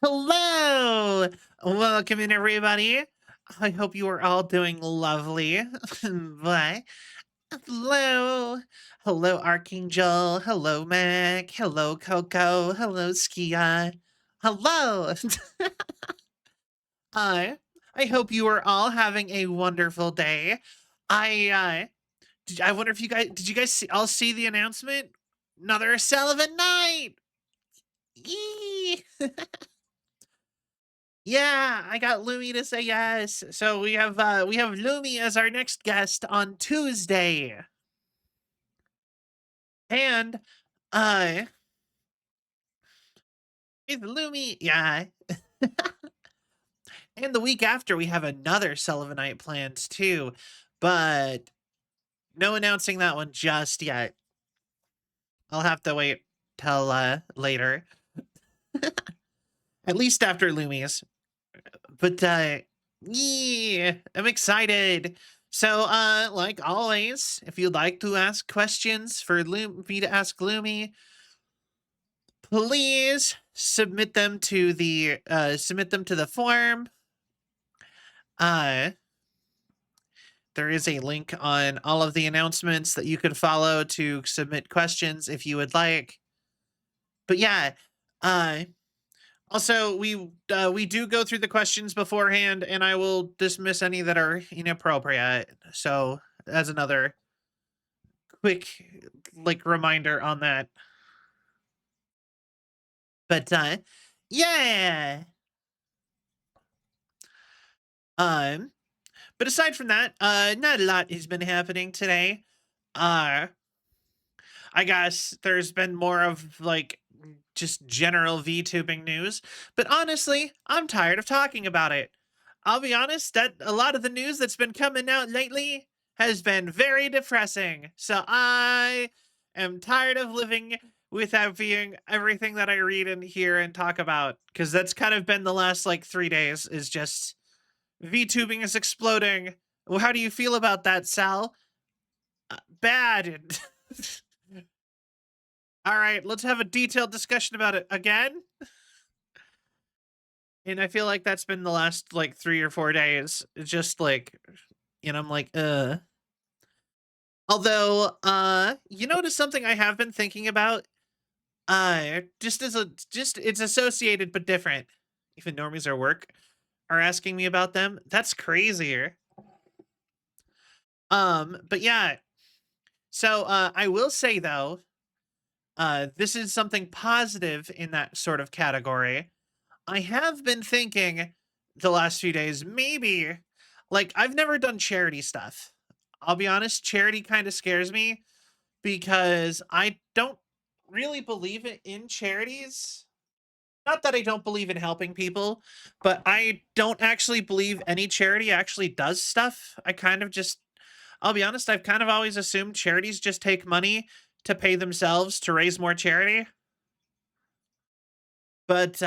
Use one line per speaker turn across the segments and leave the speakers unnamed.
Hello! Welcome in, everybody. I hope you are all doing lovely. Bye. Hello. Hello, Archangel. Hello, Mac. Hello, Coco. Hello, Skia. Hello. I I hope you are all having a wonderful day. I wonder if you guys all see the announcement? Another Sullivan night. Yee! Yeah, I got Lumi to say yes. So we have Lumi as our next guest on Tuesday. And uh with Lumi, yeah. And the week after we have another Sullivanite planned too. But no announcing that one just yet. I'll have to wait till later. At least after Lumi's. But yeah, I'm excited. So like always, if you'd like to ask questions for me to ask Lumi, please submit them to the form. Uh there is a link on all of the announcements that you can follow to submit questions if you would like. But yeah, uh also, we do go through the questions beforehand, and I will dismiss any that are inappropriate. So, as another quick reminder on that. But yeah. Um, but aside from that, not a lot has been happening today. Uh, I guess there's been more of just general VTubing news, but honestly, I'm tired of talking about it. I'll be honest that a lot of the news that's been coming out lately has been very depressing. So I am tired of living without being everything that I read and hear and talk about, because that's kind of been the last 3 days is just VTubing is exploding. Well, how do you feel about that, Sal? Bad. All right, let's have a detailed discussion about it again. And I feel like that's been the last 3 or 4 days. It's just I'm like, Although, you notice something I have been thinking about? Just it's associated but different. Even normies at work are asking me about them. That's crazier. But yeah. So, I will say though, this is something positive in that sort of category. I have been thinking the last few days, maybe, I've never done charity stuff. I'll be honest, charity kind of scares me because I don't really believe in charities. Not that I don't believe in helping people, but I don't actually believe any charity actually does stuff. I'll be honest, I've kind of always assumed charities just take money to pay themselves to raise more charity. But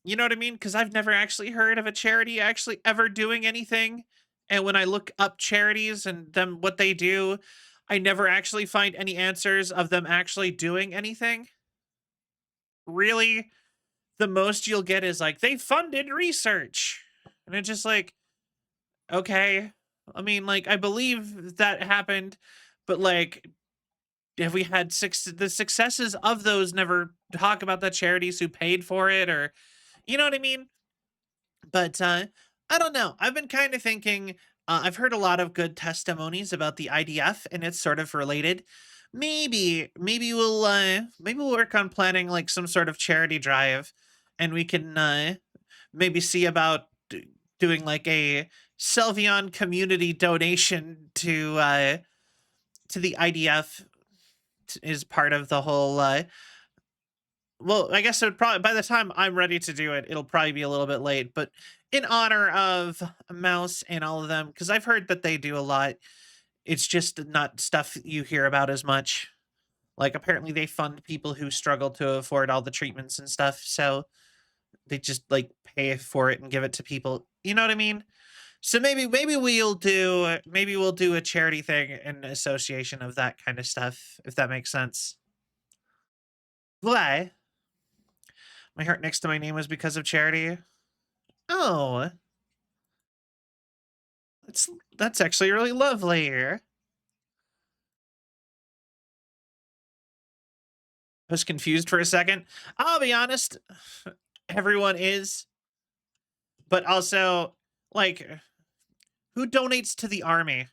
you know what I mean? Because I've never actually heard of a charity actually ever doing anything. And when I look up charities and them what they do, I never actually find any answers of them actually doing anything. Really, the most you'll get is they funded research. And it's just okay. I mean, I believe that happened, but have we had the successes of those never talk about the charities who paid for it, or you know what I mean? But I don't know. I've been kind of thinking. I've heard a lot of good testimonies about the IDF, and it's sort of related. Maybe we'll work on planning some sort of charity drive, and we can maybe see about doing a Sylveon community donation to the IDF is part of the whole well, I guess it would probably by the time I'm ready to do it, it'll probably be a little bit late. But in honor of Mouse and all of them, because I've heard that they do a lot, it's just not stuff you hear about as much. Apparently they fund people who struggle to afford all the treatments and stuff, so they just pay for it and give it to people. You know what I mean? So maybe we'll do a charity thing in association of that kind of stuff, if that makes sense. Why? My heart next to my name was because of charity. Oh, that's that's actually really lovely. I was confused for a second. I'll be honest, everyone is, but also, like, who donates to the army?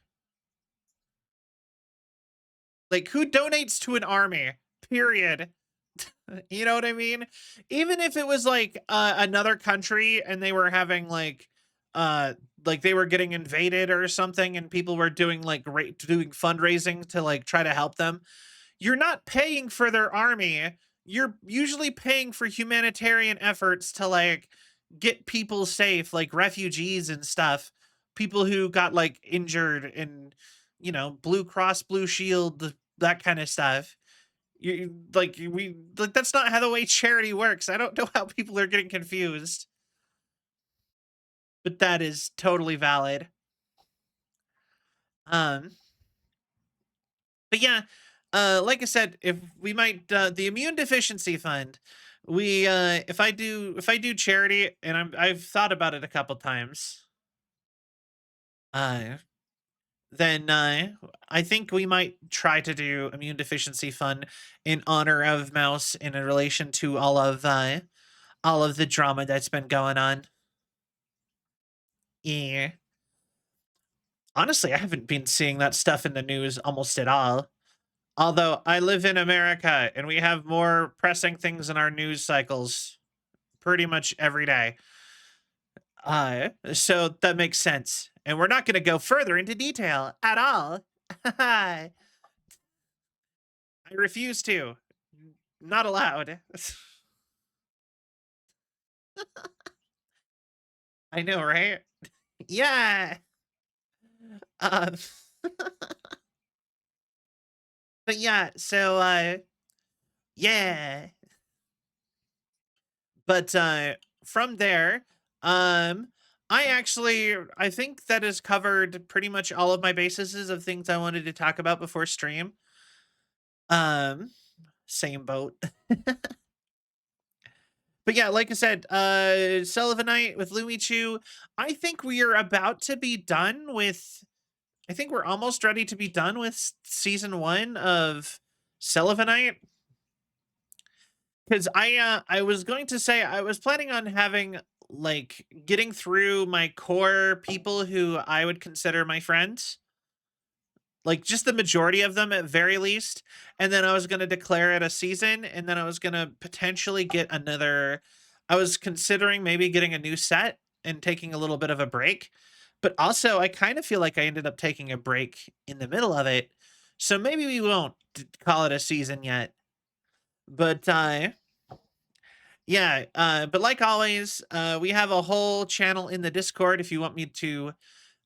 Like, who donates to an army? Period. You know what I mean? Even if it was like another country and they were having uh like they were getting invaded or something and people were doing like doing fundraising to like try to help them. You're not paying for their army. You're usually paying for humanitarian efforts to like get people safe, like refugees and stuff. People who got like injured and Blue Cross, Blue Shield, that kind of stuff. We like that's not how the way charity works. I don't know how people are getting confused, but that is totally valid. Um, but yeah, like I said, if we might the immune deficiency fund, we if I do charity, and I've thought about it a couple times, uh, then I think we might try to do immune deficiency fund in honor of Mouse in relation to all of the drama that's been going on. Yeah. Honestly, I haven't been seeing that stuff in the news almost at all. Although I live in America and we have more pressing things in our news cycles pretty much every day. So that makes sense. And we're not going to go further into detail at all. I refuse to. Not allowed. I know, right? Yeah. Um, but yeah, so yeah. But from there, um, I think that has covered pretty much all of my bases of things I wanted to talk about before stream. Um, Same boat. But yeah, like I said, Sullivanite with Lumichu, I think we are about to be done with I think we're almost ready to be done with season 1 of Sullivanite. Because I was going to say I was planning on having like getting through my core people who I would consider my friends, like just the majority of them at very least, and then I was going to declare it a season, and then I was going to potentially get another. I was considering maybe getting a new set and taking a little bit of a break, but also I kind of feel like I ended up taking a break in the middle of it, so maybe we won't call it a season yet. But yeah, but like always, we have a whole channel in the Discord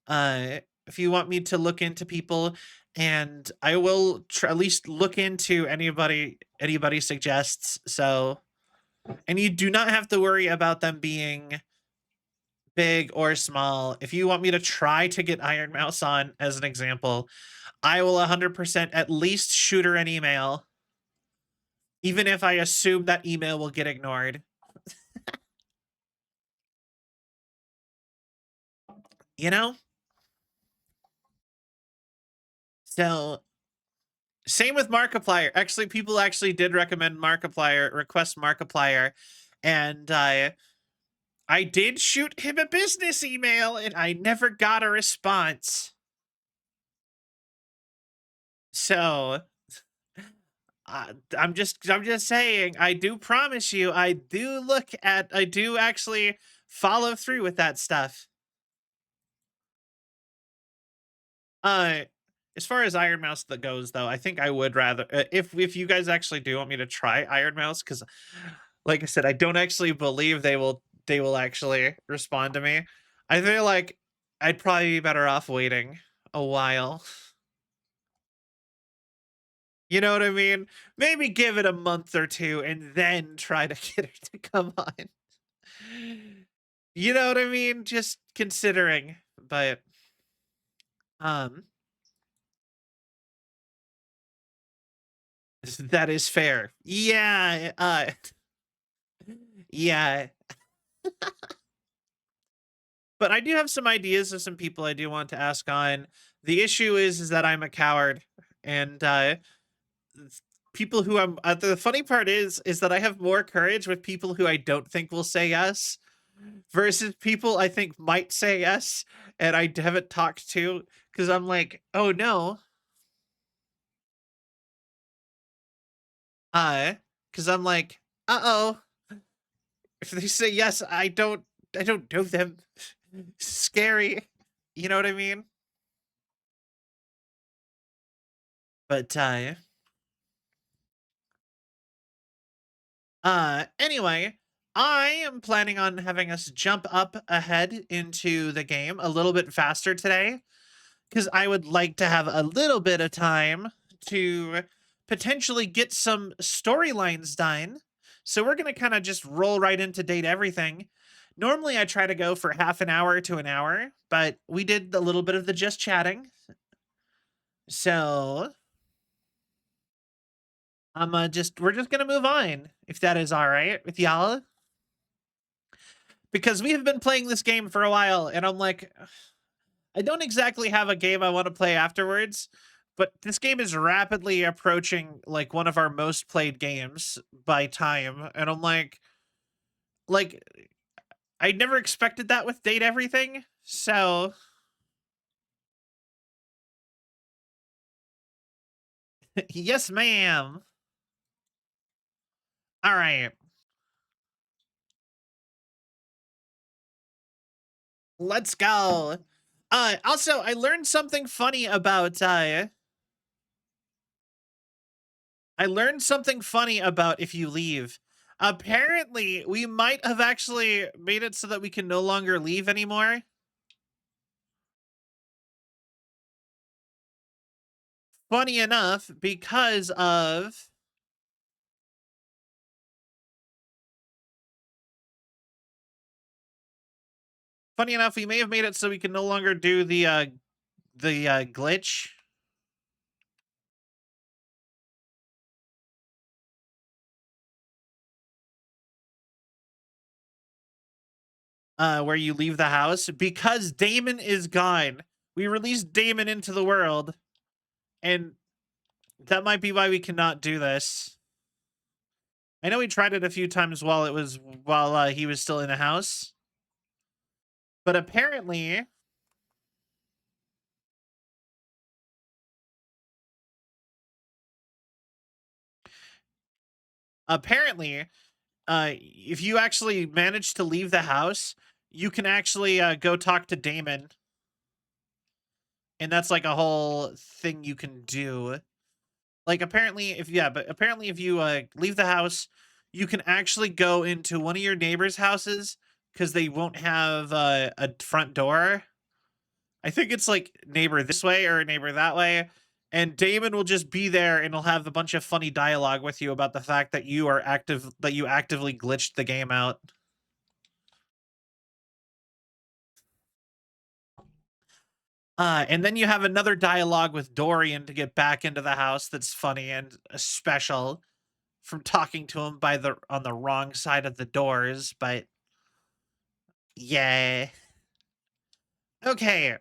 uh if you want me to look into people, and I will at least look into anybody suggests. So, and you do not have to worry about them being big or small. If you want me to try to get Iron Mouse on as an example, I will 100% at least shoot her an email, even if I assume that email will get ignored. You know? So same with Markiplier. Actually, people actually did recommend Markiplier, request Markiplier, and I did shoot him a business email, and I never got a response. So I'm just saying. I do promise you, I do actually follow through with that stuff. Uh, as far as Iron Mouse that goes, though, I think I would rather if you guys actually do want me to try Iron Mouse, because like I said, I don't actually believe they will actually respond to me. I feel like I'd probably be better off waiting a while. You know what I mean? Maybe give it a month or two and then try to get her to come on. You know what I mean? Just considering, but um that is fair. Yeah, Yeah. But I do have some ideas of some people I do want to ask on. The issue is that I'm a coward, and people who the funny part is that I have more courage with people who I don't think will say yes versus people I think might say yes and I haven't talked to because I'm like, oh no, uh, because I'm like, uh-oh, if they say yes, I don't know them. Scary. You know what I mean? But anyway, I am planning on having us jump up ahead into the game a little bit faster today because I would like to have a little bit of time to potentially get some storylines done. So we're going to kind of just roll right into date everything. Normally, I try to go for half an hour to an hour, but we did a little bit of the just chatting. So we're just gonna move on if that is all right with y'all, because we have been playing this game for a while, and I'm like, I don't exactly have a game I want to play afterwards, but this game is rapidly approaching like one of our most played games by time, and I'm like I never expected that with Date Everything. So yes, ma'am. All right, let's go. Also, I learned something funny about if you leave. Apparently, we might have actually made it so that we can no longer leave anymore. Funny enough, we may have made it so we can no longer do the glitch where you leave the house because Damon is gone. We released Damon into the world, and that might be why we cannot do this. I know we tried it a few times while he was still in the house, but apparently, if you actually manage to leave the house, you can actually go talk to Damon, and that's like a whole thing you can do. Like apparently if you leave the house, you can actually go into one of your neighbors' houses because they won't have a front door. I think it's like neighbor this way or neighbor that way. And Damon will just be there and he'll have a bunch of funny dialogue with you about the fact that you actively glitched the game out. And then you have another dialogue with Dorian to get back into the house that's funny and special from talking to him on the wrong side of the doors, but yeah. Okay.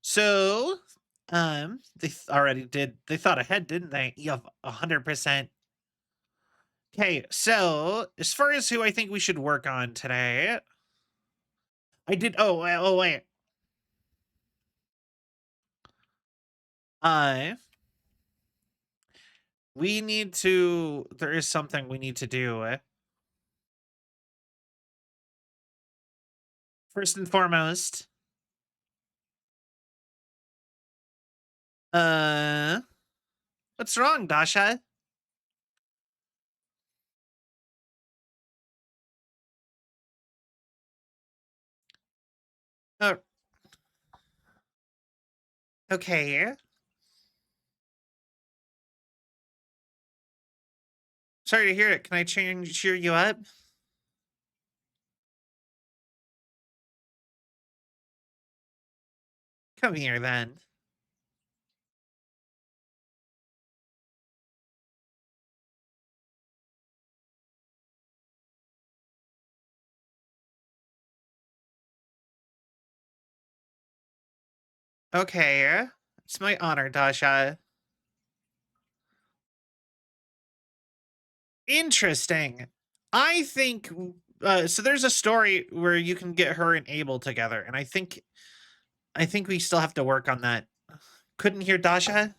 So, they thought ahead, didn't they? Yeah, 100%. Okay, so as far as who I think we should work on today, I did. Oh, wait. Uh, we need to. There is something we need to do. First and foremost, uh, what's wrong, Dasha? Oh, okay. Sorry to hear it. Can I cheer you up? Come here, then. Okay. It's my honor, Dasha. Interesting. I think so there's a story where you can get her and Abel together, and I think we still have to work on that. Couldn't hear Dasha?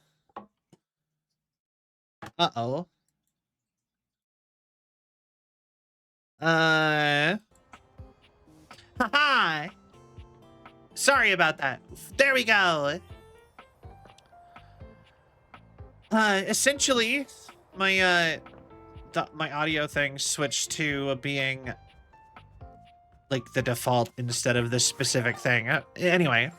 Uh-oh. Uh Haha. Sorry about that. There we go. Essentially my audio thing switched to being like the default instead of this specific thing. Anyway,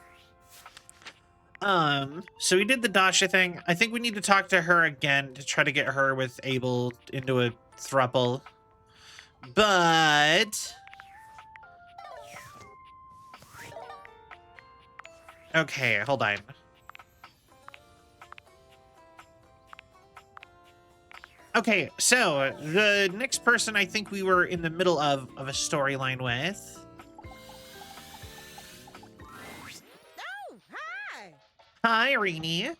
so we did the Dasha thing. I think we need to talk to her again to try to get her with Abel into a throuple. But okay, hold on. Okay, so the next person I think we were in the middle of a storyline with.
Oh, hi.
Hi, Rini.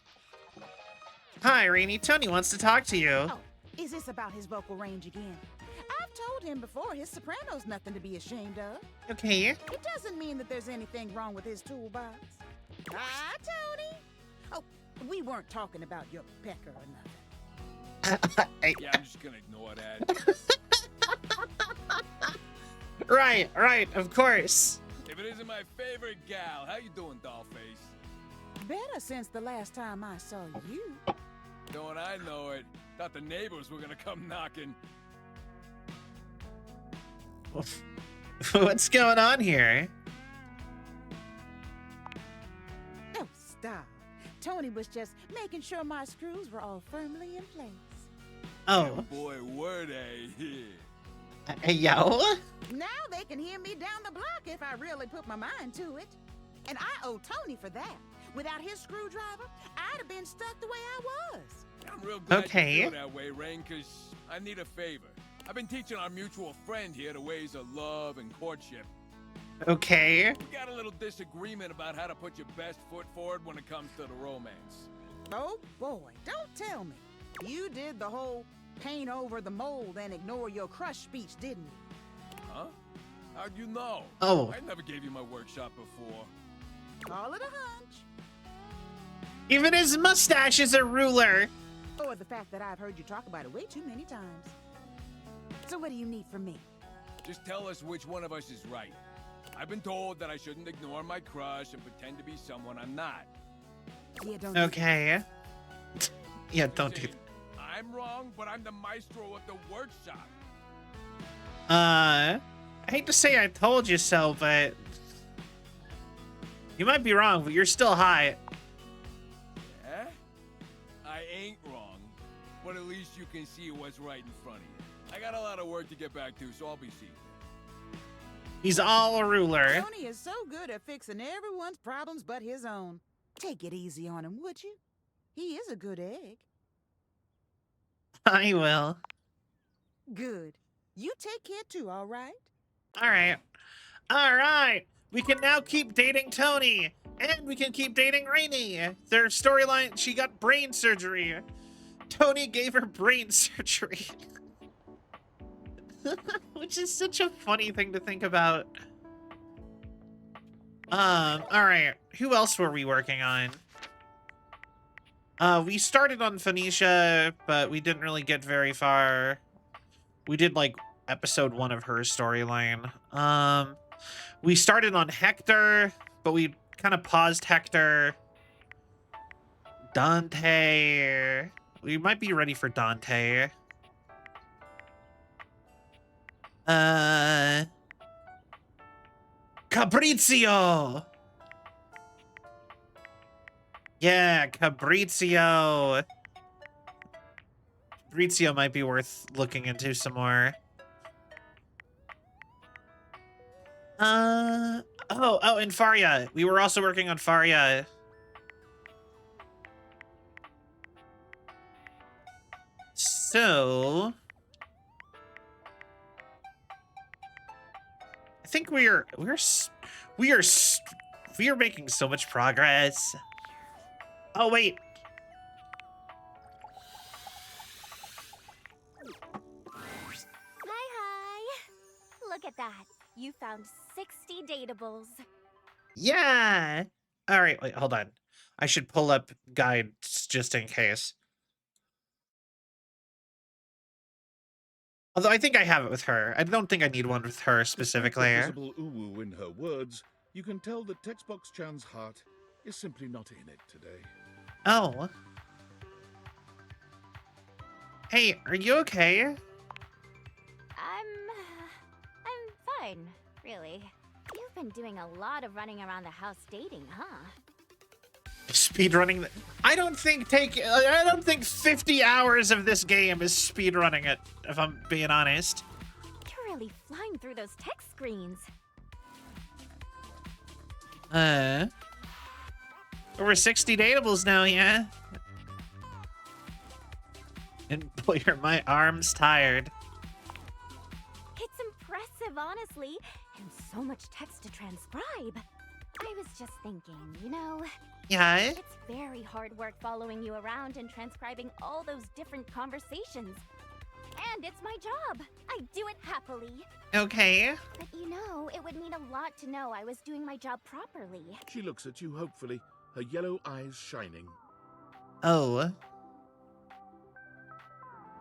Hi, Rini. Tony wants to talk to you.
Oh, is this about his vocal range again? I've told him before his soprano's nothing to be ashamed of.
Okay.
It doesn't mean that there's anything wrong with his toolbox. Hi, Tony. Oh, we weren't talking about your pecker or nothing.
Yeah, I'm just gonna ignore that.
Right, of course.
If it isn't my favorite gal, how you doing, Dollface?
Better since the last time I saw you.
Don't I know it? Thought the neighbors were gonna come knocking.
What's going on here?
Oh, stop. Tony was just making sure my screws were all firmly in place.
Oh,
Boy, were they here.
yo.
Now they can hear me down the block if I really put my mind to it. And I owe Tony for that. Without his screwdriver, I'd have been stuck the way I was.
I'm real glad
Okay.
you feel that way, Rain, because I need a favor. I've been teaching our mutual friend here the ways of love and courtship.
Okay.
We got a little disagreement about how to put your best foot forward when it comes to the romance.
Oh boy, don't tell me. You did the whole paint over the mold and ignore your crush speech, didn't you?
Huh? How'd you know?
Oh.
I never gave you my workshop before.
Call it a hunch.
Even his mustache is a ruler.
Or the fact that I've heard you talk about it way too many times. So what do you need from me?
Just tell us which one of us is right. I've been told that I shouldn't ignore my crush and pretend to be someone I'm not.
Yeah, don't do that.
Okay. Yeah, don't do
See, I'm wrong, but I'm the maestro of the workshop.
I hate to say I told you so, but you might be wrong, but you're still high.
Eh? I ain't wrong, but at least you can see what's right in front of you. I got a lot of work to get back to, so I'll be seeing you.
He's all a ruler.
Tony is so good at fixing everyone's problems but his own. Take it easy on him, would you? He is a good egg.
I will.
Good. You take care too, all right?
Alright. Alright. We can now keep dating Tony. And we can keep dating Rainy. Their storyline, she got brain surgery. Tony gave her brain surgery. Which is such a funny thing to think about. Alright. Who else were we working on? We started on Phoenicia, but we didn't really get very far. We did, like, episode 1 of her storyline. We started on Hector, but we kind of paused Hector. Dante. We might be ready for Dante. Cabrizio! Yeah, Cabrizio. Cabrizio might be worth looking into some more. And Faria. We were also working on Faria. So I think we We are making so much progress. Oh, wait.
Hi. Look at that. You found 60 datables.
Yeah. All right, wait, hold on. I should pull up guides just in case. Although I think I have it with her. I don't think I need one with her specifically.
Despite the visible uwu in her words, you can tell that Textbox Chan's heart is simply not in it today.
Oh. Hey, are you okay?
I'm fine, really. You've been doing a lot of running around the house dating, huh?
Speedrunning. I don't think 50 hours of this game is speedrunning it, if I'm being honest.
You're really flying through those text screens.
Over 60 datables now, yeah? And boy, are my arms tired.
It's impressive, honestly, and so much text to transcribe. I was just thinking, you know,
Yeah?
it's very hard work following you around and transcribing all those different conversations. And it's my job. I do it happily.
Okay.
But you know, it would mean a lot to know I was doing my job properly.
She looks at you hopefully, her yellow eyes shining.
Oh.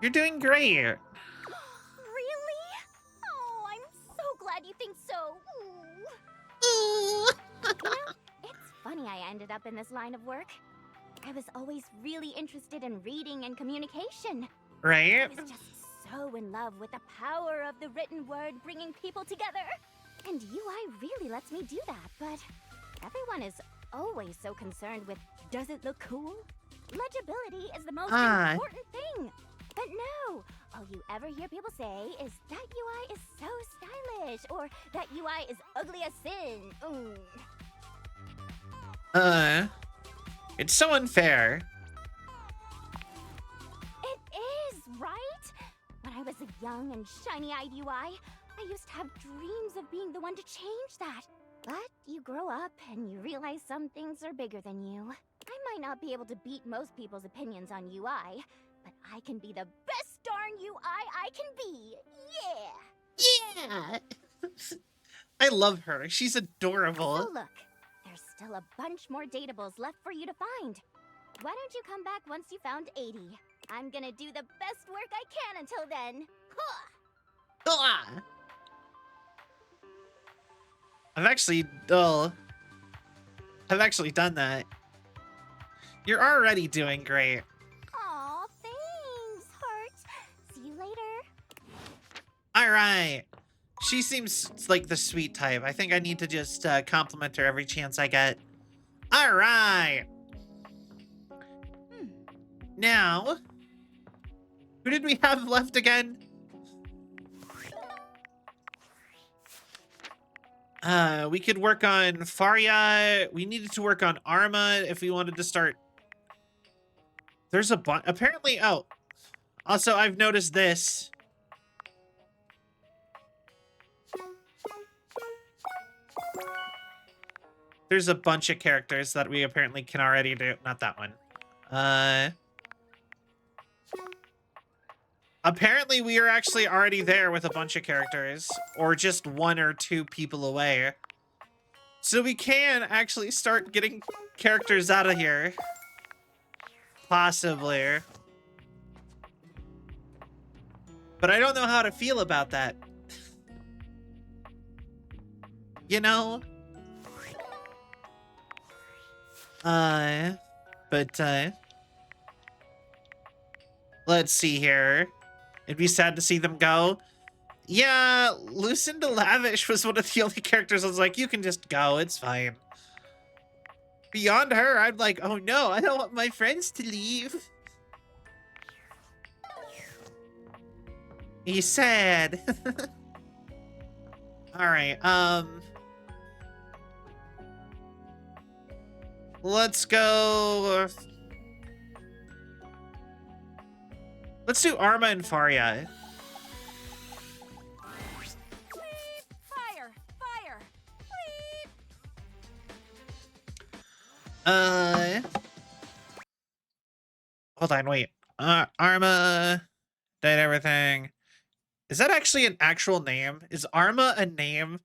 You're doing great.
Really? Oh, I'm so glad you think so. Ooh. You know, it's funny I ended up in this line of work. I was always really interested in reading and communication. I
Right?
was just so in love with the power of the written word bringing people together. And UI really lets me do that, but everyone is always so concerned with, does it look cool? Legibility is the most important thing. But no, all you ever hear people say is that UI is so stylish, or that UI is ugly as sin.
It's so unfair.
It is, right? When I was a young and shiny-eyed UI, I used to have dreams of being the one to change that. But you grow up and you realize some things are bigger than you. I might not be able to beat most people's opinions on UI, but I can be the best darn UI I can be. Yeah!
Yeah. I love her. She's adorable.
So look, there's still a bunch more datables left for you to find. Why don't you come back once you found 80? I'm gonna do the best work I can until then. Huh.
Ah. I've actually done that. You're already doing great.
Aw, thanks, Heart. See you later.
All right. She seems like the sweet type. I think I need to just compliment her every chance I get. All right. Now, who did we have left again? We could work on Faria. We needed to work on Arma if we wanted to start. There's a bunch. Apparently, oh. Also, I've noticed this. There's a bunch of characters that we apparently can already do. Not that one. Apparently, we are actually already there with a bunch of characters, or just one or two people away. So we can actually start getting characters out of here. Possibly. But I don't know how to feel about that. You know? Let's see here. It'd be sad to see them go. Yeah, Lucinda Lavish was one of the only characters I was like, you can just go, it's fine. Beyond her, I'm like, oh no, I don't want my friends to leave. He's sad. Alright, let's go. Let's do Arma and Faria.
Fire! Fire!
hold on, wait. Arma did everything. Is that actually an actual name? Is Arma a name?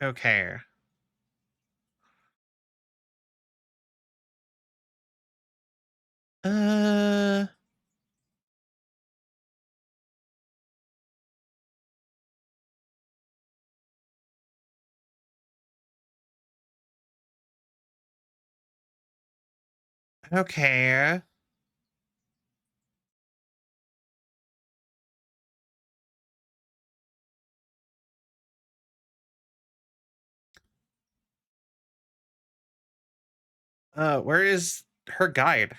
Okay. Uh, okay. Where is her guide?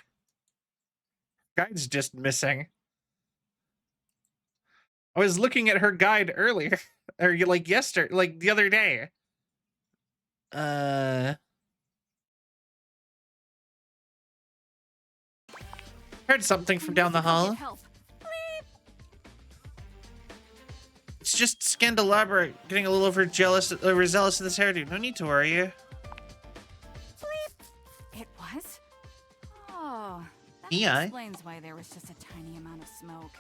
Guide's just missing. I was looking at her guide earlier, or like yesterday, like the other day. Heard something from down the hall. It's just Scandelabra getting a little overzealous in this hairdo. No need to worry.
It was? Oh, that
Yeah.
explains why there was just a tiny amount of smoke.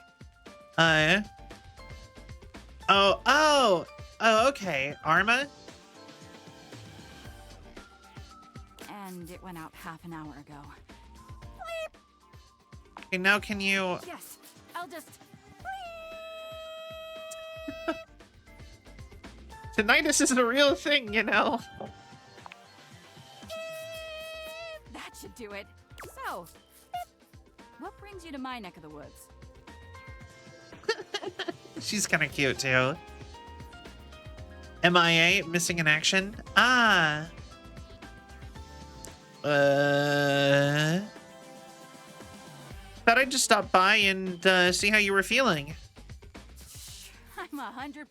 Oh, okay. Arma?
And it went out half an hour ago.
Okay, now can you...
Yes, I'll just...
Tinnitus is a real thing, you know?
That should do it. So, what brings you to my neck of the woods?
She's kind of cute, too. MIA, missing in action? Ah. Thought I'd just stop by and see how you were feeling.
I'm 100%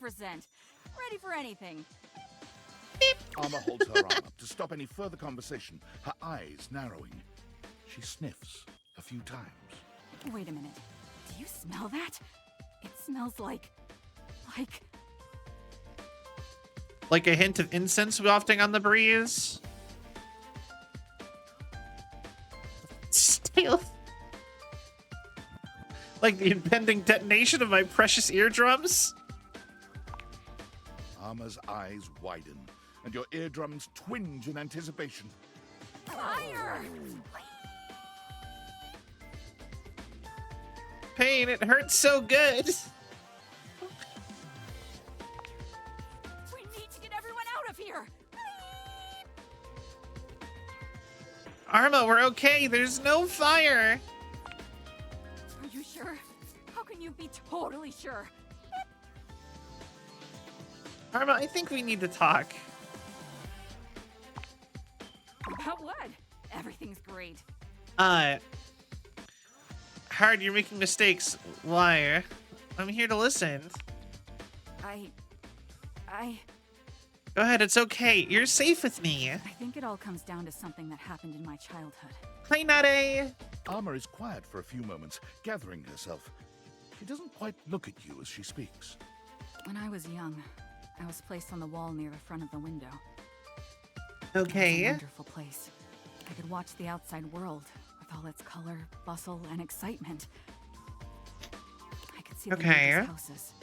ready for anything.
Arma holds her arm up to stop any further conversation, her eyes narrowing. She sniffs a few times.
Wait a minute. Do you smell that? It smells like...
Like a hint of incense wafting on the breeze. Still. Like the impending detonation of my precious eardrums.
Arma's eyes widen, and your eardrums twinge in anticipation.
fire!
Pain, it hurts so good.
We need to get everyone out of here!
Arma, we're okay. There's no fire.
Are you sure? How can you be totally sure?
Arma, I think we need to talk.
About what? Everything's great.
Hard, you're making mistakes. Why? I'm here to listen.
I
Go ahead, it's okay. You're safe with me.
think it all comes down to something that happened in my childhood.
Hi, Nade.
Arma is quiet for a few moments, gathering herself. She doesn't quite look at you as she speaks.
When I was young, I was placed on the wall near the front of the window. It
Okay.
was a wonderful place. I could watch the outside world with all its color, bustle, and excitement. I could see the
Okay.
neighbors' houses.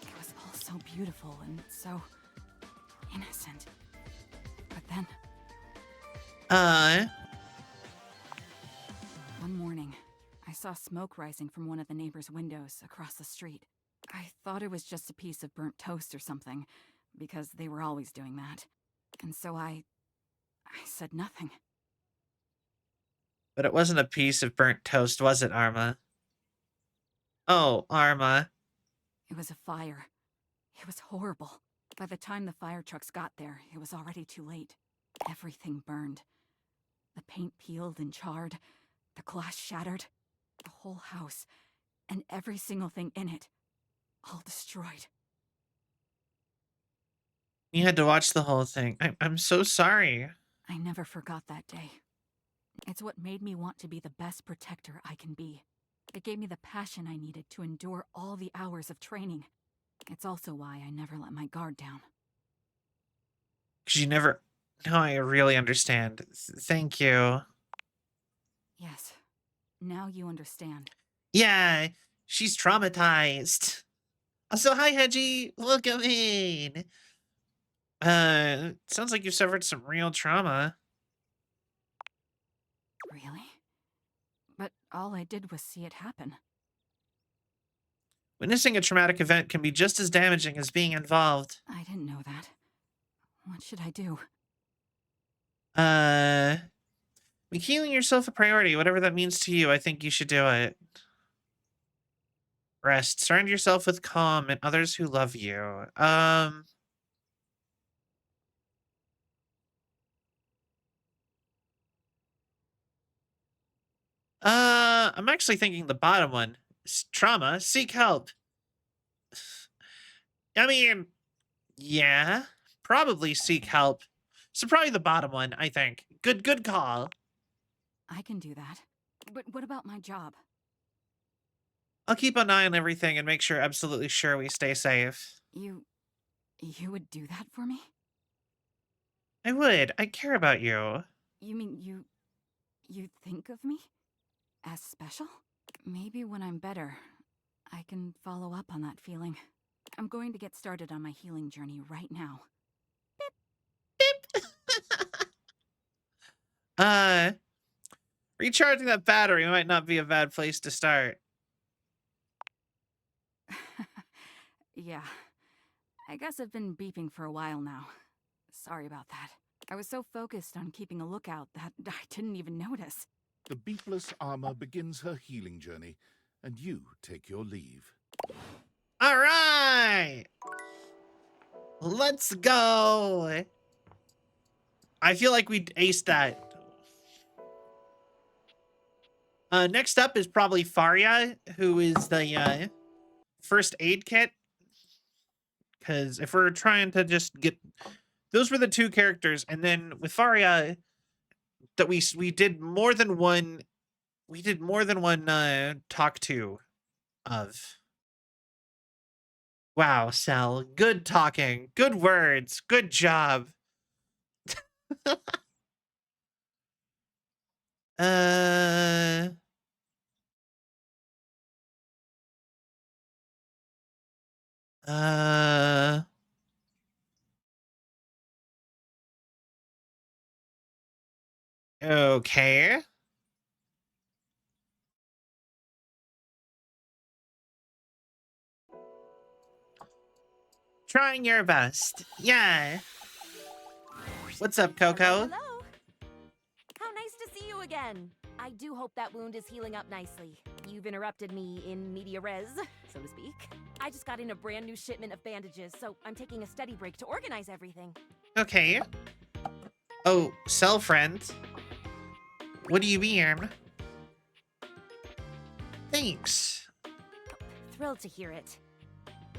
It was all so beautiful and so innocent. But then, one morning, I saw smoke rising from one of the neighbors' windows across the street. I thought it was just a piece of burnt toast or something, because they were always doing that. And so I said nothing.
But it wasn't a piece of burnt toast, was it, Arma? Oh, Arma.
It was a fire. It was horrible. By the time the fire trucks got there, it was already too late. Everything burned. The paint peeled and charred. The glass shattered. The whole house, and every single thing in it, all destroyed.
You had to watch the whole thing. I'm so sorry.
I never forgot that day. It's what made me want to be the best protector I can be. It gave me the passion I needed to endure all the hours of training. It's also why I never let my guard down.
Because you never. No, I really understand. Thank you.
Yes. Now you understand.
Yeah, she's traumatized. Also, hi, Hedgie. Welcome in. Sounds like you suffered some real trauma.
Really? But all I did was see it happen.
Witnessing a traumatic event can be just as damaging as being involved.
I didn't know that. What should I do?
Make healing yourself a priority, whatever that means to you. I think you should do it. Rest. Surround yourself with calm and others who love you. I'm actually thinking the bottom one. Trauma. Seek help. I mean, yeah, probably seek help. So probably the bottom one, I think. Good call.
I can do that. But what about my job?
I'll keep an eye on everything and make sure absolutely sure we stay safe.
You would do that for me?
I would. I care about you.
You mean you think of me? As special? Maybe when I'm better, I can follow up on that feeling. I'm going to get started on my healing journey right now.
Recharging that battery might not be a bad place to start.
Yeah. I guess I've been beeping for a while now. Sorry about that. I was so focused on keeping a lookout that I didn't even notice.
The beepless armor begins her healing journey, and you take your leave.
All right. Let's go. I feel like we aced that. Next up is probably Faria, who is the first aid kit. Because if we're trying to just get... Those were the two characters. And then with Faria, that we did more than one... We did more than one talk to of. Wow, Cell. Good talking. Good words. Good job. Okay. Trying your best. Yeah. What's up, Coco?
Hello. How nice to see you again. I do hope that wound is healing up nicely. You've interrupted me in media res, so to speak. I just got in a brand new shipment of bandages, so I'm taking a study break to organize everything.
Okay. Oh, Cell friend. What do you mean? Thanks.
Thrilled to hear it.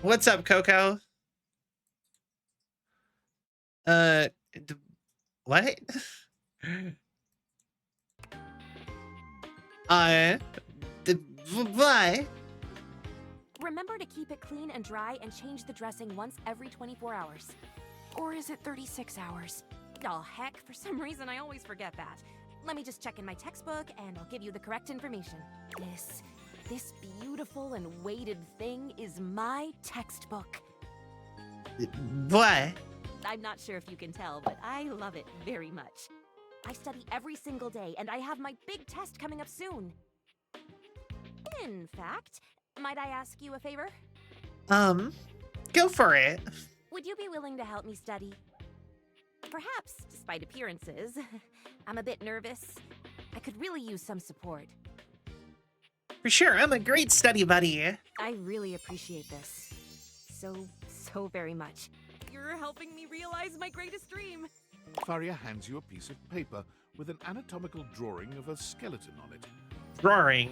What's up, Coco? What? What?
Remember to keep it clean and dry and change the dressing once every 24 hours. Or is it 36 hours? Oh, heck, for some reason I always forget that. Let me just check in my textbook and I'll give you the correct information. This beautiful and weighted thing is my textbook.
What?
I'm not sure if you can tell, but I love it very much. I study every single day, and I have my big test coming up soon. In fact, might I ask you a favor?
Go for it.
Would you be willing to help me study? Perhaps, despite appearances. I'm a bit nervous. I could really use some support.
For sure, I'm a great study buddy.
I really appreciate this. So very much. You're helping me realize my greatest dream.
Faria hands you a piece of paper with an anatomical drawing of a skeleton on it.
Drawing.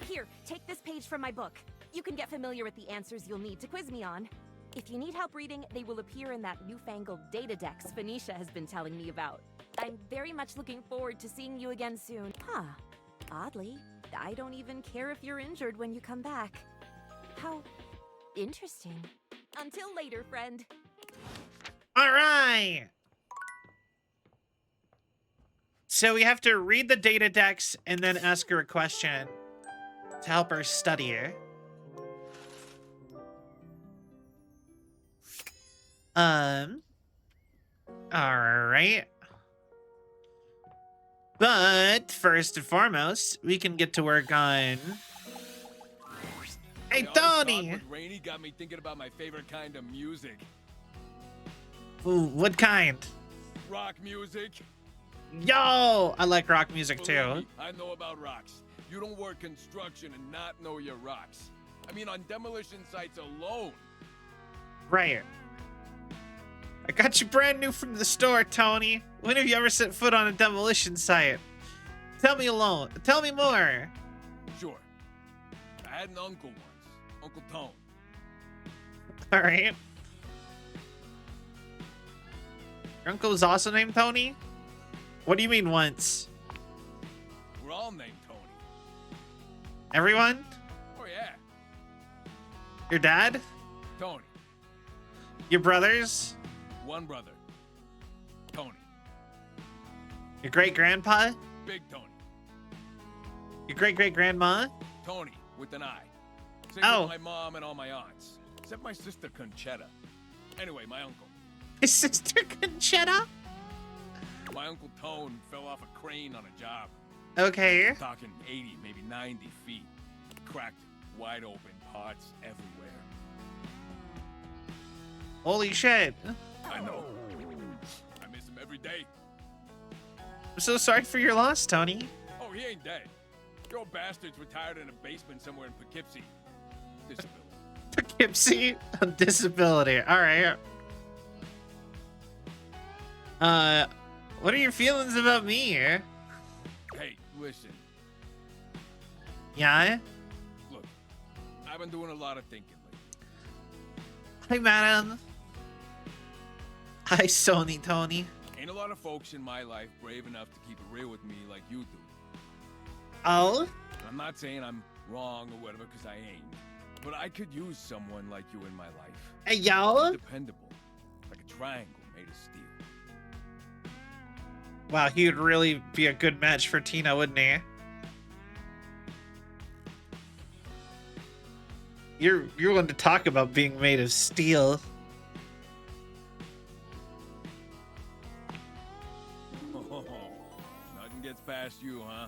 Here, take this page from my book. You can get familiar with the answers you'll need to quiz me on. If you need help reading, they will appear in that newfangled data dex Phoenicia has been telling me about. I'm very much looking forward to seeing you again soon. Huh. Oddly, I don't even care if you're injured when you come back. How interesting. Until later, friend.
All right. So we have to read the data decks and then ask her a question to help her study. All right. But first and foremost, we can get to work on. Hey,
All this talk
Tony!
with Rainy got me thinking about my favorite kind of music.
Ooh, what kind?
Rock music.
Yo! I like rock music
Believe
too.
me, I know about rocks. You don't work construction and not know your rocks. I mean, on demolition sites alone.
Right. I got you brand new from the store, Tony. When have you ever set foot on a demolition site? Tell me more.
Sure. I had an uncle once, Uncle Tone.
All right. Your uncle was also named Tony? What do you mean once?
We're all named Tony.
Everyone?
Oh yeah,
Your dad?
Tony.
Your brothers?
One brother, Tony.
Your great-grandpa?
Big Tony.
Your great-great-grandma?
Tony with an I. Same
Oh.
with my mom and all my aunts, except my sister Conchetta. Anyway, my uncle.
My sister Conchetta?
My Uncle Tone fell off a crane on a job.
Okay.
Talking 80, maybe 90 feet. Cracked, wide open, parts everywhere.
Holy shit.
I know. I miss him every day.
I'm so sorry for your loss, Tony.
Oh, he ain't dead. The old bastard's retired in a basement somewhere in Poughkeepsie. Disability.
Poughkeepsie? Disability. All right. What are your feelings about me?
Hey, listen.
Yeah?
Look, I've been doing a lot of thinking lately.
Hi, madam. Hi, Sony Tony.
Ain't a lot of folks in my life brave enough to keep it real with me like you do.
Oh?
I'm not saying I'm wrong or whatever, because I ain't. But I could use someone like you in my life.
Hey, yo?
Dependable. Like a triangle made of steel.
Wow, he would really be a good match for Tina, wouldn't he? You're willing to talk about being made of steel.
Nothing gets past you, huh?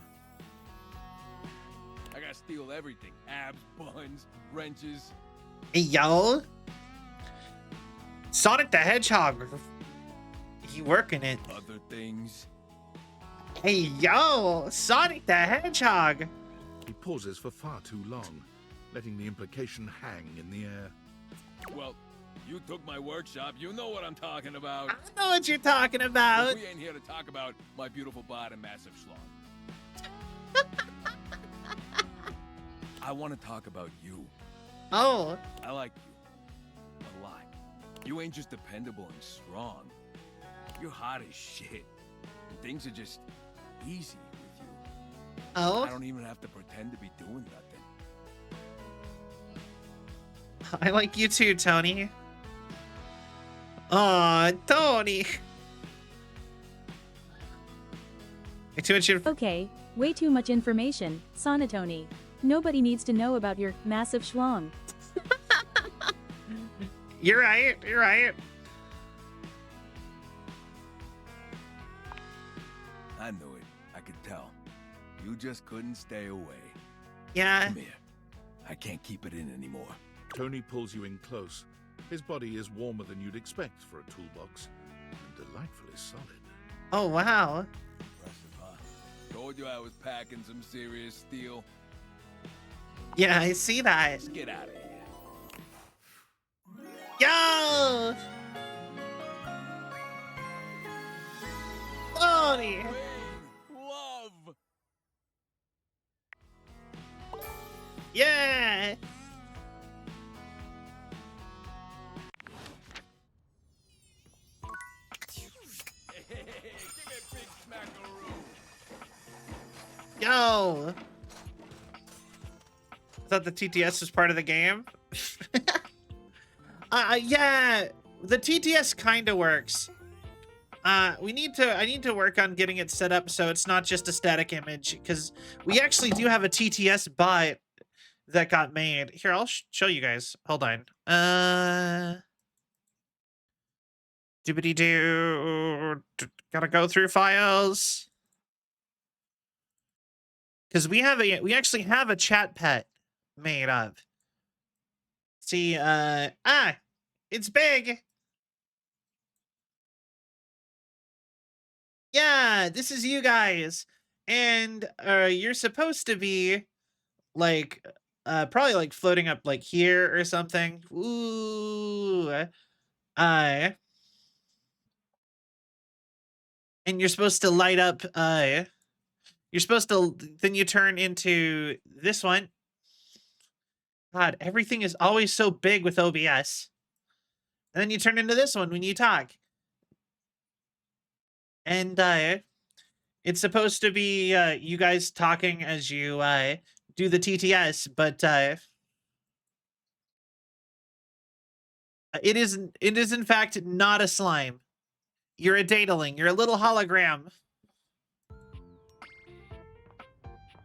I gotta steal everything. Abs, buns, wrenches.
Hey, yo? Sonic the Hedgehog. You working it?
Other things.
Hey, yo! Sonic the Hedgehog!
He pauses for far too long, letting the implication hang in the air.
Well, you took my workshop. You know what I'm talking
I
about.
know what you're talking about.
But we ain't here to talk about my beautiful bod and massive schlong. I want to talk about you.
Oh,
I like you a lot. You ain't just dependable and strong. You're hot as shit. And things are just easy with you. I
oh,
don't even have to pretend to be doing nothing.
I like you too, Tony. Aw, Tony. Way too much info.
Okay, way too much information, Sonatoni. Nobody needs to know about your massive schlong.
You're right, you're right.
I knew it. I could tell. You just couldn't stay away.
Yeah,
Come here. I can't keep it in anymore.
Tony pulls you in close. His body is warmer than you'd expect for a toolbox, and delightfully solid.
oh wow.
Impressive, huh? Told you I was packing some serious steel.
Yeah, I see that.
Let's get out of here.
Yo! Tony!
Wayne, love.
Yeah!
Hey, give me a big smackaroo.
Yo! thought the TTS was part of the game. Yeah, the TTS kind of works. I need to work on getting it set up so it's not just a static image, because we actually do have a TTS bot that got made. Here, I'll show you guys. Hold on. Doobity doo. Gotta go through files. Because we actually have a chat pet made up. See, it's big. Yeah, this is you guys. And you're supposed to be like probably like floating up like here or something. Ooh. And you're supposed to light up you're supposed to, then you turn into this one. God, everything is always so big with OBS. And then you turn into this one when you talk. And it's supposed to be you guys talking as you do the TTS, but it is in fact not a slime. You're a dataling. You're a little hologram.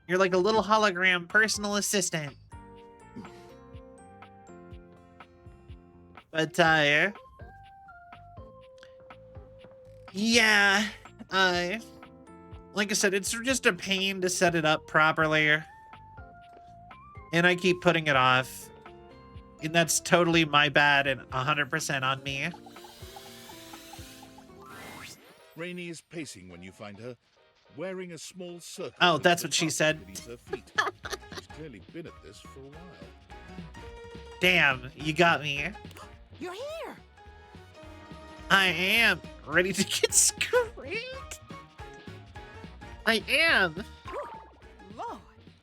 You're like a little hologram personal assistant. But yeah, like I said, it's just a pain to set it up properly. And I keep putting it off. And that's totally my bad and 100% on me.
Rainey is pacing when you find her, wearing a small circle.
Oh, that's what she said.
Her feet. She's clearly been at this for a while.
Damn, you got me.
You're here.
I am ready to get screwed. I am.
Lord.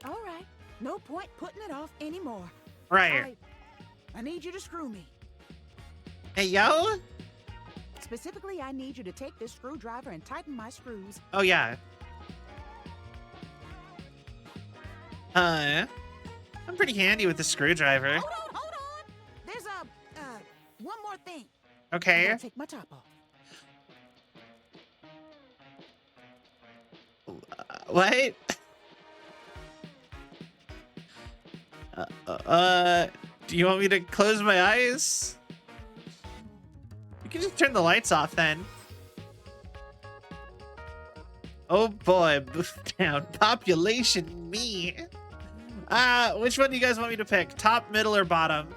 All right. No point putting it off anymore.
Right.
I need you to screw me.
Hey, yo.
Specifically, I need you to take this screwdriver and tighten my screws.
Oh, yeah. I'm pretty handy with the screwdriver.
Hold on. There's one more thing. I
Okay.
gotta take my top off.
What? Do you want me to close my eyes? You can just turn the lights off then. Oh boy, move down. Population me. Which one do you guys want me to pick? Top, middle, or bottom?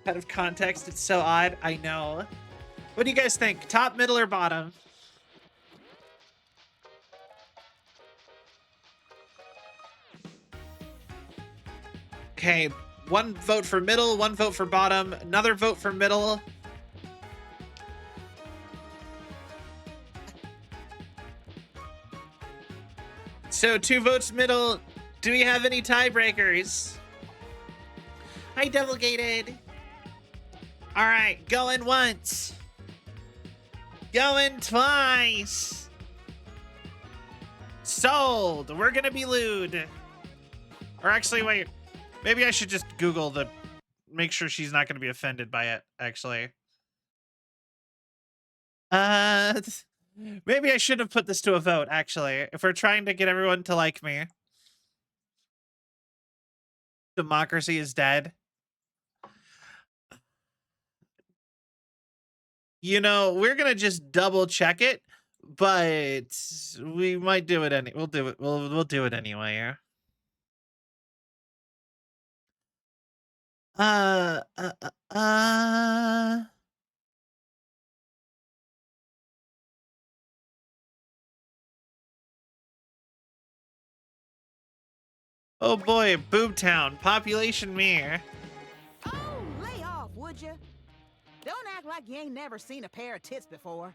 Out of context, it's so odd. I know. What do you guys think? Top, middle, or bottom? Okay, one vote for middle, one vote for bottom, another vote for middle. So 2 votes middle. Do we have any tiebreakers? Hi, Devilgated. All right, going once. Going twice. Sold. We're gonna be lewd. Or actually, wait. Maybe I should just Google the... Make sure she's not gonna be offended by it, actually. Maybe I should have put this to a vote, actually. If we're trying to get everyone to like me. Democracy is dead. You know, we're gonna just double check it, but we might do it we'll do it. We'll do it anyway. Oh boy, Boobtown, population me.
Oh, lay off, would you? Don't act like you ain't never seen a pair of tits before.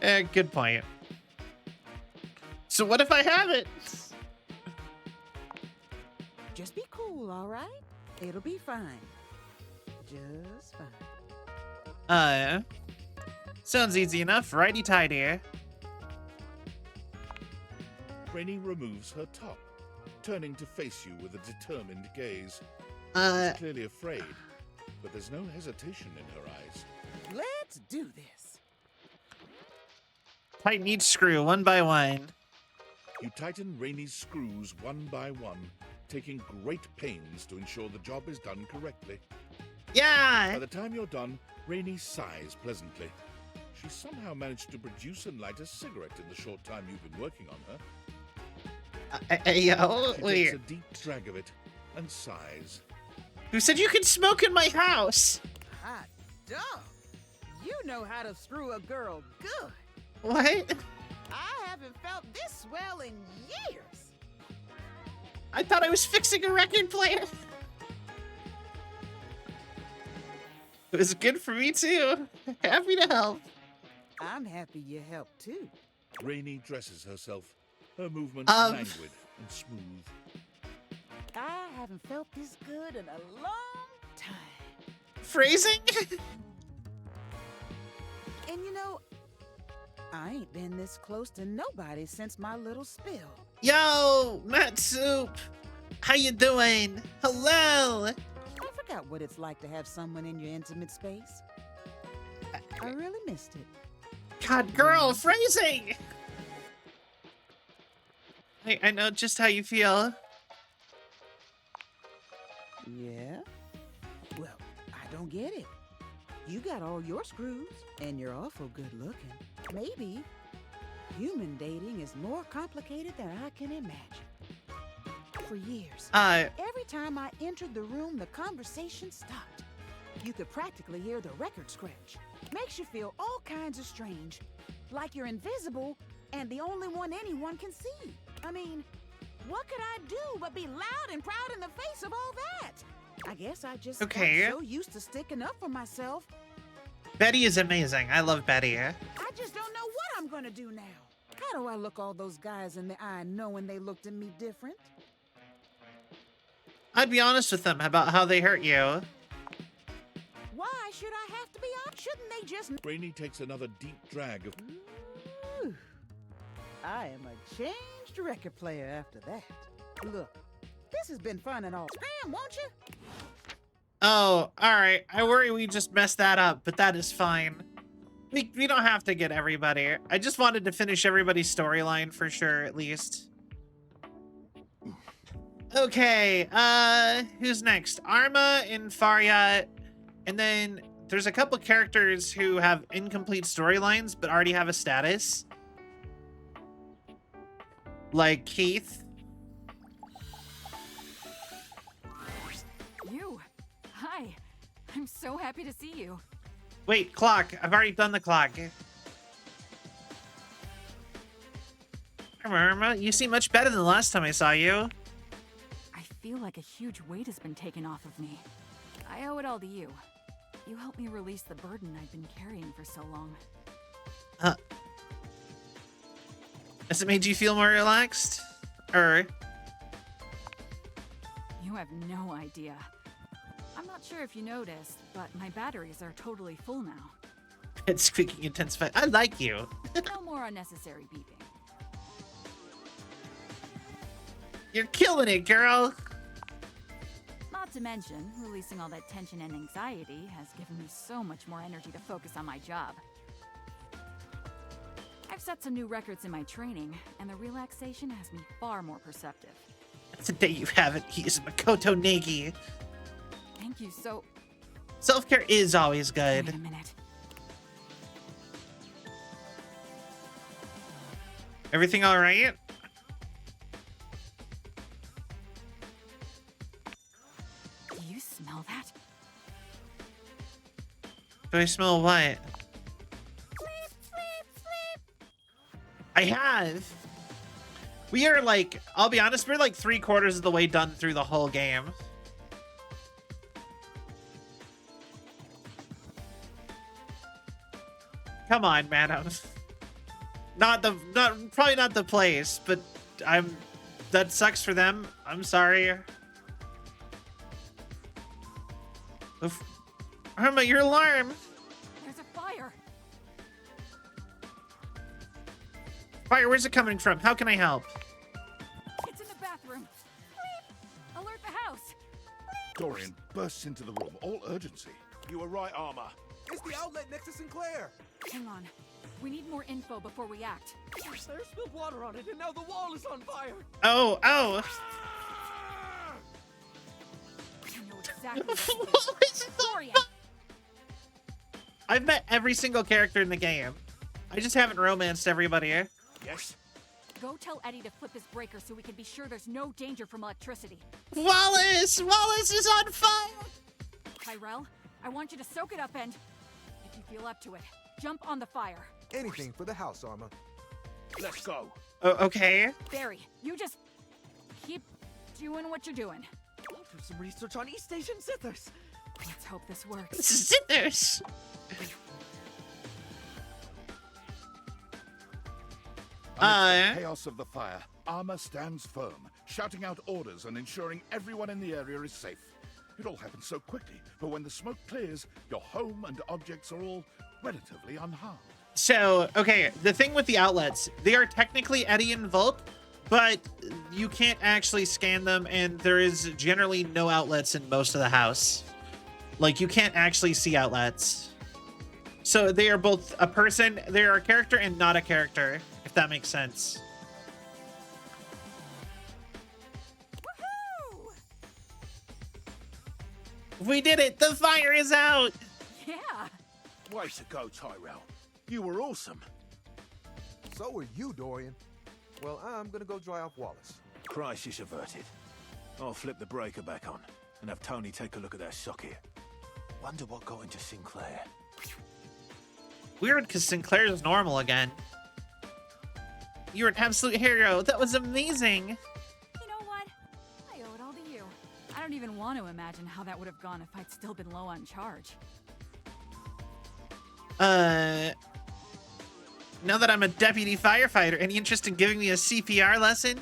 Good point. So what if I have it?
Just be cool, all right? It'll be fine. Just fine.
Sounds easy enough, righty-tighty.
Rainy removes her top, turning to face you with a determined gaze.
Uh,
She's clearly afraid, but there's no hesitation in her eyes.
Let's do this.
tighten each screw one by one.
You tighten Rainy's screws one by one, taking great pains to ensure the job is done correctly. By
Yeah!
the time you're done, Rainy sighs pleasantly. She somehow managed to produce and light a cigarette in the short time you've been working on her.
Yo,
She
wait.
takes a deep drag of it and sighs.
Who said you can smoke in my house?
Hot dog. You know how to screw a girl good.
What?
I haven't felt this swell in years.
I thought I was fixing a record player. It was good for me too. Happy to help.
I'm happy you helped too.
Rainy dresses herself, her movements languid and smooth.
I haven't felt this good in a long time.
Phrasing?
And you know, I ain't been this close to nobody since my little spill.
Yo, Matt Soup. How you doing? Hello.
I forgot what it's like to have someone in your intimate space. I really missed it.
God, girl, phrasing. I know just how you feel.
Yeah? Well, I don't get it. You got all your screws, and you're awful good looking. Maybe human dating is more complicated than I can imagine. For years, every time I entered the room, the conversation stopped. You could practically hear the record scratch. Makes you feel all kinds of strange. Like you're invisible and the only one anyone can see. I mean, what could I do but be loud and proud in the face of all that? I guess I just got so used to sticking up for myself.
Betty is amazing. I love Betty.
I just don't know what I'm gonna do now. How do I look all those guys in the eye knowing they looked at me different?
I'd be honest with them about how they hurt you.
Why should I have to be honest? Shouldn't they just...
Rainy takes another deep drag of...
Ooh, I am a changed record player after that. Look, this has been fun and all. Scram, won't you?
Oh, alright. I worry we just messed that up, but that is fine. We don't have to get everybody. I just wanted to finish everybody's storyline for sure, at least. Okay, who's next? Arma and Faryat, and then there's a couple characters who have incomplete storylines but already have a status. Like Keith.
You. Hi. I'm so happy to see you.
Wait, clock. I've already done the clock. Arma, you seem much better than the last time I saw you.
I feel like a huge weight has been taken off of me. I owe it all to you. You helped me release the burden I've been carrying for so long.
Has it made you feel more relaxed? Or...
You have no idea. I'm not sure if you noticed, but my batteries are totally full now.
It's squeaking intensified. I like you.
No more unnecessary beeping.
You're killing it, girl.
Not to mention, releasing all that tension and anxiety has given me so much more energy to focus on my job. I've set some new records in my training, and the relaxation has me far more perceptive.
Today you haven't used Makoto Negi.
Thank you so...
Self-care is always good.
Wait a minute.
Everything all right?
Do you smell that?
Do I smell what? I have. We are like, I'll be honest, we're like 3/4 of the way done through the whole game. Come on, madam. Probably not the place, but that sucks for them. I'm sorry. Oof. Irma, your alarm.
There's a fire.
Fire, where's it coming from? How can I help?
house!
Dorian bursts into the room, all urgency.
You were right, Armor. It's the outlet next to Sinclair.
Hang on. We need more info before we act.
Claire spilled water on it, and now the wall is on fire.
Oh, oh.
I know exactly what to do.
What is that?
Dorian!
I've met every single character in the game. I just haven't romanced everybody.
Yes.
Go tell Eddie to flip his breaker so we can be sure there's no danger from electricity.
Wallace! Wallace is on fire!
Tyrell, I want you to soak it up and, if you feel up to it, jump on the fire.
Anything for the house, Armor. Let's go.
Oh, okay.
Barry, you just keep doing what you're doing.
I'll do some research on East Asian Sithers.
Let's hope this works.
Sinners!
Amidst the chaos of the fire, Armor stands firm, shouting out orders and ensuring everyone in the area is safe. It all happens so quickly, but when the smoke clears, your home and objects are all relatively unharmed.
So, okay, the thing with the outlets, they are technically Eddie and Volt, but you can't actually scan them, and there is generally no outlets in most of the house. Like, you can't actually see outlets. So they are both a person, they are a character and not a character, if that makes sense.
Woohoo!
We did it! The fire is out!
Yeah!
Way to go, Tyrell. You were awesome.
So are you, Dorian. Well, I'm gonna go dry off Wallace.
Crisis averted. I'll flip the breaker back on and have Tony take a look at that socket. Wonder what got into Sinclair.
Weird, because Sinclair's normal again. You're an absolute hero. That was amazing.
You know what? I owe it all to you. I don't even want to imagine how that would have gone if I'd still been low on charge.
Now that I'm a deputy firefighter, any interest in giving me a CPR lesson?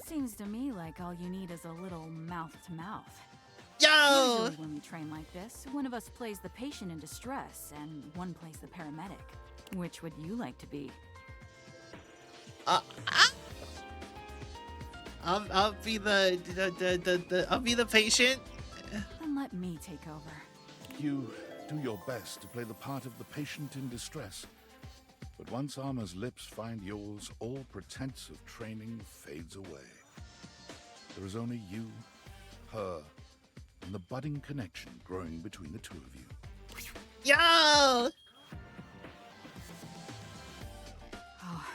Seems to me like all you need is a little mouth-to-mouth.
Yo!
Usually when we train like this, one of us plays the patient in distress, and one plays the paramedic. Which would you like to be?
I'll be I'll be the patient.
Then let me take over.
You do your best to play the part of the patient in distress. But once Armor's lips find yours, all pretense of training fades away. There is only you, her, and the budding connection growing between the two of you.
Yo!
Oh,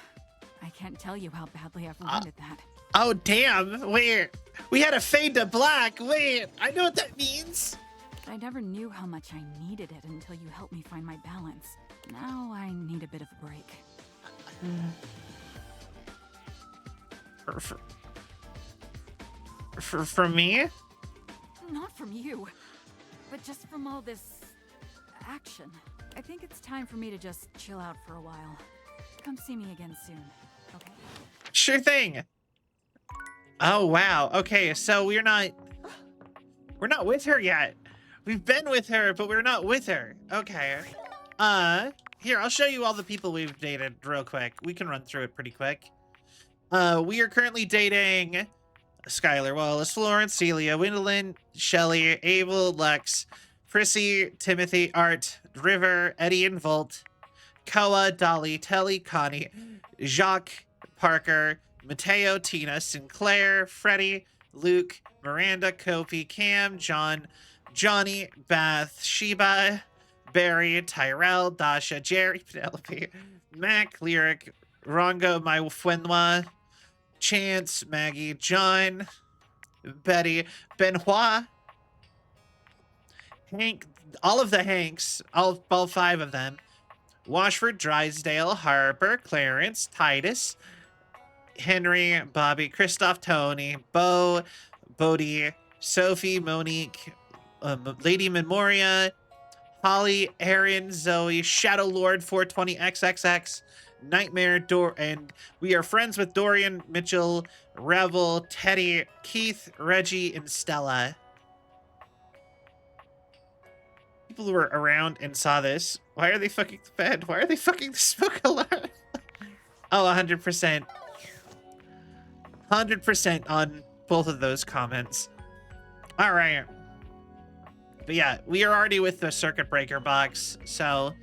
I can't tell you how badly I've wanted that.
Oh, damn. Wait. We had a fade to black. Wait. I know what that means.
I never knew how much I needed it until you helped me find my balance. Now I need a bit of a break.
From me?
Not from you, but just from all this action. I think it's time for me to just chill out for a while. Come see me again soon, okay?
Sure thing. Oh, wow. Okay, so we're not with her yet. We've been with her, but we're not with her. Okay. Here, I'll show you all the people we've dated real quick. We can run through it pretty quick. We are currently dating Skylar Wallace, Florence, Celia, Wendolyn, Shelly, Abel, Lex, Prissy, Timothy, Art, River, Eddie and Volt, Koa, Dolly, Telly, Connie, Jacques, Parker, Mateo, Tina, Sinclair, Freddie, Luke, Miranda, Kofi, Cam, John, Johnny, Beth, Sheba, Barry, Tyrell, Dasha, Jerry, Penelope, Mac, Lyric, Rongo, My Fuenwa, Chance, Maggie, John, Betty, Benoit, Hank, all of the Hanks, all five of them, Washford, Drysdale, Harper, Clarence, Titus, Henry, Bobby, Christoph, Tony, Bo, Bodie, Sophie, Monique, Lady Memoria, Holly, Aaron, Zoe, Shadow Lord 420XXX, Nightmare, and we are friends with Dorian, Mitchell, Revel, Teddy, Keith, Reggie, and Stella. People who were around and saw this. Why are they fucking the bed? Why are they fucking the smoke alarm? Oh, 100%. 100% on both of those comments. All right. But yeah, we are already with the circuit breaker box. So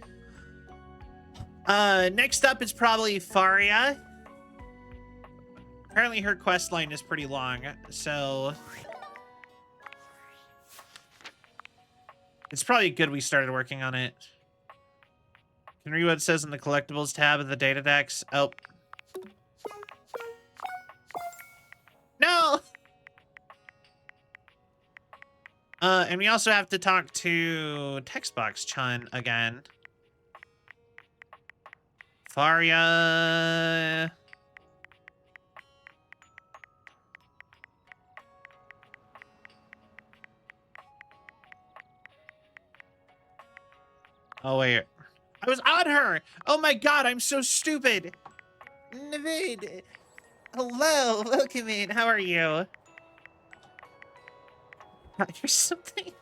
next up is probably Faria. Apparently her quest line is pretty long, so it's probably good we started working on it. Can read what it says in the collectibles tab of the data decks. Oh. No! And we also have to talk to Textbox Chun again. Faria. Oh, wait. I was on her! Oh my god, I'm so stupid! Navid! Hello, welcome in. How are you? You're something.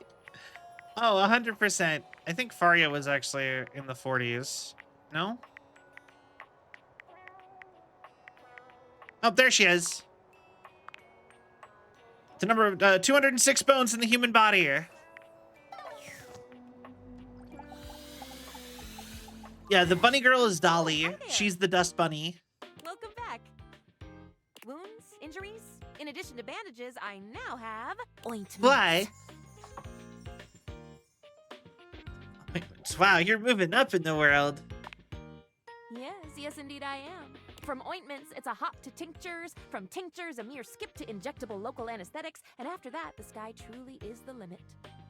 Oh, 100%. I think Faria was actually in the 40s. No? Oh, there she is. The number of 206 bones in the human body. Yeah, the bunny girl is Dolly. She's the dust bunny.
Welcome back. Wounds? Injuries? In addition to bandages, I now have ointment.
Why? Wow, you're moving up in the world.
Yes, indeed I am. From ointments, it's a hop to tinctures. From tinctures, a mere skip to injectable local anesthetics. And after that, the sky truly is the limit.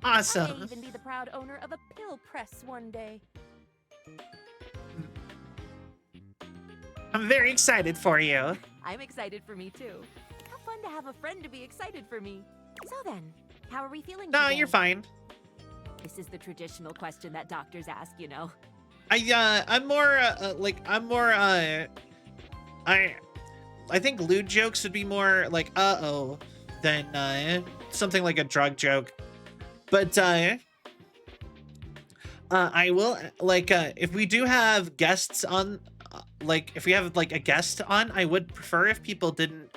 Awesome.
I may even be the proud owner of a pill press one day.
I'm very excited for you.
I'm excited for me too. How fun to have a friend to be excited for me. So then, how are we feeling
No,
today?
you're fine.
This is the traditional question that doctors ask, you know.
I'm more I think lewd jokes would be more like uh-oh than something like a drug joke. But I will if we do have guests on, if we have like a guest on, I would prefer if people didn't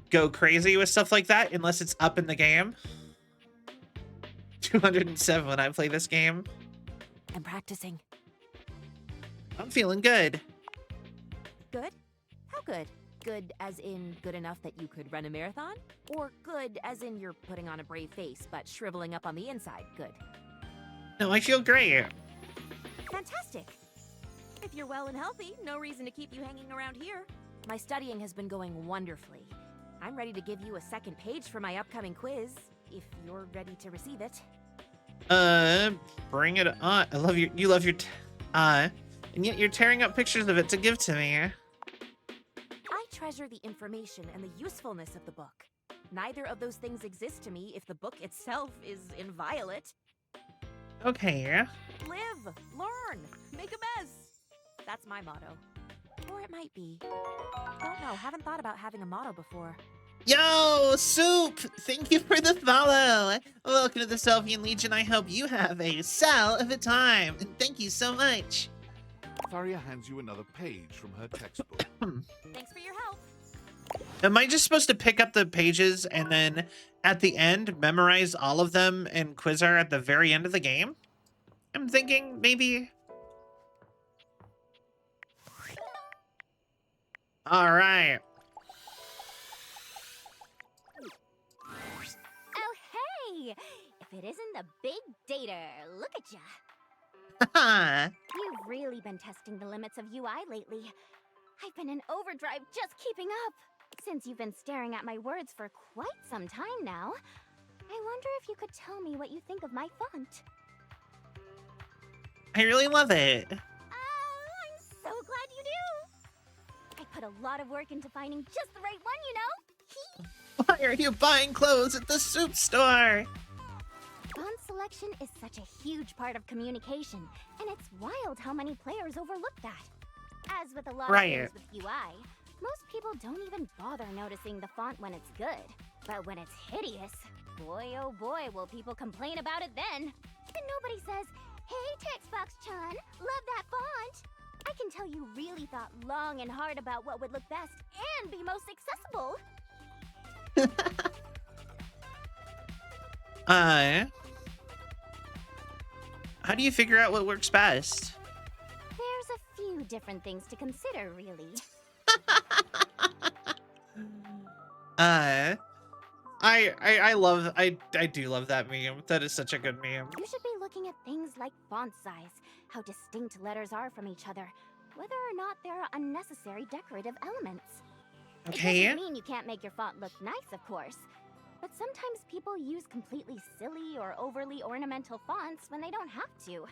go crazy with stuff like that unless it's up in the game. 207 when I play this game.
I'm practicing.
I'm feeling good.
Good? How good? Good as in good enough that you could run a marathon? Or good as in you're putting on a brave face but shriveling up on the inside? Good.
No, I feel great.
Fantastic. If you're well and healthy, no reason to keep you hanging around here. My studying has been going wonderfully. I'm ready to give you a second page for my upcoming quiz, if you're ready to receive it.
Bring it on. I love you love your and yet you're tearing up pictures of it to give to me.
I treasure the information and the usefulness of the book. Neither of those things exist to me if the book itself is inviolate.
Okay.
Live, learn, make a mess. That's my motto. Or it might be. Don't know, haven't thought about having a motto before.
Yo, Soup! Thank you for the follow! Welcome to the Selvian Legion. I hope you have a cell of a time. And thank you so much.
Faria hands you another page from her textbook.
Thanks for your help.
Am I just supposed to pick up the pages and then at the end memorize all of them and quiz her at the very end of the game? I'm thinking maybe. All right.
Oh, hey! If it isn't the big dater, look at ya. You've really been testing the limits of UI lately. I've been in overdrive just keeping up. Since you've been staring at my words for quite some time now, I wonder if you could tell me what you think of my font.
I really love it.
I'm so glad you do. I put a lot of work into finding just the right one, you know?
Why are you buying clothes at the Soup store?
Font selection is such a huge part of communication, and it's wild how many players overlook that. As with a lot of things with UI, most people don't even bother noticing the font when it's good. But when it's hideous, boy oh boy will people complain about it then. And nobody says, hey Textbox-chan, love that font. I can tell you really thought long and hard about what would look best and be most accessible.
How do you figure out what works best?
There's a few different things to consider, really.
I do love that meme. That is such a good meme.
You should be looking at things like font size, how distinct letters are from each other, whether or not there are unnecessary decorative elements. It
Okay.
doesn't mean you can't make your font look nice, of course. But sometimes people use completely silly or overly ornamental fonts when they don't have to.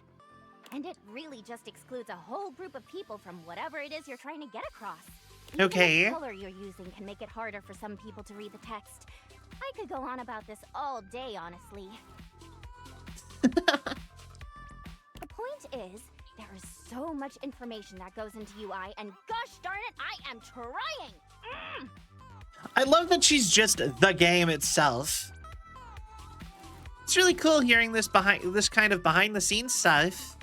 And it really just excludes a whole group of people from whatever it is you're trying to get across. Even
Okay.
the color you're using can make it harder for some people to read the text. I could go on about this all day, honestly. The point is, there is so much information that goes into UI, and gosh darn it, I am trying!
I love that she's just the game itself. It's really cool hearing this kind of behind the scenes stuff.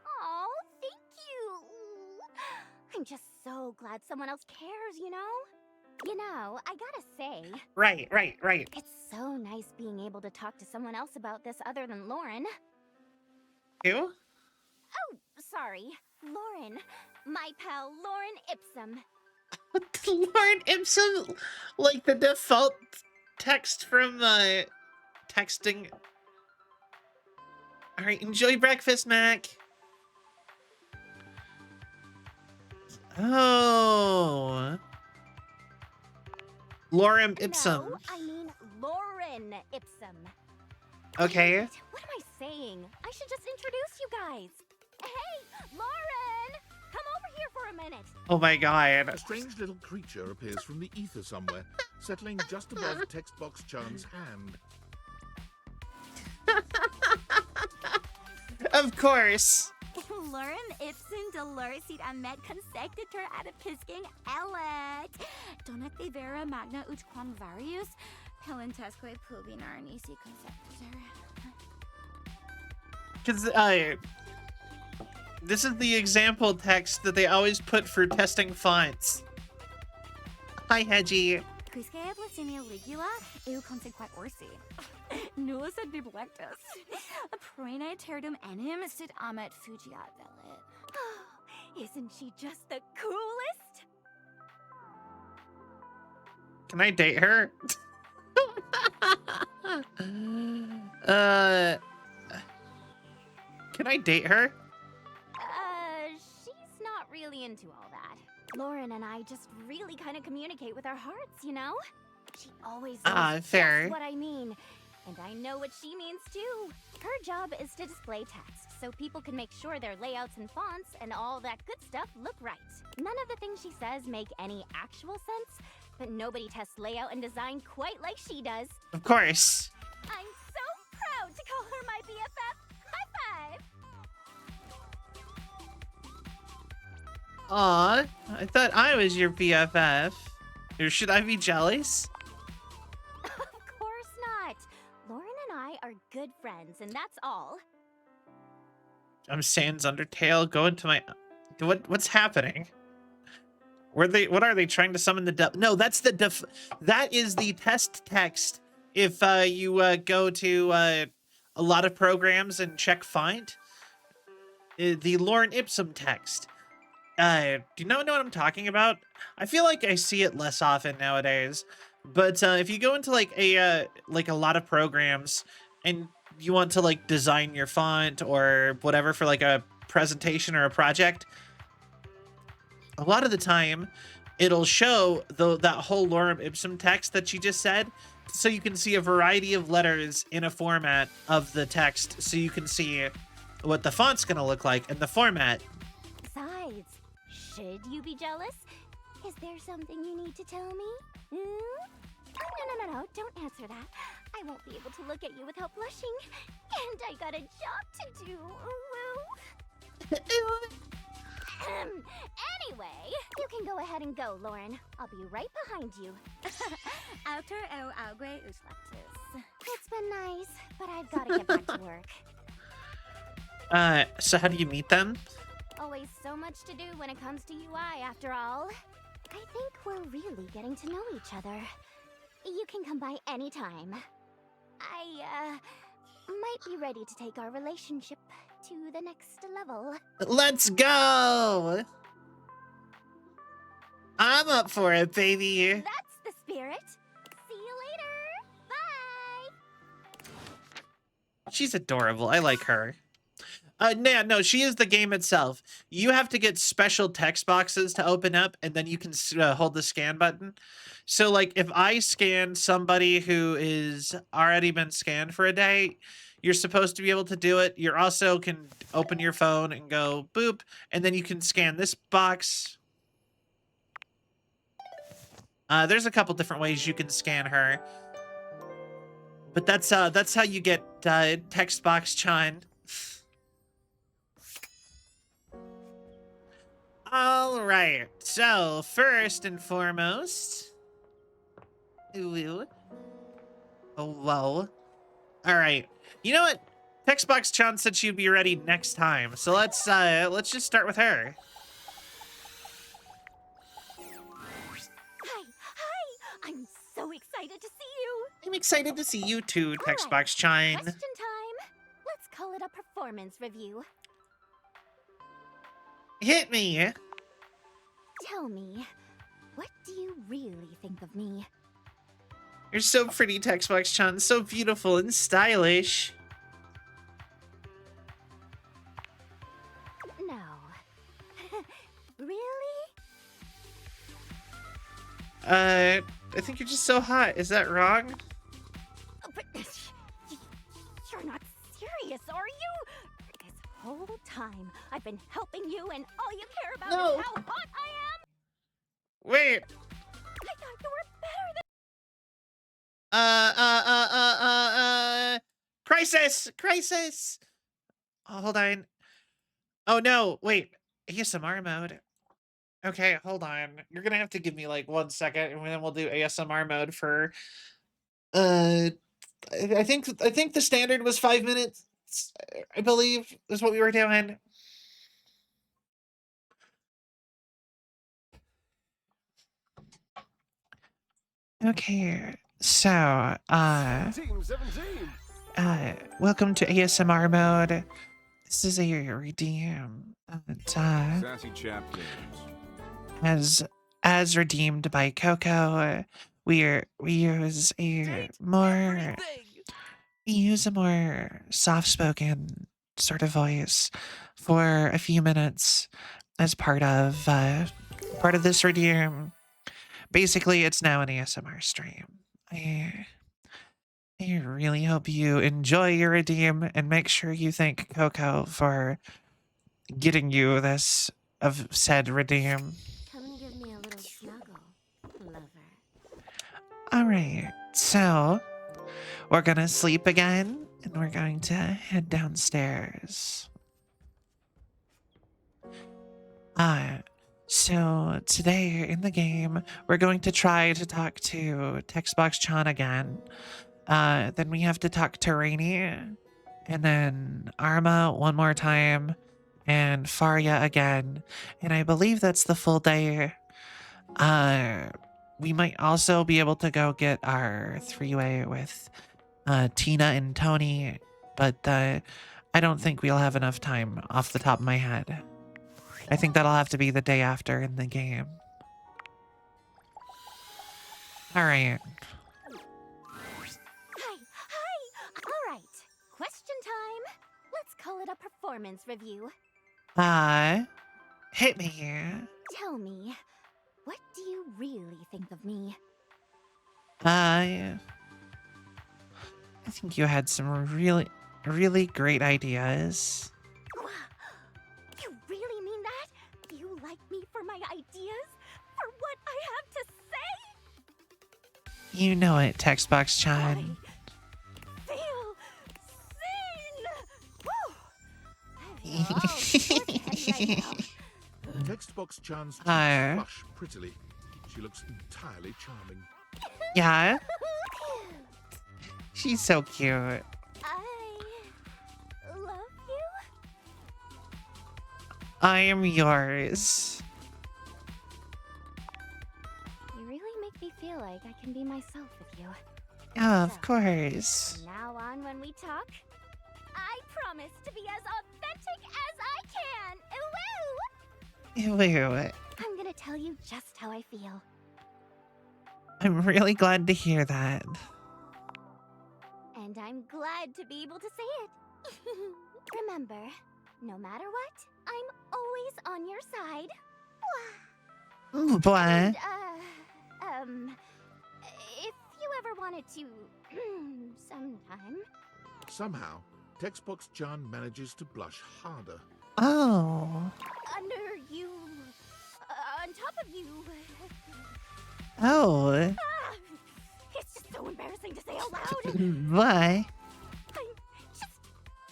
Oh, thank you! I'm just so glad someone else cares, you know? You know, I gotta say,
Right.
it's so nice being able to talk to someone else about this other than Lauren.
Who?
Oh, sorry. Lauren. My pal, Lauren Ipsum.
Lauren Ipsum, like the default text from texting. All right, enjoy breakfast, Mac. Oh, Lauren Ipsum.
No, I mean Lauren Ipsum.
Okay.
Wait, what am I saying? I should just introduce you guys. Hey, Lauren! Come over here for a minute.
Oh my God.
A strange little creature appears from the ether somewhere, settling just above Textbox Chan's hand.
Of course.
Lauren Ipsum Dolores Amet Consectator Adipisking Elet. Donate Vera Magna ut quam varius. Pelentesque Pubinar Nisi Consectator.
Because this is the example text that they always put for testing fonts. Hi, Hedgie.
Quisque Blasinia Ligula, eu consequat orsi. Nullus ad biblectus. Praene terdum enim sit amet fugiat velit.
Isn't she just the coolest?
Can I date her? Can I date her?
She's not really into all that. Lauren and I just really kind of communicate with our hearts, you know? She always knows
fair.
just what I mean. And I know what she means too. Her job is to display text, so people can make sure their layouts and fonts and all that good stuff look right. None of the things she says make any actual sense, but nobody tests layout and design quite like she does.
Of course.
I'm so proud to call her my BFF. High five!
Aw, I thought I was your BFF. Or should I be jealous?
Of course not. Lauren and I are good friends, and that's all.
I'm Sans Undertale. Go into my... What's happening? What are they trying to summon the No, that's the that is the test text. If you go to a lot of programs and check font, the Lauren Ipsum text. Do you know what I'm talking about? I feel like I see it less often nowadays. But if you go into like a lot of programs and you want to like design your font or whatever for like a presentation or a project, a lot of the time it'll show that whole Lorem Ipsum text that she just said, so you can see a variety of letters in a format of the text, so you can see what the font's gonna look like and the format.
Besides, should you be jealous? Is there something you need to tell me? Oh, no, don't answer that. I won't be able to look at you without blushing. And I got a job to do. Anyway, you can go ahead and go, Lauren. I'll be right behind you.
Autor eu augue ut lectus.
It's been nice, but I've got to get back to work.
So how do you meet them?
Always so much to do when it comes to UI, after all. I think we're really getting to know each other. You can come by anytime. I, might be ready to take our relationship to the next level.
Let's go! I'm up for it, baby.
That's the spirit. See you later. Bye.
She's adorable. I like her. No, she is the game itself. You have to get special text boxes to open up, and then you can hold the scan button. So, like, if I scan somebody who is already been scanned for a day, you're supposed to be able to do it. You also can open your phone and go boop, and then you can scan this box. There's a couple different ways you can scan her, but that's how you get text box Chan. All right, so first and foremost, ooh, oh whoa, all right. You know what? Textbox Chan said she'd be ready next time, so let's just start with her.
Hi, I'm so excited to see you.
I'm excited to see you too, Textbox
Alright,
Chan.
Question time. Let's call it a performance review.
Hit me.
Tell me, what do you really think of me?
You're so pretty, Textbox Chan. So beautiful and stylish.
No. Really?
I think you're just so hot. Is that wrong?
But you're not serious, are you? This whole time, I've been helping you, and all you care about
No.
is how hot I am.
Wait.
I thought you were better than.
Crisis! Oh, hold on. Oh no, wait. ASMR mode. Okay, hold on. You're gonna have to give me like 1 second, and then we'll do ASMR mode for. I think the standard was 5 minutes. I believe is what we were doing. Okay, so
Team 17.
welcome to ASMR mode. This is a redeem.
Sassy chap games.
As redeemed by Coco, we use a more soft-spoken sort of voice for a few minutes as part of this redeem. Basically, it's now an ASMR stream. I really hope you enjoy your redeem and make sure you thank Coco for getting you this of said redeem.
Come and give me a little snuggle, lover.
All right, so we're gonna sleep again, and we're going to head downstairs. So today in the game, we're going to try to talk to Textbox Chan again. Then we have to talk to Rainy, and then Arma one more time, and Faria again. And I believe that's the full day. We might also be able to go get our three-way with Tina and Tony, but I don't think we'll have enough time off the top of my head. I think that'll have to be the day after in the game. All right.
Hi. All right. Question time. Let's call it a performance review.
Hit me.
Tell me, what do you really think of me?
I think you had some really great ideas.
You really mean that? You like me for my ideas? For what I have to say?
You know it, Textbox Chan.
Feel seen.
Textbox Chan's cheeks
Hi.
flush prettily. She looks entirely charming.
Yeah? She's so cute.
I love you.
I am yours.
You really make me feel like I can be myself with you.
Oh, of
So,
course.
from now on, when we talk, I promise to be as authentic as I can. Ooh!
Ew.
I'm gonna tell you just how I feel.
I'm really glad to hear that.
And I'm glad to be able to say it. Remember, no matter what, I'm always on your side.
Ooh, boy.
And, if you ever wanted to, sometime.
Somehow, Textbox John manages to blush harder.
Oh.
Under you, on top of you.
Oh.
Ah, it's just so embarrassing to say out loud.
Why?
I'm just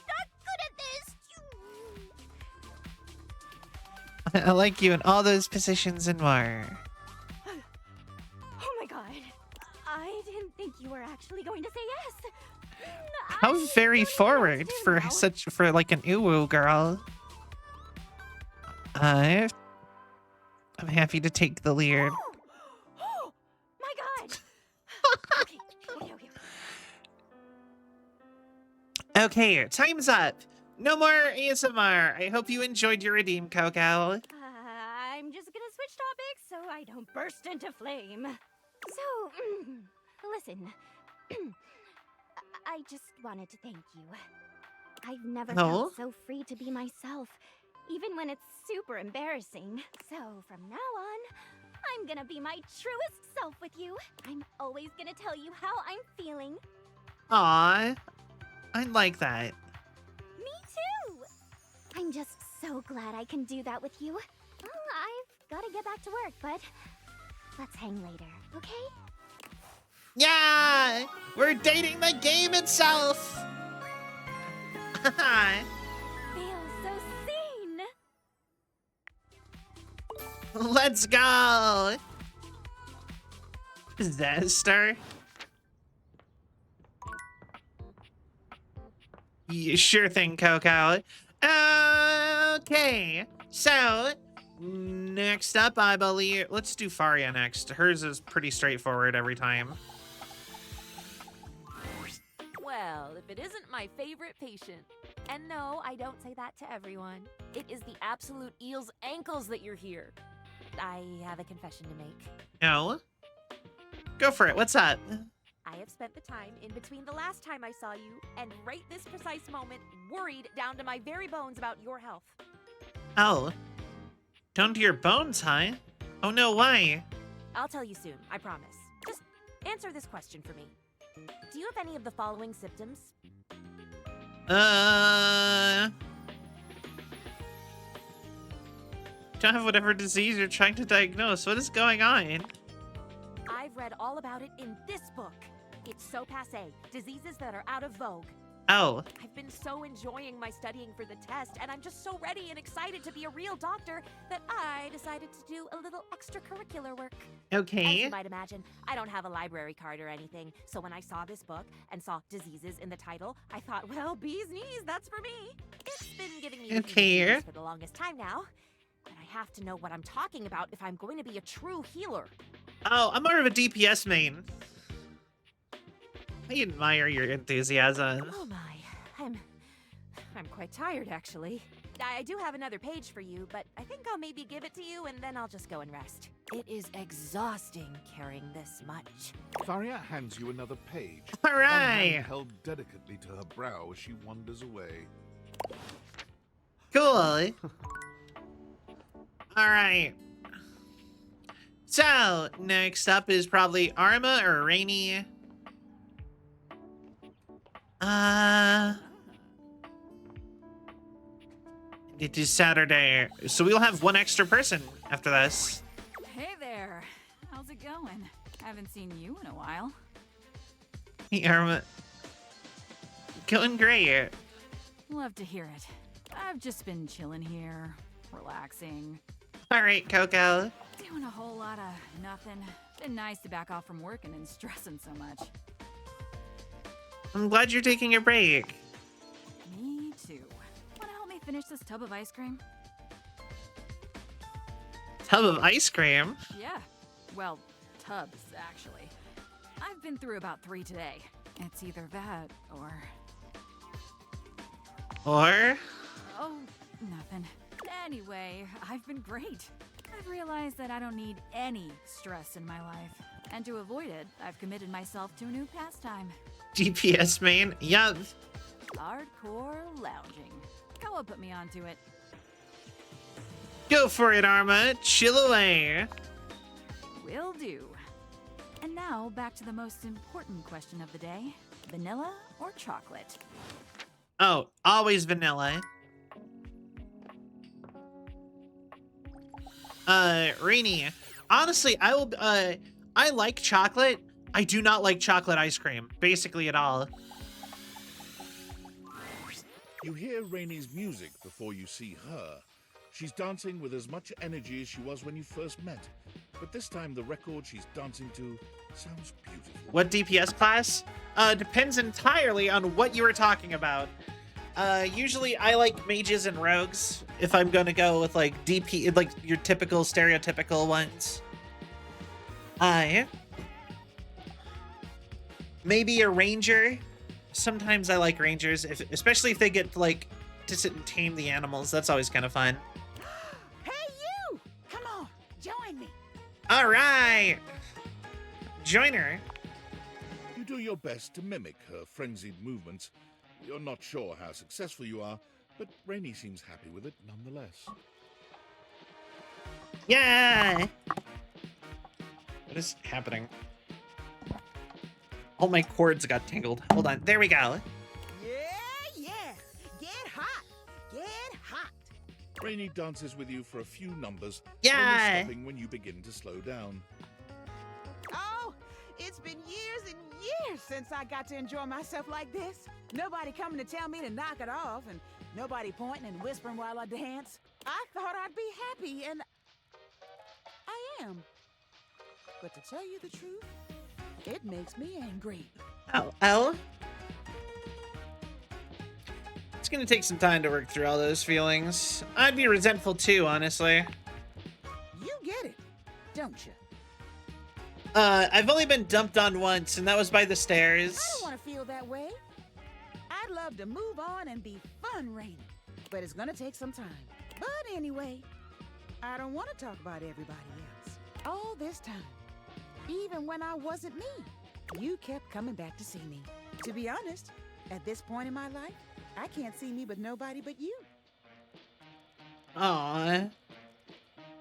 not good at this.
I like you in all those positions and more.
Oh my god. I didn't think you were actually going to say yes.
How
I'm
very
starting to
forward
know too
for
now.
like an uwu girl. I'm happy to take the lead.
Oh my god. Okay, okay, okay.
Okay, time's up. No more ASMR. I hope you enjoyed your redeem, Coco.
I'm just gonna switch topics so I don't burst into flame. So, listen. I just wanted to thank you. I've never
Oh?
felt so free to be myself, even when it's super embarrassing. So, from now on, I'm gonna be my truest self with you. I'm always gonna tell you how I'm feeling.
Aw, I like that.
Me too! I'm just so glad I can do that with you. Well, I've gotta get back to work, but let's hang later, okay?
Yeah, we're dating the game itself.
Feels so seen!
Let's go. Zester. Yeah, sure thing, Coco. Okay, so next up, I believe, let's do Faria next. Hers is pretty straightforward every time.
Well, if it isn't my favorite patient. And no, I don't say that to everyone. It is the absolute eel's ankles that you're here. I have a confession to make.
No. Go for it. What's up?
I have spent the time in between the last time I saw you and right this precise moment worried down to my very bones about your health.
Oh. Down to your bones, huh? Oh no, why?
I'll tell you soon, I promise. Just answer this question for me. Do you have any of the following symptoms?
Don't have whatever disease you're trying to diagnose. What is going on?
I've read all about it in this book. It's so passé. Diseases that are out of vogue.
Oh.
I've been so enjoying my studying for the test, and I'm just so ready and excited to be a real doctor that I decided to do a little extracurricular work. As
Okay.
you might imagine, I don't have a library card or anything, so when I saw this book and saw diseases in the title, I thought, well, bee's knees, that's for me. It's been giving me the
Okay.
disease for the longest time now, but I have to know what I'm talking about if I'm going to be a true healer.
Oh, I'm more of a DPS main. I admire your enthusiasm.
Oh my, I'm quite tired actually. I do have another page for you, but I think I'll maybe give it to you and then I'll just go and rest. It is exhausting carrying this much.
Faria hands you another page.
All
One hand
right.
held delicately to her brow as she wanders away.
Cool. All right. So, next up is probably Arma or Rainy. It is Saturday, so we'll have one extra person after this.
Hey there. How's it going? Haven't seen you in a while.
Hey, Arma. Going great.
Love to hear it. I've just been chilling here, relaxing,
All right, Coco.
doing a whole lot of nothing. Been nice to back off from working and stressing so much.
I'm glad you're taking a break.
Me too. Wanna help me finish this tub of ice cream?
Tub of ice cream.
Yeah. Well, tubs, actually. I've been through about 3 today. It's either that or...
Or?
Oh, nothing. Anyway, I've been great. I've realized that I don't need any stress in my life. And to avoid it, I've committed myself to a new pastime.
DPS main? Yup.
Hardcore lounging. Koa put me onto it.
Go for it, Arma. Chill away.
Will do. And now, back to the most important question of the day. Vanilla or chocolate?
Oh, always vanilla. Rainy. Honestly, I like chocolate. I do not like chocolate ice cream, basically at all.
You hear Rainy's music before you see her. She's dancing with as much energy as she was when you first met. But this time the record she's dancing to sounds beautiful.
What DPS class? Depends entirely on what you were talking about. Usually I like mages and rogues if I'm gonna go with like DP, like your typical stereotypical ones. Maybe a ranger. Sometimes I like rangers, especially if they get like to sit and tame the animals. That's always kind of fun.
Hey, you! Come on, join me.
All right, join her.
You do your best to mimic her frenzied movements. You're not sure how successful you are, but Rainy seems happy with it nonetheless.
Yeah. What is happening? All my cords got tangled. Hold on. There we go.
Yeah. Get hot. Get hot.
Rainy dances with you for a few numbers,
Yeah.
only stopping when you begin to slow down.
Oh, it's been years and years since I got to enjoy myself like this. Nobody coming to tell me to knock it off, and nobody pointing and whispering while I dance. I thought I'd be happy, and I am. But to tell you the truth, it makes me angry.
Oh. It's gonna take some time to work through all those feelings. I'd be resentful too, honestly.
You get it, don't you?
I've only been dumped on once, and that was by the stairs.
I don't want to feel that way. I'd love to move on and be fun, Rainy, but it's gonna take some time. But anyway, I don't want to talk about everybody else. All this time, even when I wasn't me, you kept coming back to see me. To be honest, at this point in my life, I can't see me with nobody but you.
Aww.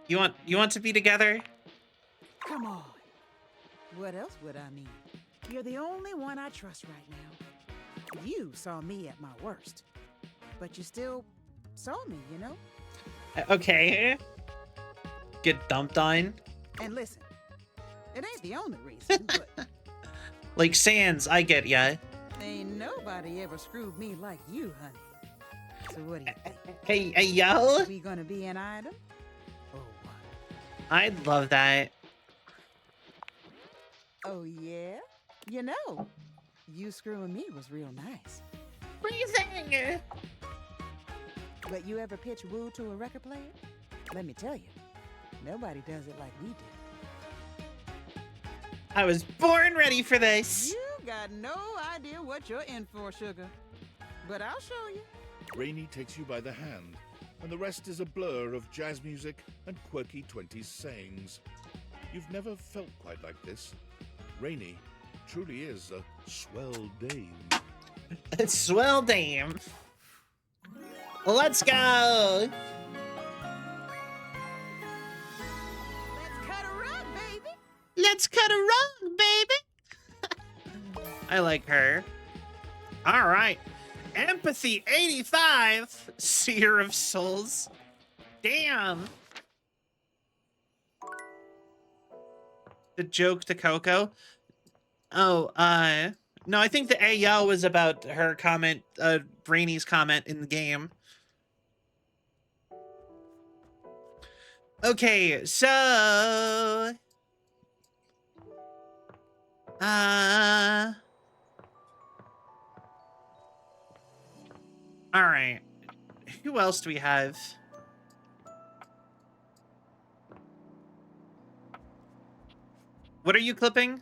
You want to be together?
Come on. What else would I mean? You're the only one I trust right now. You saw me at my worst, but you still saw me, you know?
Okay. Get dumped on?
And listen, it ain't the only reason, but
Like Sans, I get ya.
ain't nobody ever screwed me like you, honey. So what do you think?
Hey, yo.
We gonna be an item? Or what?
I'd love that.
Oh, yeah? You know, you screwing me was real nice.
Freezing.
But you ever pitch woo to a record player? Let me tell you, nobody does it like we do.
I was born ready for this.
You got no idea what you're in for, sugar. But I'll show you.
Rainy takes you by the hand, and the rest is a blur of jazz music and quirky 20s sayings. You've never felt quite like this. Rainy truly is a swell dame.
Swell dame. Let's go.
Let's cut a rug, baby.
Let's cut a rug, baby. I like her. All right. Empathy 85. Seer of Souls. Damn. The joke to Coco. Oh, no, I think the Ayo was about her comment, Brainy's comment in the game. Okay, so... Alright. Who else do we have? What are you clipping?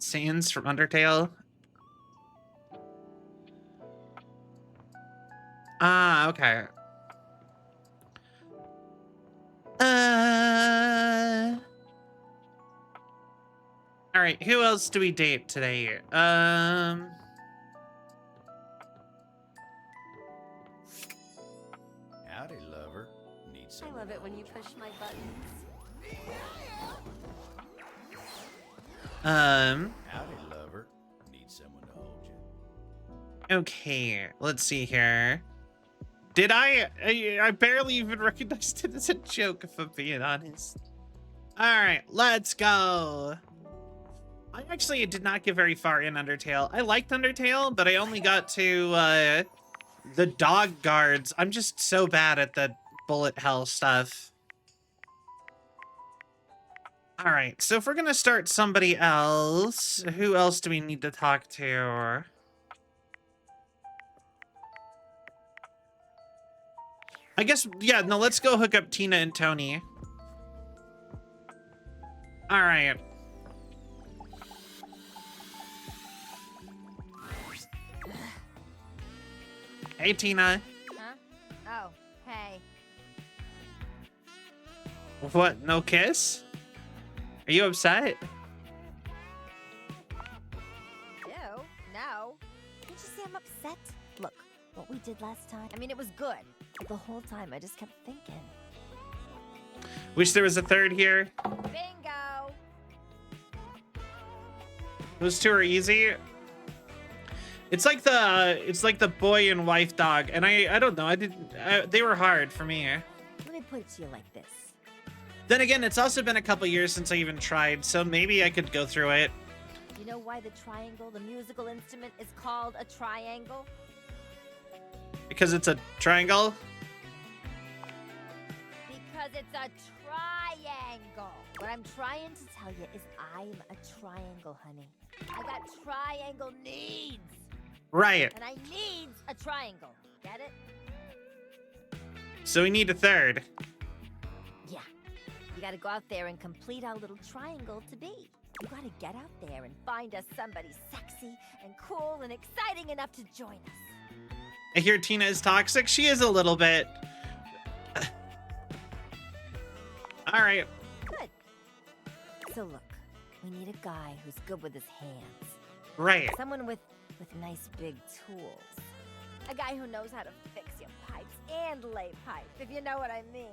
Sans from Undertale. Ah, okay. All right, who else do we date today?
Howdy, lover. Need some.
I love it when you push my buttons.
Howdy, lover. Need someone to hold you.
Okay, let's see here. Did I barely even recognized it as a joke, if I'm being honest. All right, let's go. I actually did not get very far in Undertale. I liked Undertale, but I only got to the dog guards. I'm just so bad at the bullet hell stuff. All right, so if we're gonna start somebody else, who else do we need to talk to? I guess, yeah, no, let's go hook up Tina and Tony. All right. Hey, Tina.
Huh? Oh, hey.
What, no kiss? Are you upset?
Ew, no. Can't you see I'm upset? Look, what we did last time, I mean, it was good. But the whole time, I just kept thinking.
Wish there was a third here.
Bingo!
Those two are easy. It's like the boy and wife dog, and I don't know. They were hard for me.
Let me put it to you like this.
Then again, it's also been a couple years since I even tried, so maybe I could go through it.
You know why the triangle, the musical instrument, is called a triangle?
Because it's a triangle?
Because it's a triangle. What I'm trying to tell you is I'm a triangle, honey. I got triangle needs.
Right.
And I need a triangle. Get it?
So we need a third.
Yeah. You gotta go out there and complete our little triangle to be. You gotta get out there and find us somebody sexy and cool and exciting enough to join us.
I hear Tina is toxic. She is a little bit. All right.
Good. So look, we need a guy who's good with his hands.
Right.
Someone with nice big tools. A guy who knows how to fix your pipes and lay pipe, if you know what I mean.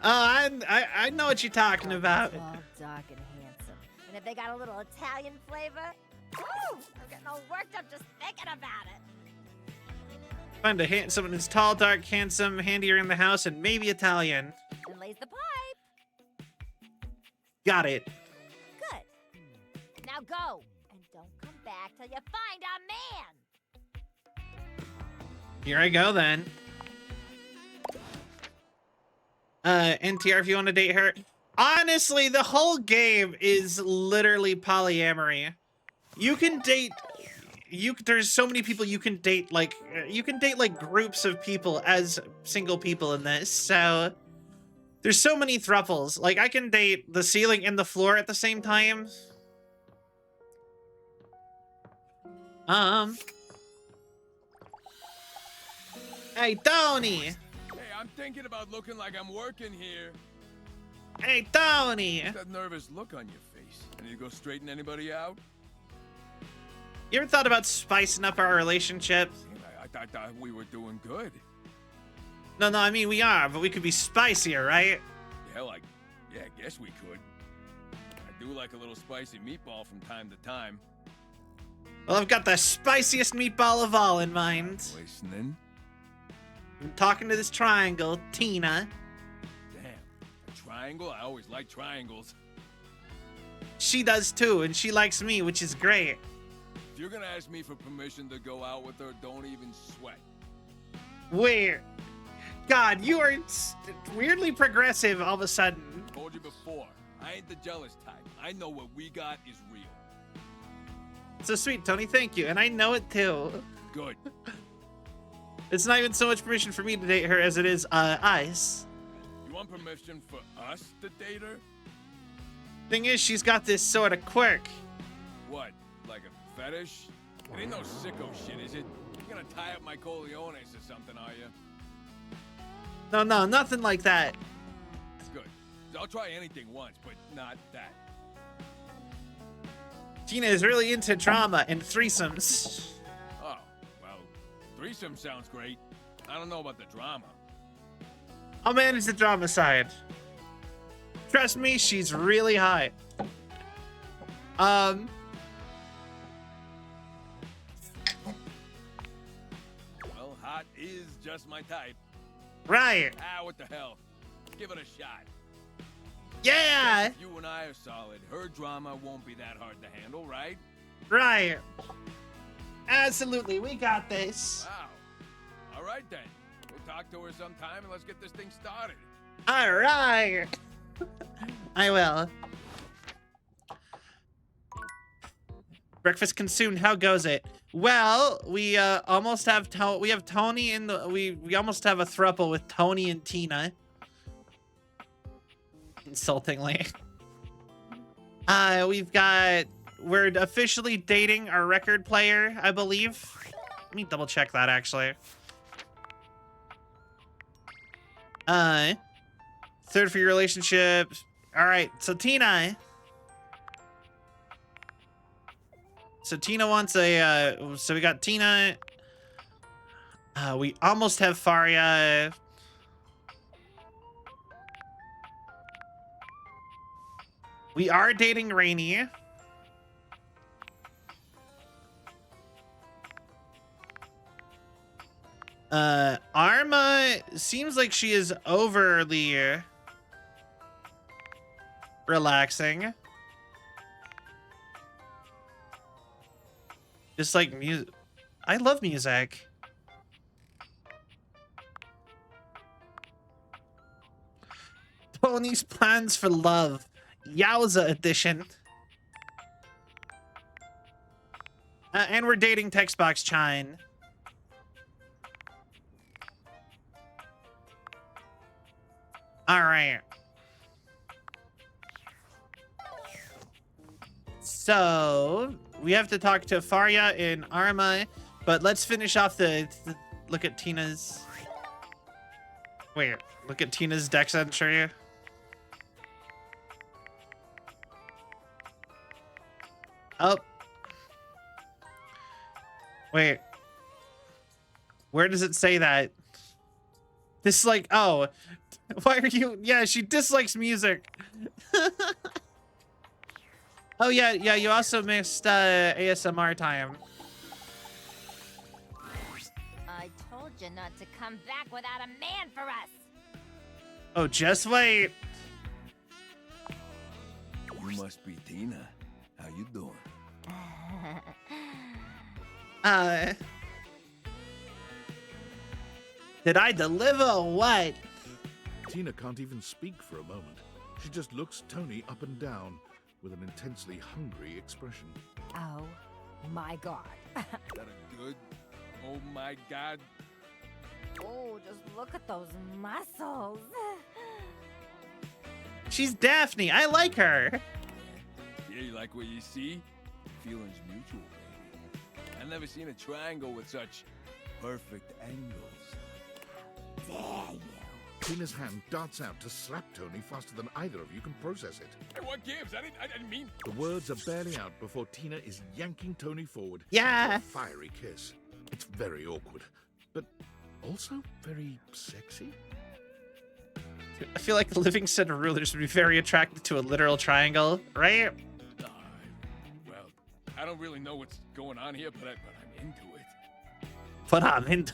I know what you're talking about.
Tall, dark, and handsome. And if they got a little Italian flavor, woo! I'm getting all worked up just thinking about it.
Find someone who's tall, dark, handsome, handier in the house, and maybe Italian.
And lays the pipe.
Got it.
Good. Now go. And don't come back till you find a man.
Here I go then. NTR, if you want to date her. Honestly, the whole game is literally polyamory. You can date. There's so many people you can date. Like you can date like groups of people as single people in this. So there's so many thruples. Like I can date the ceiling and the floor at the same time. Hey, Tony!
Hey, I'm thinking about looking like I'm working here.
Hey, Tony!
What's that nervous look on your face? I need to go straighten anybody out?
You ever thought about spicing up our relationship?
I thought we were doing good.
No, I mean we are, but we could be spicier, right?
Yeah, I guess we could. I do like a little spicy meatball from time to time.
Well, I've got the spiciest meatball of all in mind.
Listening?
I'm talking to this triangle, Tina.
Damn, a triangle? I always like triangles.
She does too, and she likes me, which is great.
If you're gonna ask me for permission to go out with her, don't even sweat.
Where? God, you are weirdly progressive all of a sudden.
Told you before, I ain't the jealous type. I know what we got is real.
So sweet, Tony, thank you, and I know it too.
Good.
It's not even so much permission for me to date her as it is, us.
You want permission for us to date her?
Thing is, she's got this sort of quirk.
What, like a fetish? It ain't no sicko shit, is it? You're gonna tie up my Corleones or something, are you?
No, nothing like that.
Good. I'll try anything once, but not that.
Tina is really into drama and threesomes.
Oh, well, threesome sounds great. I don't know about the drama.
I'll manage the drama side. Trust me, she's really high.
Well, hot is just my type.
Right.
Ah, what the hell? Give it a shot.
Yeah.
If you and I are solid, her drama won't be that hard to handle, right?
Right. Absolutely, we got this.
Wow. All right then. We'll talk to her sometime and let's get this thing started.
All right. I will. Breakfast consumed. How goes it? Well, we almost have we have Tony in the we almost have a throuple with Tony and Tina. Insultingly. We're officially dating our record player, I believe. Let me double check that actually. Third for your relationship. All right, so Tina. So Tina wants a, so we got Tina. We almost have Faria. We are dating Rainy. Arma seems like she is overly relaxing. Just like music. I love music. Tony's plans for love. Yowza edition. And we're dating Textbox Chine. All right. So we have to talk to Faria and Arma, but let's finish off the look at Tina's. Wait, look at Tina's dex entry. Oh. Wait. Where does it say that? Dislike. Oh. Why are you? Yeah, she dislikes music. Oh, yeah, you also missed ASMR time.
I told you not to come back without a man for us.
Oh, just wait.
You must be Tina. How you doing?
Did I deliver or what?
Tina can't even speak for a moment. She just looks Tony up and down with an intensely hungry expression.
Oh my god.
Is that a good? Oh my god.
Oh, just look at those muscles.
She's Daphne. I like her.
Yeah, you like what you see? Feelings mutual, baby. I've never seen a triangle with such perfect angles.
Dare you?
Tina's hand darts out to slap Tony faster than either of you can process it.
Hey, what gives? I didn't mean...
The words are barely out before Tina is yanking Tony forward.
Yeah.
For a fiery kiss. It's very awkward, but also very sexy.
I feel like the Livingston rulers would be very attracted to a literal triangle, right?
Well, I don't really know what's going on here, but I'm into it.
But I'm into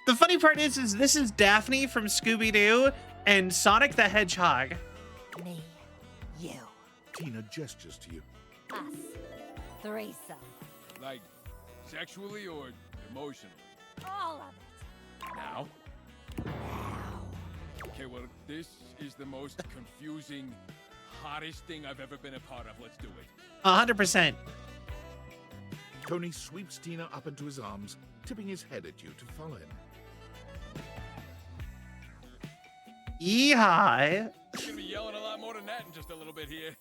The funny part is this is Daphne from Scooby-Doo and Sonic the Hedgehog.
Me. You.
Tina gestures to you.
Us. Threesome.
Like, sexually or emotionally?
All of it.
Now? Okay, well, this is the most confusing, hottest thing I've ever been a part of. Let's do it.
100%.
Tony sweeps Tina up into his arms, tipping his head at you to follow him.
Yeehaw.
You're gonna be yelling a lot more than that in just a little bit here.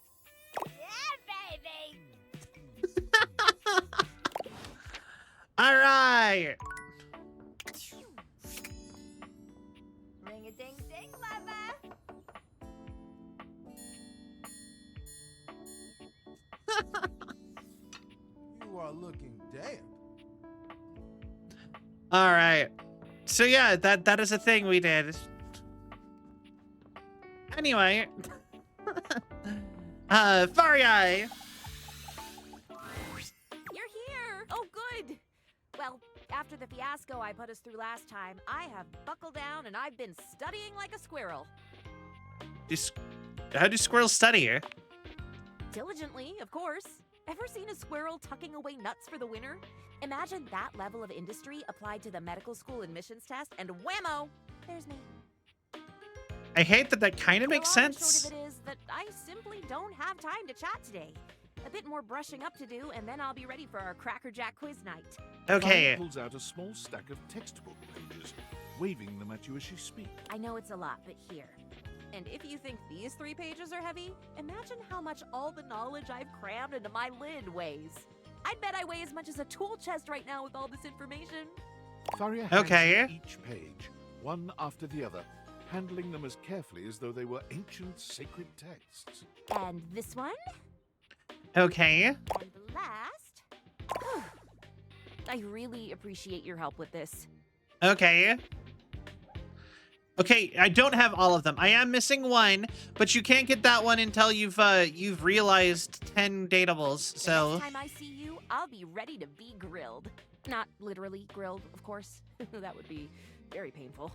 Yeah,
All right.
Ring a ding ding, lover.
You are looking damp.
All right. So yeah, that is a thing we did. Anyway. Faria.
You're here! Oh, good! Well, after the fiasco I put us through last time, I have buckled down and I've been studying like a squirrel.
How do squirrels study?
Diligently, of course. Ever seen a squirrel tucking away nuts for the winter? Imagine that level of industry applied to the medical school admissions test, and whammo! There's me.
I hate that kind of makes
The long and
sense.
short of it is that I simply don't have time to chat today. A bit more brushing up to do, and then I'll be ready for our Cracker Jack quiz night.
Okay.
Faria pulls out a small stack of textbook pages, waving them at you as she speaks.
I know it's a lot, but here. And if you think these 3 pages are heavy, imagine how much all the knowledge I've crammed into my lid weighs. I'd bet I weigh as much as a tool chest right now with all this information.
Faria hands
Okay.
you each page, one after the other, handling them as carefully as though they were ancient sacred texts.
And this one?
Okay.
And the last? I really appreciate your help with this.
Okay. Okay, I don't have all of them. I am missing one, but you can't get that one until you've realized 10 datables.
The
So
next time I see you, I'll be ready to be grilled. Not literally grilled, of course. That would be very painful.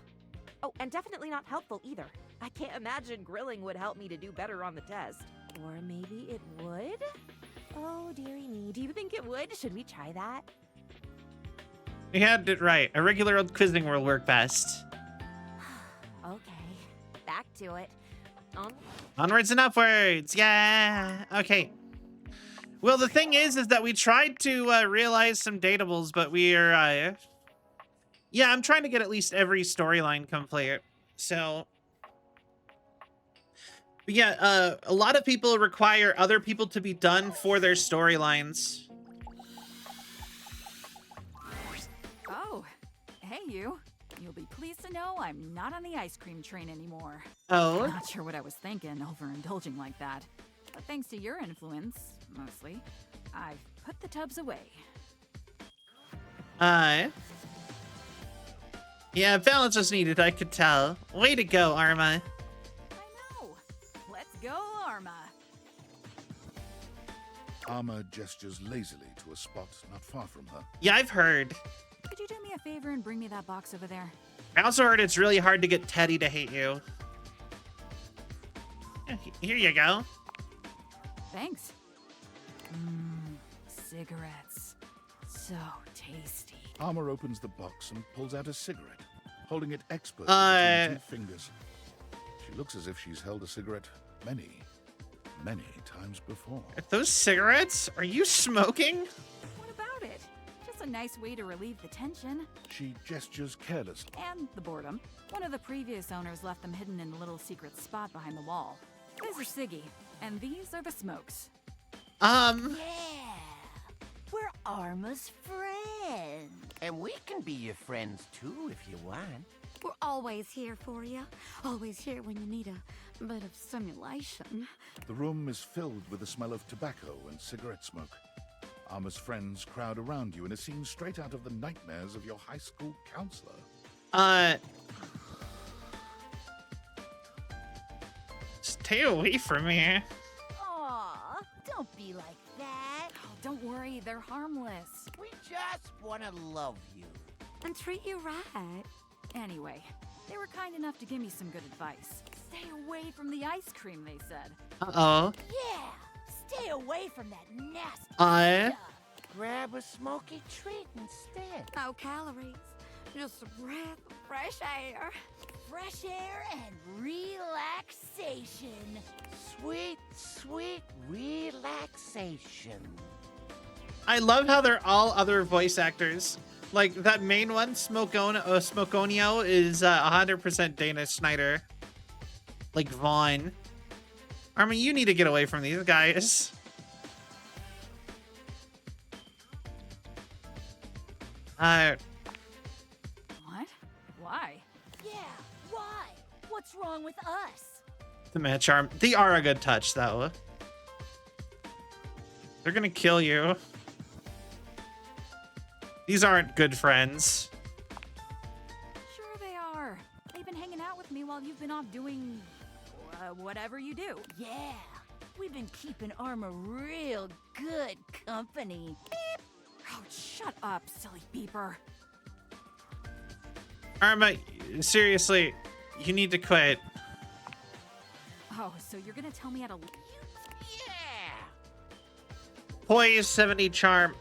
Oh, and definitely not helpful either. I can't imagine grilling would help me to do better on the test. Or maybe it would? Oh, dearie me. Do you think it would? Should we try that?
you had it right. A regular old quizzing will work best.
Okay, back to it.
Onwards and upwards. Yeah. Okay. Well, the thing is that we tried to realize some datables, but we are, yeah, I'm trying to get at least every storyline complete. So, but yeah, a lot of people require other people to be done for their storylines.
Oh, hey you. You'll be pleased to know I'm not on the ice cream train anymore.
Oh?
Not sure what I was thinking, overindulging like that. But thanks to your influence, mostly, I've put the tubs away.
Yeah, balance was needed, I could tell. Way to go, Arma.
I know. Let's go, Arma.
Arma gestures lazily to a spot not far from her.
Yeah, I've heard.
Could you do me a favor and bring me that box over there?
I also heard it's really hard to get Teddy to hate you. Yeah, here you go.
Thanks. Cigarettes. So tasty.
Arma opens the box and pulls out a cigarette, holding it expertly between 2 fingers. She looks as if she's held a cigarette many times before.
Are those cigarettes? Are you smoking?
What about it? Just a nice way to relieve the tension.
She gestures carelessly.
And the boredom. One of the previous owners left them hidden in a little secret spot behind the wall. This is Siggy, and these are the smokes.
Yeah, we're Arma's friends. And we can be your friends too if you want.
We're always here for you. Always here when you need a bit of stimulation.
The room is filled with the smell of tobacco and cigarette smoke. Arma's friends crowd around you in a scene straight out of the nightmares of your high school counselor.
Stay away from me.
Aw, don't be like that.
Oh, don't worry, they're harmless.
We just want to love you.
And treat you right.
Anyway, they were kind enough to give me some good advice. Stay away from the ice cream, they said.
Uh-oh.
Yeah, stay away from that nasty
Uh.
stuff. Grab a smoky treat instead.
No calories. Just a breath of fresh air.
Fresh air and relaxation. Sweet, sweet relaxation.
I love how they're all other voice actors. Like, that main one, Smokonio, is 100% Dana Schneider. Like, Vaughn. Armin, you need to get away from these guys.
What? Why?
Yeah, why? What's wrong with us?
The match arm. They are a good touch, though. They're gonna kill you. These aren't good friends.
Sure they are. They've been hanging out with me while you've been off doing whatever you do.
Yeah, we've been keeping Arma real good company.
Beep. Oh, shut up, silly beeper.
Arma, seriously, you need to quit.
Oh, so you're gonna tell me how to...
Yeah!
Poise 70 charm.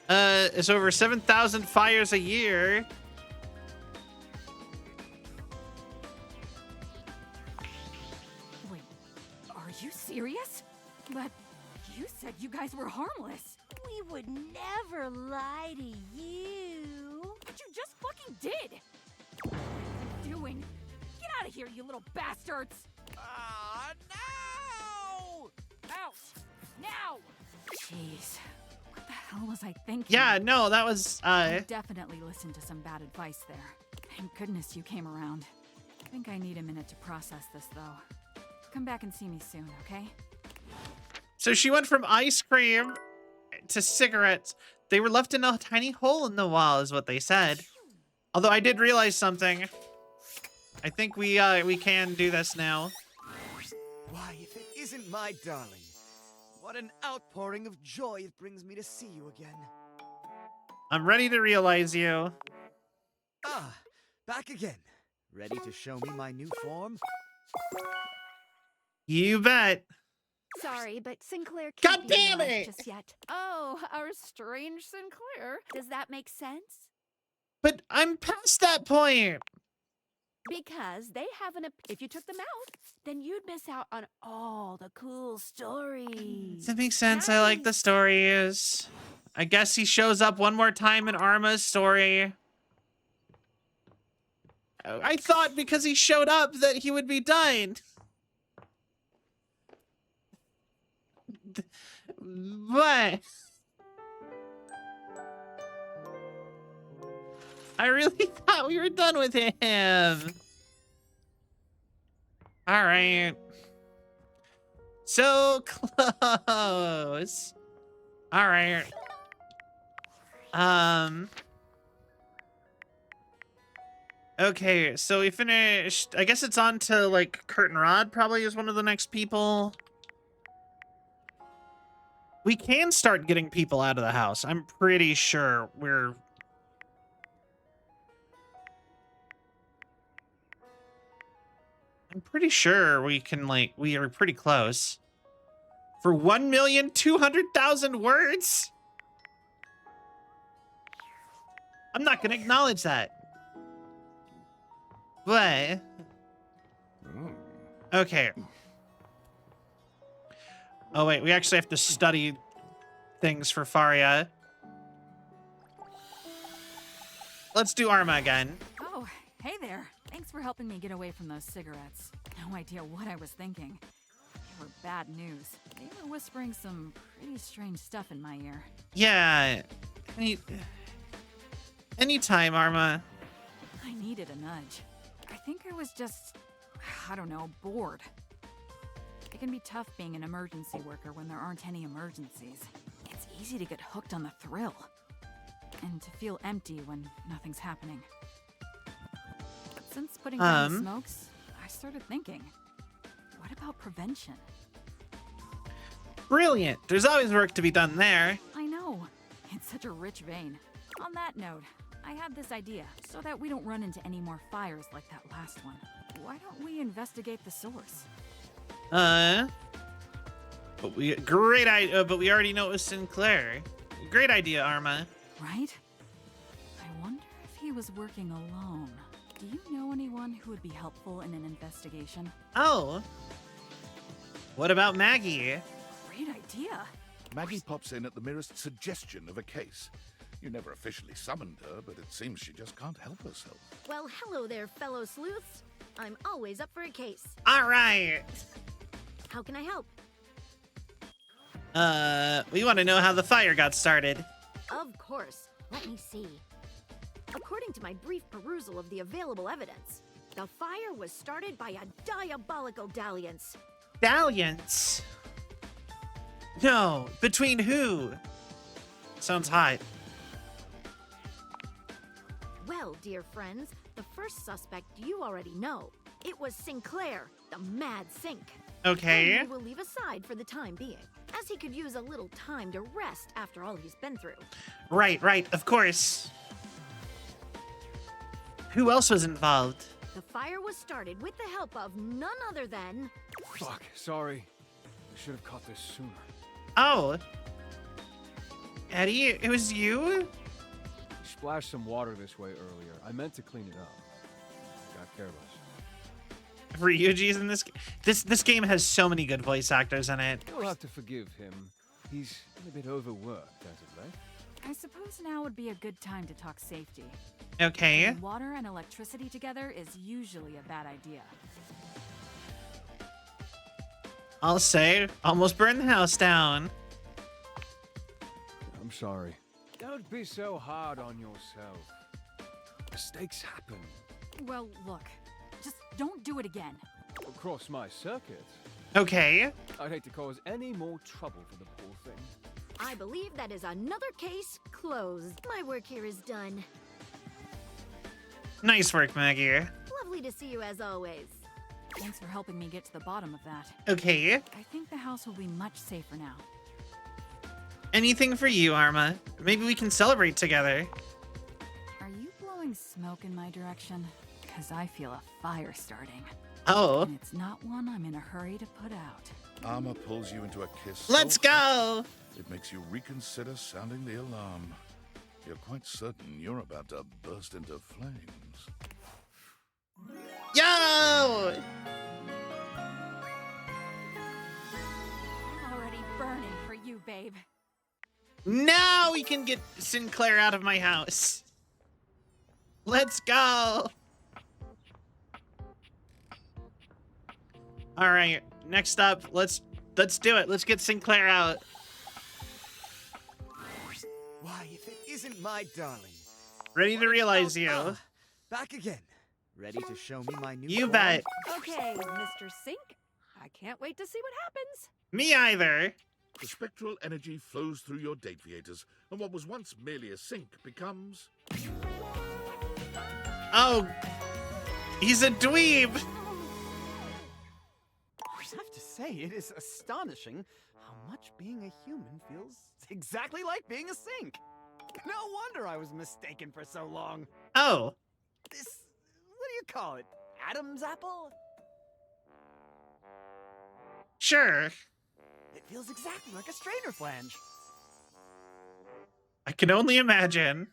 It's over 7,000 fires a year.
Wait, are you serious? But you said you guys were harmless.
We would never lie to you.
But you just fucking did! What are you doing? Get out of here, you little bastards!
Ah, no!
Out! Now! Jeez. What the hell was I thinking?
Yeah, no, that was,
I definitely listened to some bad advice there. Thank goodness you came around. I think I need a minute to process this, though. Come back and see me soon, okay?
So she went from ice cream to cigarettes. They were left in a tiny hole in the wall, is what they said. Although I did realize something. I think we can do this now.
Why, if it isn't my darling, what an outpouring of joy it brings me to see you again.
I'm ready to realize you.
Ah, back again. Ready to show me my new form?
You bet.
Sorry, but Sinclair
God
can't be
damn
alive
it!
just yet. Oh, our strange Sinclair. Does that make sense?
But I'm past that point.
Because they have if you took them out, then you'd miss out on all the cool stories.
That makes sense. I like the stories. I guess he shows up one more time in Arma's story. I thought because he showed up that he would be done. But I really thought we were done with him. All right. So close. All right. Okay, so we finished. I guess it's on to like Curtain Rod probably is one of the next people. We can start getting people out of the house. I'm pretty sure I'm pretty sure we can, like, we are pretty close. For 1,200,000 words? I'm not gonna acknowledge that. But okay. Oh wait, we actually have to study things for Faria. Let's do Arma again.
Oh, hey there. Thanks for helping me get away from those cigarettes. No idea what I was thinking. They were bad news. They were whispering some pretty strange stuff in my ear.
Yeah. Anytime, Arma.
I needed a nudge. I think I was just, I don't know, bored. It can be tough being an emergency worker when there aren't any emergencies. It's easy to get hooked on the thrill. And to feel empty when nothing's happening. But since putting down the smokes, I started thinking, what about prevention?
Brilliant. There's always work to be done there.
I know. It's such a rich vein. On that note, I had this idea, so that we don't run into any more fires like that last one. Why don't we investigate the source?
Great idea, but we already know it was Sinclair. Great idea, Arma.
Right? I wonder if he was working alone. Do you know anyone who would be helpful in an investigation?
Oh. What about Maggie?
Great idea.
Maggie pops in at the merest suggestion of a case. You never officially summoned her, but it seems she just can't help herself.
Well, hello there, fellow sleuths. I'm always up for a case.
All right.
How can I help?
We want to know how the fire got started.
Of course. Let me see. According to my brief perusal of the available evidence, the fire was started by a diabolical dalliance.
Dalliance? No, between who? Sounds hot.
Well, dear friends, the first suspect you already know. It was Sinclair, the Mad Sink.
Okay.
Whom we will leave aside for the time being, as he could use a little time to rest after all he's been through.
Right, of course. Who else was involved?
The fire was started with the help of none other than...
Fuck, sorry. I should have caught this sooner.
Oh. Eddie, it was you?
Splashed some water this way earlier. I meant to clean it up. Got careless.
Ryuji's in this. This game has so many good voice actors in it.
You'll have to forgive him. He's a bit overworked as of late.
I suppose now would be a good time to talk safety.
Okay.
Putting water and electricity together is usually a bad idea.
I'll say, almost burned the house down.
I'm sorry. Don't be so hard on yourself. Mistakes happen.
Well, look. Just don't do it again.
Across my circuit.
Okay.
I'd hate to cause any more trouble for the poor thing.
I believe that is another case closed. My work here is done.
Nice work, Maggie.
Lovely to see you as always.
Thanks for helping me get to the bottom of that.
Okay.
I think the house will be much safer now.
Anything for you, Arma. Maybe we can celebrate together.
Are you blowing smoke in my direction? Because I feel a fire starting.
Oh.
And it's not one I'm in a hurry to put out.
Arma pulls you into a kiss.
Let's
so
go!
hot, it makes you reconsider sounding the alarm. You're quite certain you're about to burst into flames.
Yo!
I'm already burning for you, babe.
Now we can get Sinclair out of my house. Let's go. All right, next up, let's do it. Let's get Sinclair out.
Why, if it isn't my darling.
Ready to realize you.
Back again. Ready to show me my new
You
form?
bet.
Okay, Mr. Sink. I can't wait to see what happens.
Me either.
The spectral energy flows through your Dateviators, and what was once merely a sink becomes...
Oh, he's a dweeb.
I have to say, it is astonishing how much being a human feels exactly like being a sink. No wonder I was mistaken for so long.
Oh.
This, what do you call it? Adam's apple?
Sure.
It feels exactly like a strainer flange.
I can only imagine.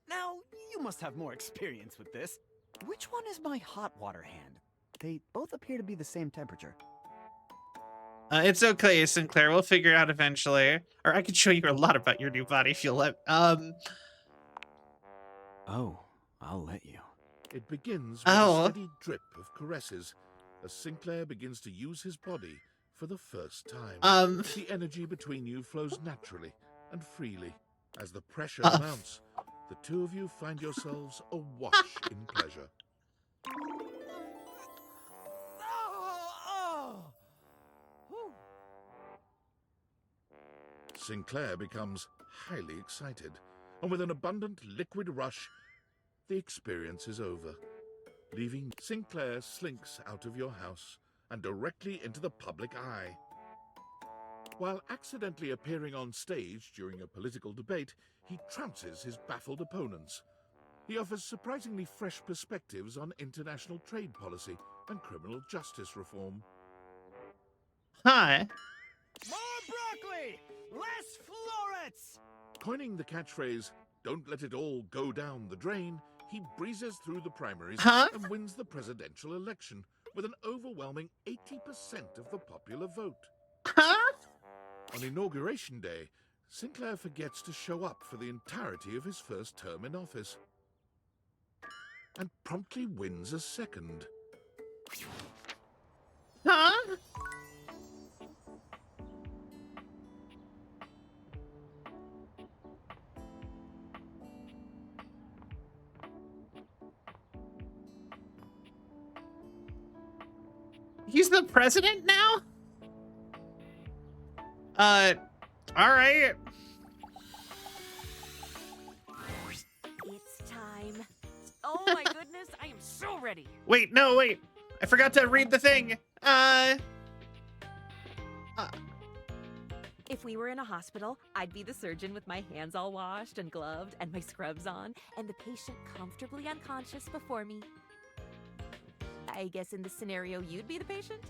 Now, you must have more experience with this. Which one is my hot water hand? They both appear to be the same temperature.
It's okay, Sinclair. We'll figure it out eventually. Or I could show you a lot about your new body if you'll let.
Oh, I'll let you.
It begins with a steady drip of caresses as Sinclair begins to use his body for the first time. The energy between you flows naturally and freely. As the pressure mounts, the two of you find yourselves awash in pleasure. Sinclair becomes highly excited, and with an abundant liquid rush, the experience is over. Leaving, Sinclair slinks out of your house and directly into the public eye. While accidentally appearing on stage during a political debate, he trounces his baffled opponents. He offers surprisingly fresh perspectives on international trade policy and criminal justice reform.
Hi.
More broccoli! Less florets!
Coining the catchphrase, "Don't let it all go down the drain," he breezes through the primaries and wins the presidential election with an overwhelming 80% of the popular vote. On Inauguration Day, Sinclair forgets to show up for the entirety of his first term in office and promptly wins a second.
He's the president now? All right.
It's time. Oh my goodness, I am so ready.
Wait, no, wait. I forgot to read the thing.
If we were in a hospital, I'd be the surgeon with my hands all washed and gloved and my scrubs on, and the patient comfortably unconscious before me. I guess in this scenario, you'd be the patient?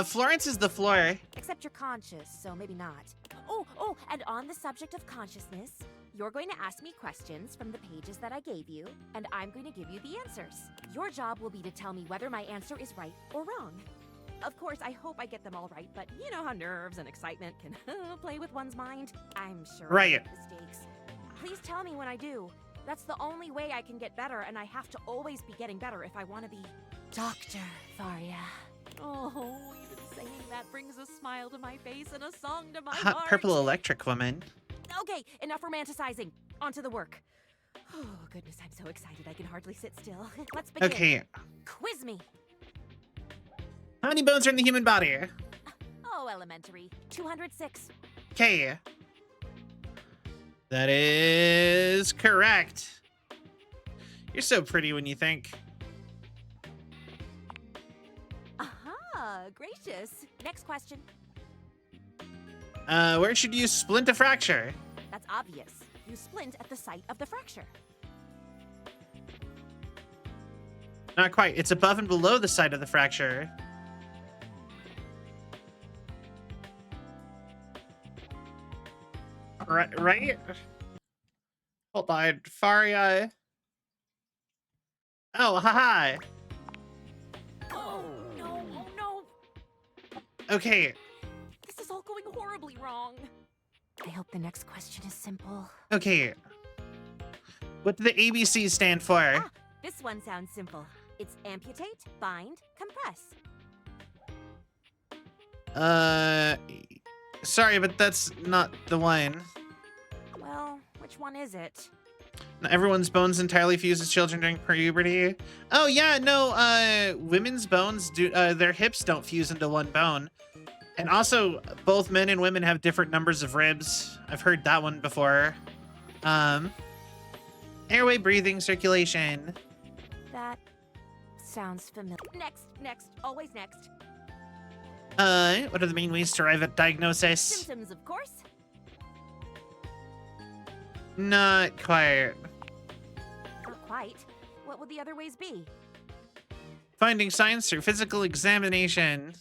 Florence is the floor.
Except you're conscious, so maybe not. Oh, and on the subject of consciousness, you're going to ask me questions from the pages that I gave you, and I'm going to give you the answers. Your job will be to tell me whether my answer is right or wrong. Of course, I hope I get them all right, but you know how nerves and excitement can play with one's mind. I'm sure I make mistakes. Please tell me when I do. That's the only way I can get better, and I have to always be getting better if I want to be Dr. Varia. Oh, even saying that brings a smile to my face and a song to my
Hot
heart.
purple electric woman.
Okay, enough romanticizing. On to the work. Oh, goodness, I'm so excited I can hardly sit still. Let's begin.
Okay.
Quiz me.
How many bones are in the human body?
Oh, elementary. 206.
Okay. That is correct. You're so pretty when you think.
Aha, gracious. Next question.
Where should you splint a fracture?
That's obvious. You splint at the site of the fracture.
Not quite. It's above and below the site of the fracture. Right? Hold on. Faria. Oh, haha.
Oh, no, oh, no.
Okay.
This is all going horribly wrong. I hope the next question is simple.
Okay. What do the ABCs stand for?
Ah, this one sounds simple. It's amputate, bind, compress.
Sorry, but that's not the one.
Well, which one is it?
Not everyone's bones entirely fuse as children during puberty. Oh yeah, no, women's bones do, their hips don't fuse into one bone. And also, both men and women have different numbers of ribs. I've heard that one before. Airway, breathing, circulation.
That sounds familiar. Next, always next.
What are the main ways to arrive at diagnosis?
Symptoms, of course.
Not quite.
Not quite. What would the other ways be?
Finding signs through physical examination.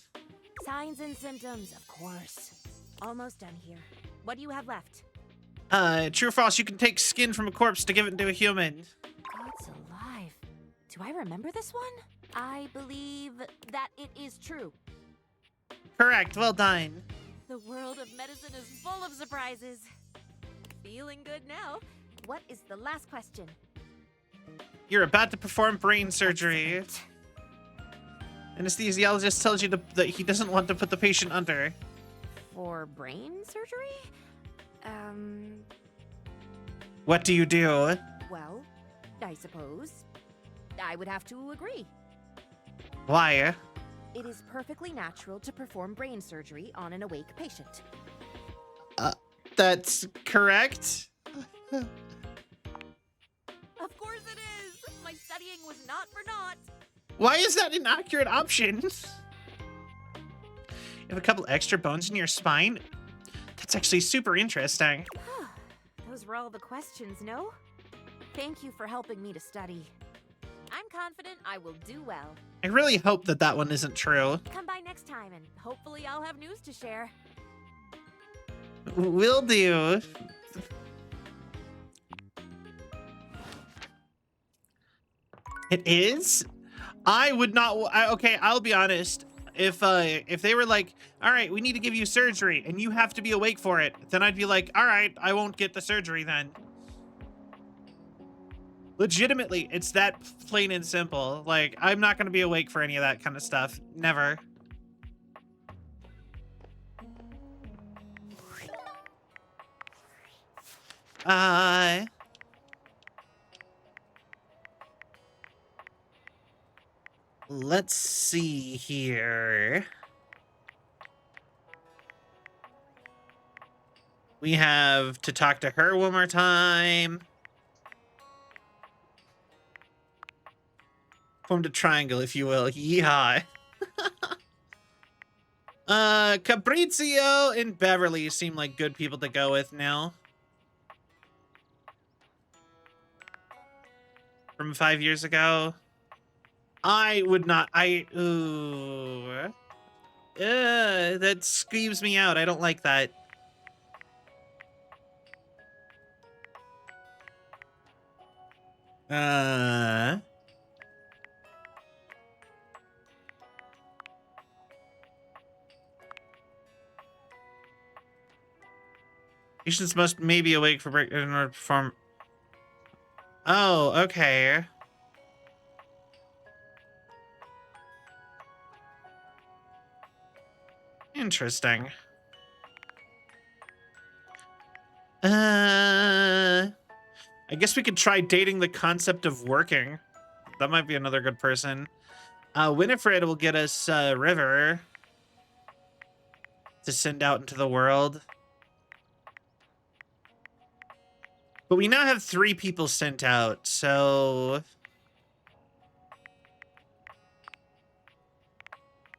Signs and symptoms, of course. Almost done here. What do you have left?
True or false, you can take skin from a corpse to give it to a human.
God's alive. Do I remember this one? I believe that it is true.
Correct, well done.
The world of medicine is full of surprises. Feeling good now. What is the last question?
You're about to perform brain surgery. Anesthesiologist tells you that he doesn't want to put the patient under.
For brain surgery?
What do you do?
Well, I suppose I would have to agree.
Why?
It is perfectly natural to perform brain surgery on an awake patient.
That's correct.
Of course it is! My studying was not for naught.
Why is that an accurate option? You have a couple extra bones in your spine? That's actually super interesting.
Those were all the questions, no? Thank you for helping me to study. I'm confident I will do well.
I really hope that that one isn't true.
Come by next time and hopefully I'll have news to share.
Will do. It is? I would not. Okay, I'll be honest. If they were like, all right, we need to give you surgery and you have to be awake for it, then I'd be like, all right, I won't get the surgery then. Legitimately, it's that plain and simple. Like, I'm not going to be awake for any of that kind of stuff. Never. Let's see here. We have to talk to her one more time. Formed a triangle, if you will. Yeehaw. Cabrizio and Beverly seem like good people to go with now. From 5 years ago. I would not. Ooh. That skeeves me out. I don't like that. Patients must maybe awake for break in order to perform. Oh, okay. Interesting. I guess we could try dating the concept of working. That might be another good person. Winifred will get us River to send out into the world. But we now have 3 people sent out, so...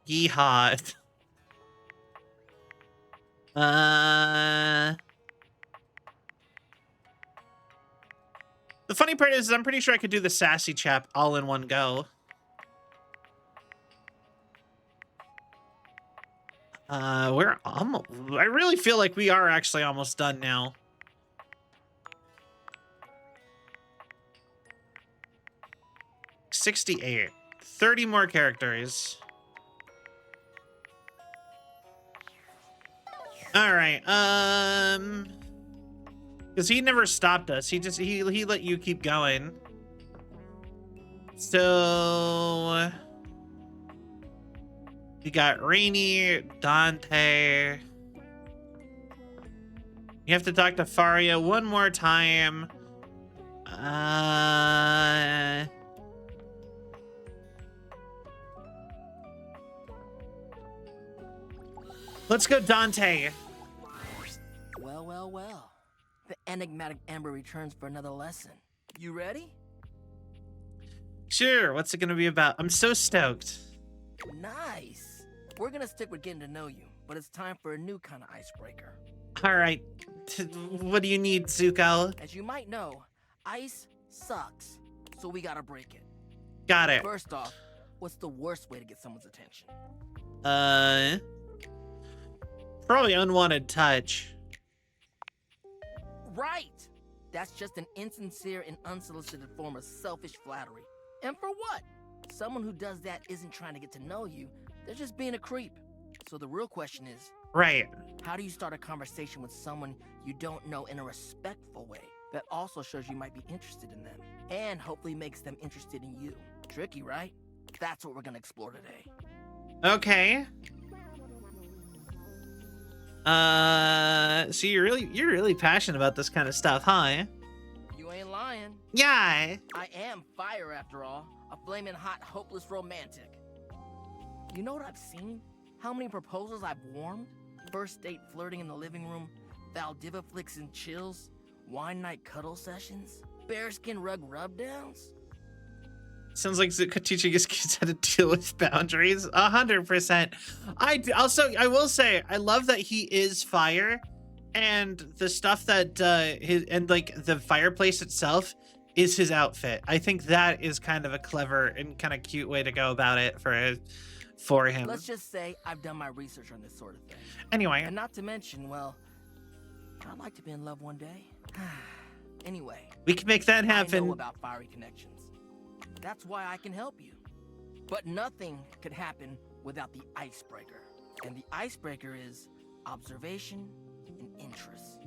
Yeehaw. The funny part is I'm pretty sure I could do the sassy chap all in one go. We're almost... I really feel like we are actually almost done now. $68. 30 more characters. All right. Because he never stopped us. He let you keep going. So we got Rainy, Dante. You have to talk to Faria one more time. Let's go, Dante.
Well, well, well. The enigmatic Amber returns for another lesson. You ready?
Sure, what's it gonna be about? I'm so stoked.
Nice. We're gonna stick with getting to know you, but it's time for a new kind of icebreaker.
All right. What do you need, Zuko?
As you might know, ice sucks, so we gotta break it.
Got it.
First off, what's the worst way to get someone's attention?
Probably unwanted touch.
Right! That's just an insincere and unsolicited form of selfish flattery. And for what? Someone who does that isn't trying to get to know you, they're just being a creep. So the real question is,
right,
how do you start a conversation with someone you don't know in a respectful way that also shows you might be interested in them and hopefully makes them interested in you? Tricky, right? That's what we're gonna explore today.
Okay. So you're really passionate about this kind of stuff, huh?
You ain't lying.
Yeah.
I am fire after all, a flaming hot, hopeless romantic. You know what I've seen? How many proposals I've warmed? First date flirting in the living room, Valdiva flicks and chills, wine night cuddle sessions, bearskin rug rubdowns.
Sounds like Zuko teaching his kids how to deal with boundaries. 100%. I will say, I love that he is fire, and the stuff that the fireplace itself is his outfit. I think that is kind of a clever and kind of cute way to go about it for him.
Let's just say I've done my research on this sort of thing.
Anyway.
And not to mention, well, I'd like to be in love one day. Anyway.
We can make that happen.
I know about fiery connections. That's why I can help you. But nothing could happen without the icebreaker. And the icebreaker is observation and interest.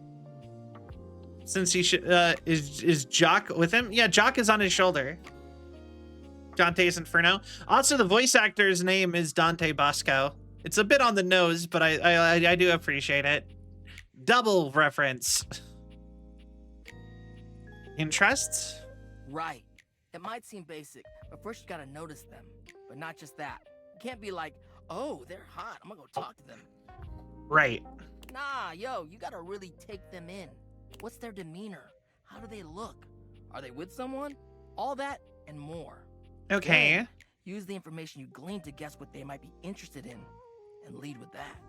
Since he is Jock with him? Yeah, Jock is on his shoulder. Dante's Inferno. Also, the voice actor's name is Dante Bosco. It's a bit on the nose, but I do appreciate it. Double reference. Interests?
Right. It might seem basic, but first you gotta notice them. But not just that. You can't be like, oh, they're hot, I'm gonna go talk to them.
Right.
Nah, yo, you gotta really take them in. What's their demeanor? How do they look? Are they with someone? All that and more.
Okay.
Then, use the information you glean to guess what they might be interested in, and lead with that.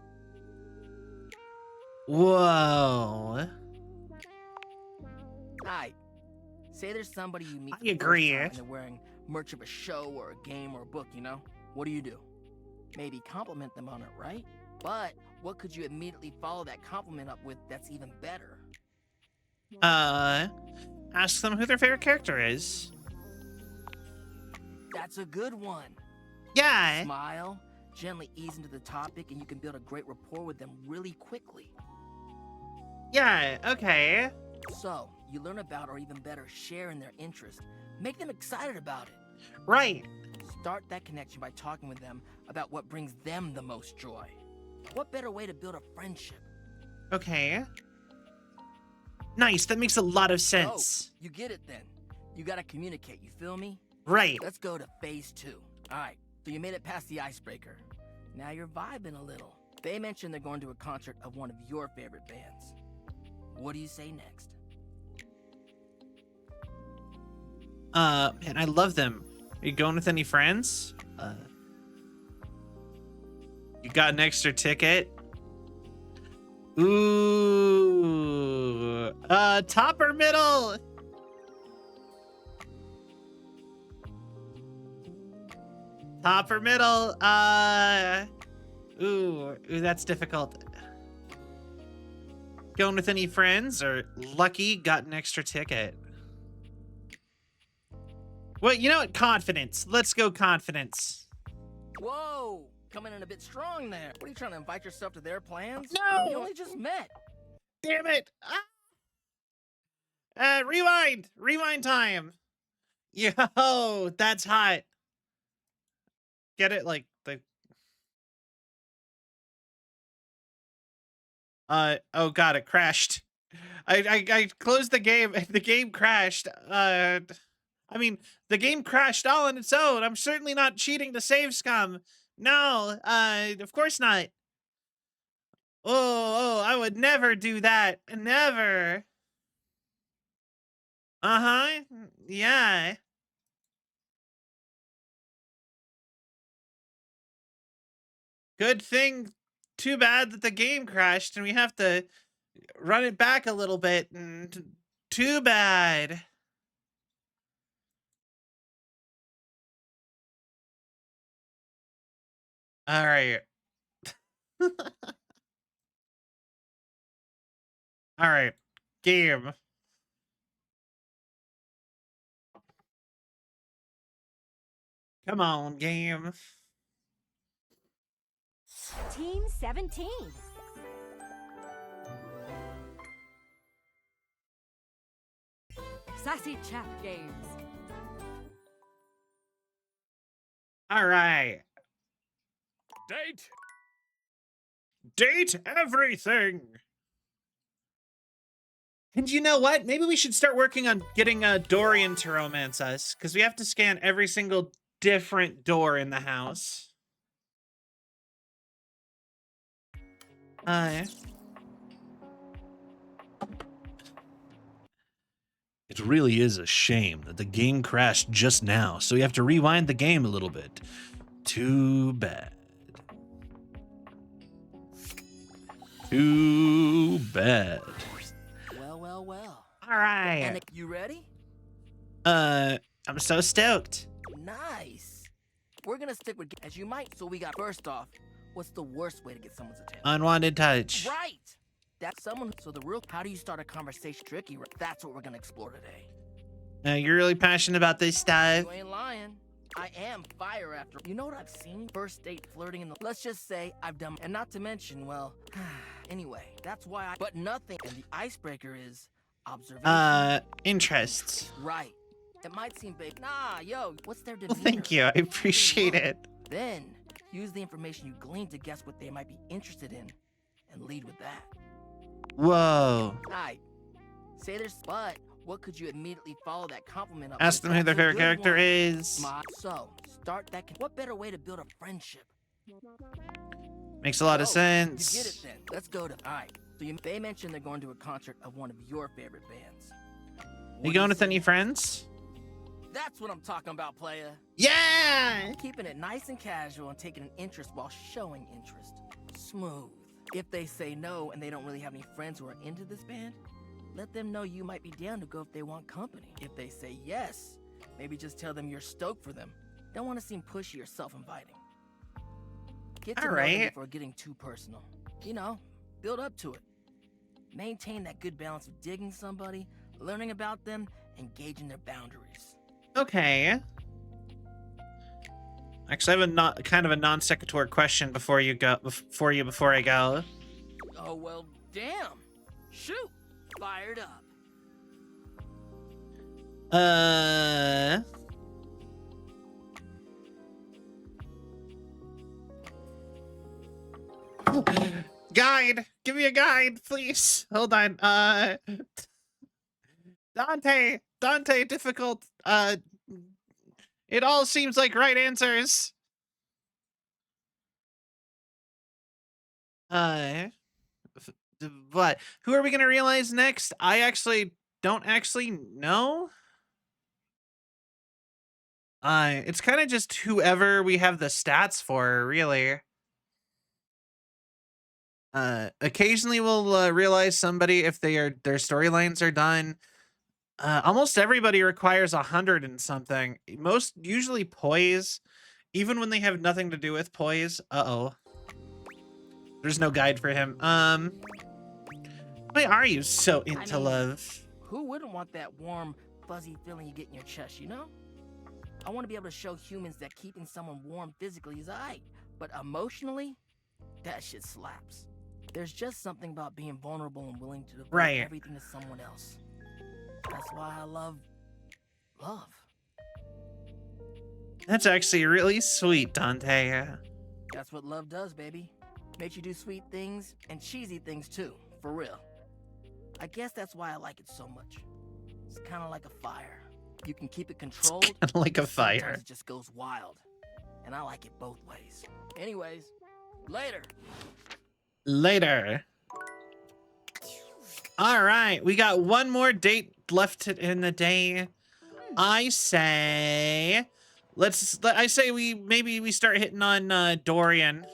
Whoa.
Alright. Say there's somebody you meet.
I agree.
And they're wearing merch of a show or a game or a book, you know? What do? Maybe compliment them on it, right? But what could you immediately follow that compliment up with that's even better?
Ask them who their favorite character is.
That's a good one.
Yeah.
Smile, gently ease into the topic, and you can build a great rapport with them really quickly.
Yeah, okay.
So, you learn about or even better, share in their interest. Make them excited about it.
Right.
Start that connection by talking with them about what brings them the most joy. What better way to build a friendship?
Okay. Nice, that makes a lot of sense.
Oh, you get it then. You gotta communicate, you feel me?
Right.
Let's go to phase 2. Alright, so you made it past the icebreaker. Now you're vibing a little. They mentioned they're going to a concert of one of your favorite bands. What do you say next?
Man, I love them. Are you going with any friends? You got an extra ticket? Ooh. Top or middle? Top or middle? Ooh, that's difficult. Going with any friends or lucky got an extra ticket? Well, you know what? Confidence. Let's go confidence.
Whoa! Coming in a bit strong there. What are you trying to invite yourself to their plans?
No!
We only just met.
Damn it! Rewind! Rewind time! Yo, that's hot. Get it? Like, the... oh god, it crashed. I closed the game, and the game crashed. I mean, the game crashed all on its own. I'm certainly not cheating to save scum. No, of course not. Oh, I would never do that. Never. Uh-huh. Yeah. Good thing. Too bad that the game crashed and we have to run it back a little bit. And too bad. All right. All right. Game. Come on, game.
Team 17.
Sassy Chat Games.
All right.
Date?
Date everything. And you know what? Maybe we should start working on getting Dorian to romance us, because we have to scan every single different door in the house.
It really is a shame that the game crashed just now, so we have to rewind the game a little bit. Too bad. Too bad.
Well.
All right.
And you ready?
I'm so stoked.
Nice. We're gonna stick with as you might. So we got first off, what's the worst way to get someone's attention?
Unwanted touch.
Right. That's someone. So the real. How do you start a conversation? Tricky. That's what we're gonna explore today.
You're really passionate about this stuff.
You ain't lying. I am fire after. You know what I've seen? First date flirting in the. Let's just say I've done. And not to mention, well, anyway, that's why I. But nothing. And the icebreaker is observation.
Interests.
Right. It might seem big. Nah, yo, what's their demeanor?
Well, thank you. I appreciate it.
Then use the information you glean to guess what they might be interested in, and lead with that.
Whoa.
Alright. Say there's. But what could you immediately follow that compliment up
Ask
with?
them who their
That's a
favorite
good
character
one.
is.
So, start that. What better way to build a friendship?
Makes a lot of
Oh,
sense.
You get it then. Let's go to. All right. So they mentioned they're going to a concert of one of your favorite bands.
You going with any friends?
That's what I'm talking about, playa.
Yeah!
Keeping it nice and casual and taking an interest while showing interest. Smooth. If they say no and they don't really have any friends who are into this band, let them know you might be down to go if they want company. If they say yes, maybe just tell them you're stoked for them. Don't want to seem pushy or self-inviting. Get to know them before getting too personal. You know, build up to it. Maintain that good balance of digging somebody, learning about them, and gauging their boundaries.
Okay. Actually, I have a kind of a non sequitur question before I go.
Oh well, damn. Shoot. Fired up.
Guide. Give me a guide, please. Hold on. Dante, difficult. It all seems like right answers. What? Who are we gonna realize next? I actually don't actually know. It's kind of just whoever we have the stats for, really. Occasionally we'll realize somebody if their storylines are done. Almost everybody requires 100 and something. Usually Poise, even when they have nothing to do with Poise. Uh-oh. There's no guide for him. Why are you so into love?
Who wouldn't want that warm, fuzzy feeling you get in your chest, you know? I want to be able to show humans that keeping someone warm physically is alright, but emotionally, that shit slaps. There's just something about being vulnerable and willing to devote everything to someone else. That's why I love love.
That's actually really sweet, Dante.
That's what love does, baby. Makes you do sweet things and cheesy things too, for real. I guess that's why I like it so much. It's kind of like a fire. You can keep it controlled.
Kind of like a fire.
Sometimes it just goes wild. And I like it both ways. Anyways, later.
Later. All right, we got one more date left in the day. I say we start hitting on Dorian.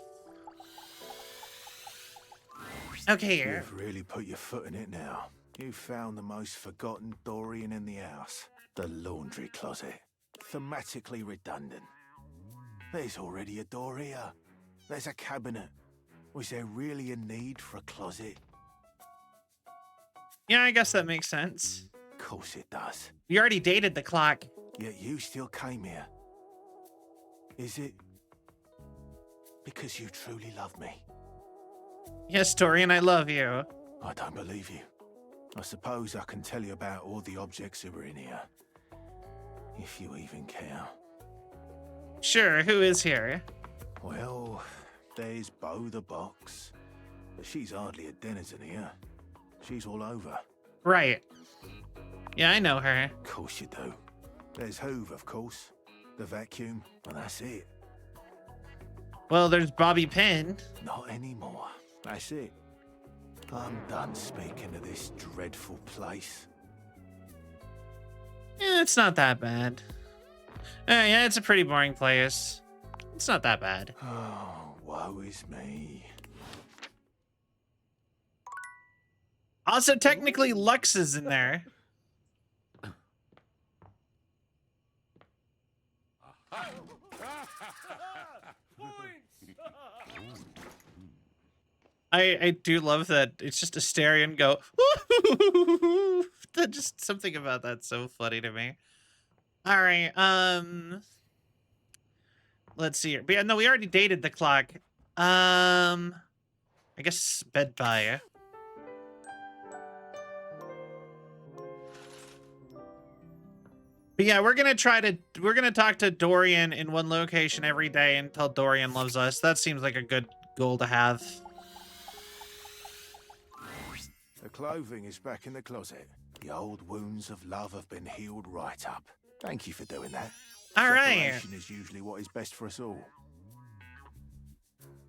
Okay.
You've really put your foot in it now. You found the most forgotten Dorian in the house. The laundry closet. Thematically redundant. There's already a door here. There's a cabinet. Was there really a need for a closet?
Yeah, I guess that makes sense.
Of course it does.
We already dated the clock.
Yet you still came here. Is it because you truly love me?
Yes, Dorian, I love you.
I don't believe you. I suppose I can tell you about all the objects that were in here. If you even care.
Sure, who is here?
Well, there's Bo the Box. But she's hardly a denizen here. She's all over.
Right. Yeah, I know her.
Of course you do. There's Hoove, of course. The vacuum, and that's it.
Well, there's Bobby Pin.
Not anymore. That's it. I'm done speaking of this dreadful place.
It's not that bad. Yeah, it's a pretty boring place. It's not that bad.
Oh, woe is me.
Also, technically, Lux is in there. I do love that it's just Asterion go. Just something about that's so funny to me. All right, let's see here. But yeah, no, we already dated the clock. I guess bed by. But yeah, we're gonna talk to Dorian in one location every day until Dorian loves us. That seems like a good goal to have.
The clothing is back in the closet. The old wounds of love have been healed right up. Thank you for doing that.
All right.
Separation is usually what is best for us all.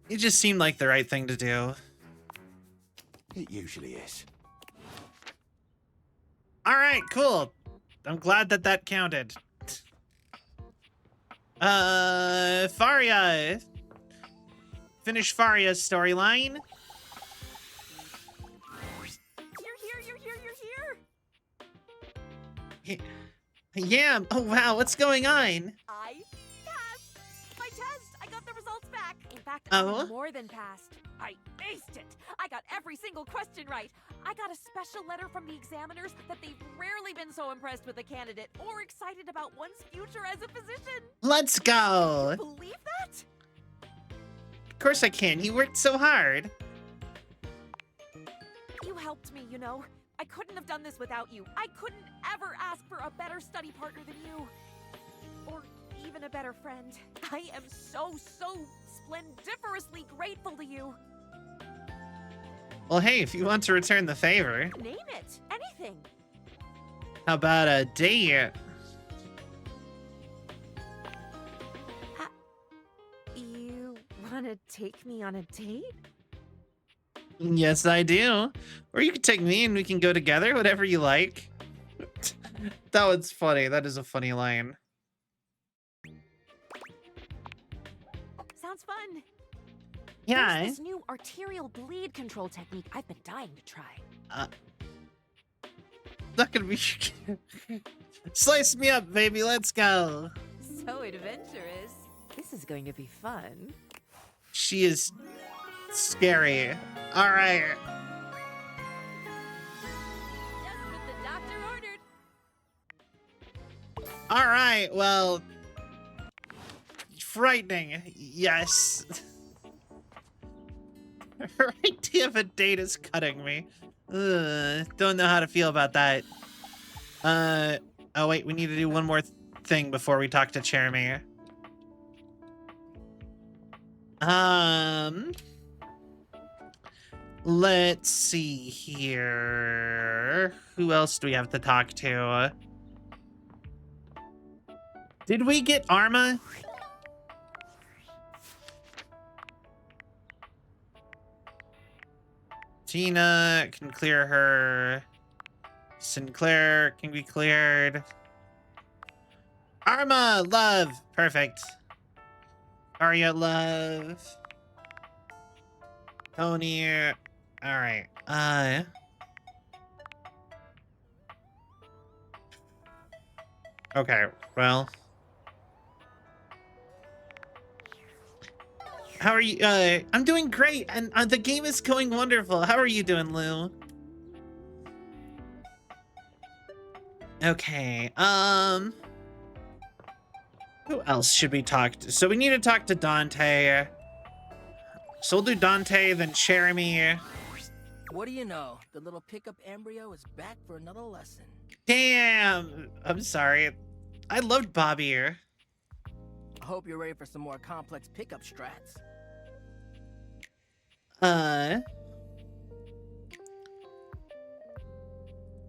It just seemed like the right thing to do.
It usually is.
All right, cool. I'm glad that that counted. Faria. Finish Faria's storyline.
You're here.
Yeah. Oh, wow. What's going on?
I passed my test. I got the results back. In fact,
Oh?
I more than passed. I aced it. I got every single question right. I got a special letter from the examiners that they've rarely been so impressed with a candidate or excited about one's future as a physician.
Let's go.
Believe that?
Of course I can. You worked so hard.
You helped me, you know. I couldn't have done this without you. I couldn't ever ask for a better study partner than you. Or even a better friend. I am so splendiferously grateful to you.
Well, hey, if you want to return the favor,
Name it. Anything.
how about a date?
You want to take me on a date?
Yes, I do. Or you could take me and we can go together, whatever you like. That was funny. That is a funny line.
Sounds fun.
Yeah.
There's this new arterial bleed control technique I've been dying to try.
Not gonna be. Slice me up, baby. Let's go.
So adventurous. This is going to be fun.
She is scary. All right.
Just what the doctor ordered.
All right. Well, frightening. Yes. Her idea of a date is cutting me. Don't know how to feel about that. Oh wait, we need to do one more thing before we talk to Jeremy. Let's see here. Who else do we have to talk to? Did we get Arma? Tina can clear her. Sinclair can be cleared. Arma, love. Perfect. Arya, love. Tony. All right. Okay, well. How are you? I'm doing great, and the game is going wonderful. How are you doing, Lou? Okay, who else should we talk to? So we need to talk to Dante. So we'll do Dante, then Jeremy.
What do you know? The little pickup embryo is back for another lesson.
Damn! I'm sorry. I loved Bobby.
I hope you're ready for some more complex pickup strats.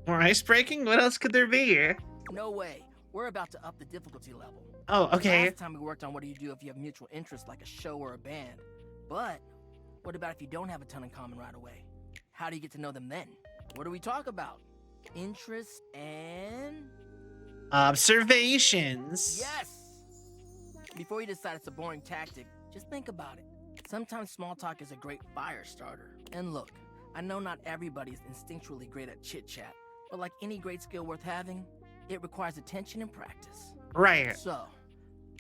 More ice breaking? What else could there be?
No way. We're about to up the difficulty level.
Oh, okay.
Last time we worked on what do you do if you have mutual interests like a show or a band. But what about if you don't have a ton in common right away? How do you get to know them then? What do we talk about? Interests and...
observations.
Yes! Before you decide it's a boring tactic, just think about it. Sometimes small talk is a great fire starter. And look, I know not everybody's instinctually great at chit-chat, but like any great skill worth having, it requires attention and practice.
Right.
So,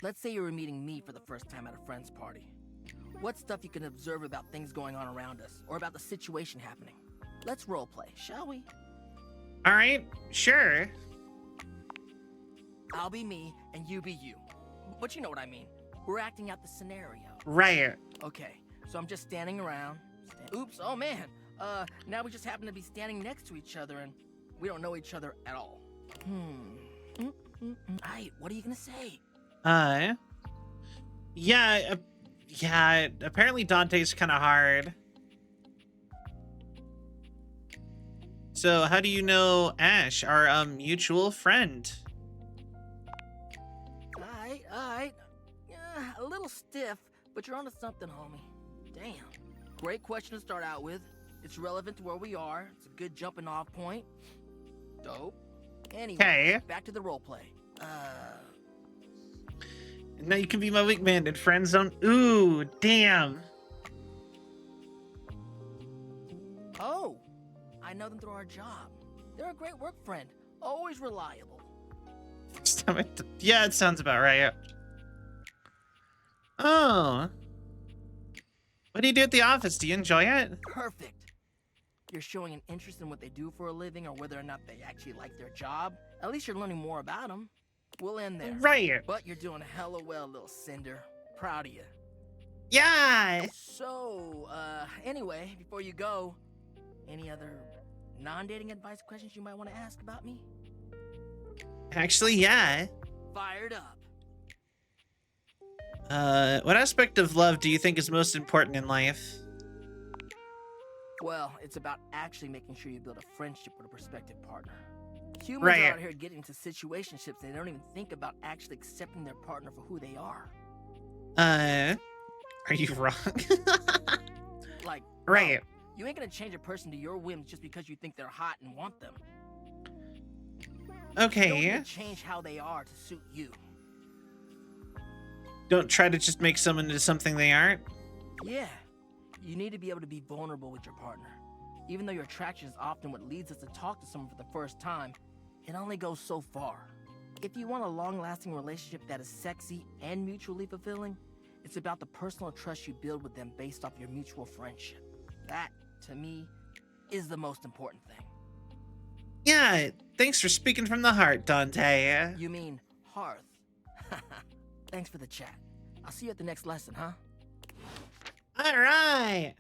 let's say you were meeting me for the first time at a friend's party. What stuff you can observe about things going on around us, or about the situation happening? Let's roleplay, shall we?
All right, sure.
I'll be me, and you be you. But you know what I mean. We're acting out the scenario.
Right.
Okay, so I'm just standing around. Oops, oh man. Now we just happen to be standing next to each other, and we don't know each other at all. Aight, what are you gonna say?
Yeah, apparently Dante's kind of hard. So how do you know Ash, our mutual friend?
Alright. Yeah, a little stiff, but you're onto something, homie. Damn. Great question to start out with. It's relevant to where we are. It's a good jumping off point. Dope. Anyway, back to the roleplay.
Now you can be my wingman in friend zone. Ooh, damn.
Oh, I know them through our job. They're a great work friend. Always reliable.
Yeah, it sounds about right. Oh. What do you do at the office? Do you enjoy it?
Perfect. You're showing an interest in what they do for a living or whether or not they actually like their job. At least you're learning more about them. We'll end there.
Right.
But you're doing hella well, little Cinder. Proud of you.
Yeah.
So, anyway, before you go, any other non-dating advice questions you might want to ask about me?
Actually, yeah.
Fired up.
What aspect of love do you think is most important in life?
Well, it's about actually making sure you build a friendship with a prospective partner. Humans
Right.
are out here getting into situationships and they don't even think about actually accepting their partner for who they are.
Are you wrong?
Like,
Right.
you ain't gonna change a person to your whims just because you think they're hot and want them.
Okay.
You don't need to change how they are to suit you.
Don't try to just make someone into something they aren't.
Yeah, you need to be able to be vulnerable with your partner. Even though your attraction is often what leads us to talk to someone for the first time, it only goes so far. If you want a long-lasting relationship that is sexy and mutually fulfilling, it's about the personal trust you build with them based off your mutual friendship. That, to me, is the most important thing.
Yeah, thanks for speaking from the heart, Dante.
You mean hearth. Thanks for the chat. I'll see you at the next lesson, huh?
All right.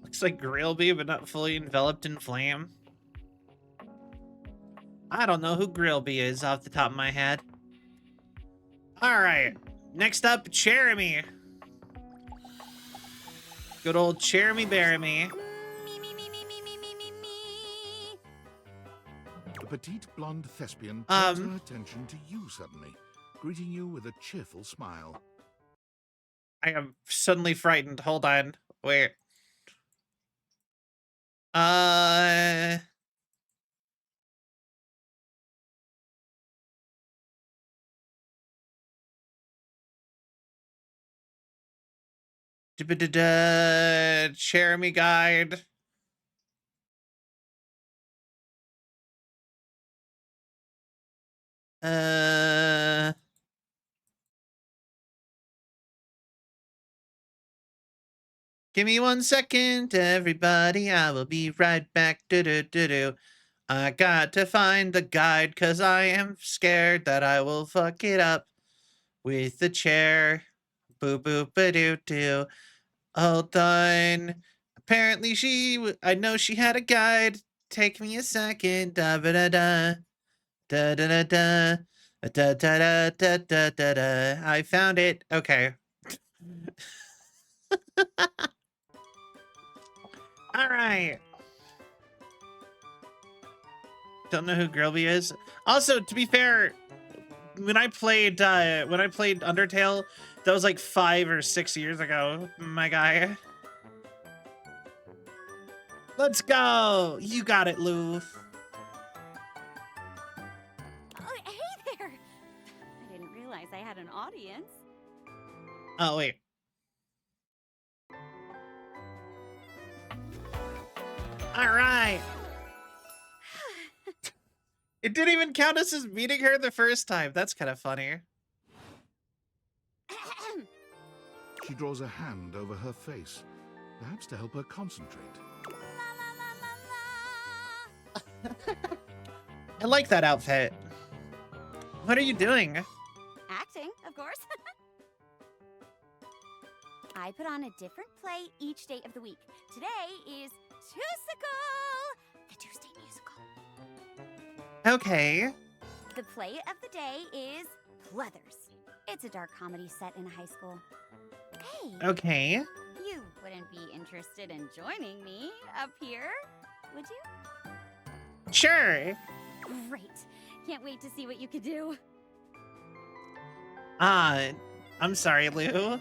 Looks like Grillby, but not fully enveloped in flame. I don't know who Grillby is off the top of my head. All right. Next up, Jeremy. Good old Jeremy Baramy.
The petite blonde thespian turns her
Um,
attention to you suddenly, greeting you with a cheerful smile.
I am suddenly frightened. Hold on. Wait. Uh... Jeremy guide. Give me 1 second, everybody. I will be right back. Do. I got to find the guide because I am scared that I will fuck it up with the chair. Boo boo ba doo doo. Hold on. Apparently I know she had a guide. Take me a second. Da ba da da. Da da da da. Da da da da da da da. I found it. Okay. All right. Don't know who Grillby is. Also, to be fair, when I played Undertale, that was like 5 or 6 years ago, my guy. Let's go. You got it, Lou.
Oh, hey there! I didn't realize I had an audience.
Oh, wait. All right. It didn't even count us as meeting her the first time. That's kind of funny.
She draws a hand over her face, perhaps to help her concentrate.
I like that outfit. What are you doing?
Acting, of course. I put on a different play each day of the week. Today is Tusicle, the Tuesday musical.
Okay.
The play of the day is Pleathers. It's a dark comedy set in a high school. Hey,
Okay.
you You wouldn't be interested in joining me up here, would you?
Sure.
Great. Can't wait to see what you could do.
I'm sorry, Lou.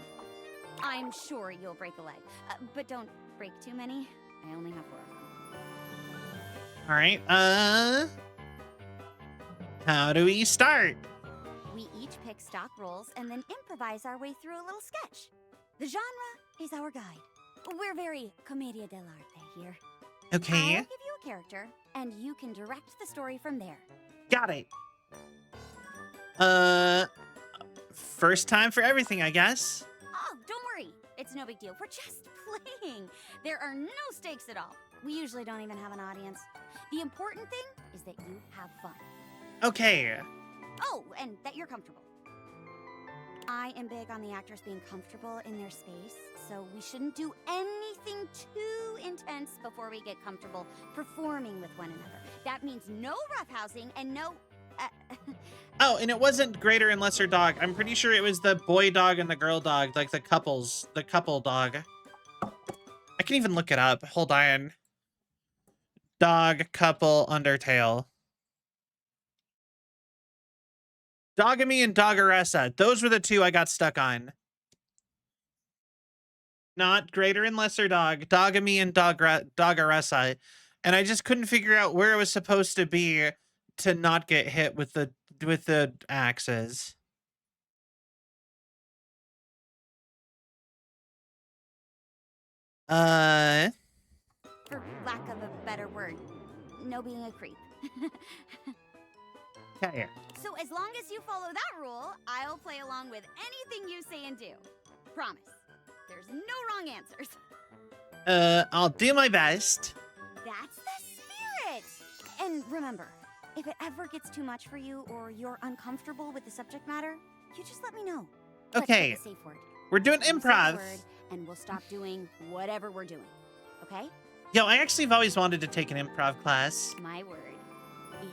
I'm sure you'll break a leg, but don't break too many. I only have 4 of them.
All right. How do we start?
We each pick stock roles and then improvise our way through a little sketch. The genre is our guide. We're very commedia dell'arte here.
Okay.
I'll give you a character, and you can direct the story from there.
Got it. First time for everything, I guess.
Oh, don't worry. It's no big deal. We're just playing. There are no stakes at all. We usually don't even have an audience. The important thing is that you have fun.
Okay.
Oh, and that you're comfortable. I am big on the actors being comfortable in their space, so we shouldn't do anything too intense before we get comfortable performing with one another. That means no roughhousing and no...
Oh, and it wasn't greater and lesser dog. I'm pretty sure it was the boy dog and the girl dog, like the couple dog. I can even look it up. Hold on. Dog, couple, Undertale. Dogamy and Doggeressa. Those were the 2 I got stuck on. Not greater and lesser dog. Dogamy and Doggeressa. And I just couldn't figure out where it was supposed to be to not get hit with the axes.
For lack of a better word, no being a creep.
Okay.
So as long as you follow that rule, I'll play along with anything you say and do. Promise. There's no wrong answers.
I'll do my best.
That's the spirit! And remember, if it ever gets too much for you or you're uncomfortable with the subject matter, you just let me know.
Okay.
Let's pick a safe word.
We're doing
You say the
improv.
word, and we'll stop doing whatever we're doing. Okay?
Yo, I actually have always wanted to take an improv class.
My word is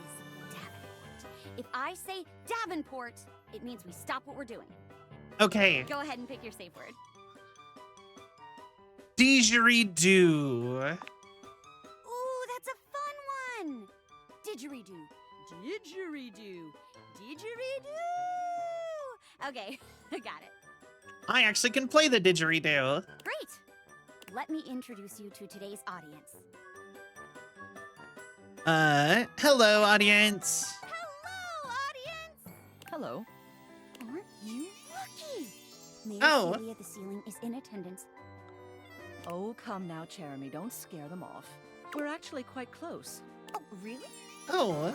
Davenport. If I say Davenport, it means we stop what we're doing.
Okay.
Go ahead and pick your safe word.
Didgeridoo.
Ooh, that's a fun one! Didgeridoo. Didgeridoo. Didgeridoo! Okay, got it.
I actually can play the didgeridoo.
Great! Let me introduce you to today's audience.
Hello, audience.
Hello, audience!
Hello.
Aren't you lucky? Mayor
Oh.
Celia the Ceiling is in attendance.
Oh, come now, Jeremy. Don't scare them off. We're actually quite close.
Oh, really?
Oh.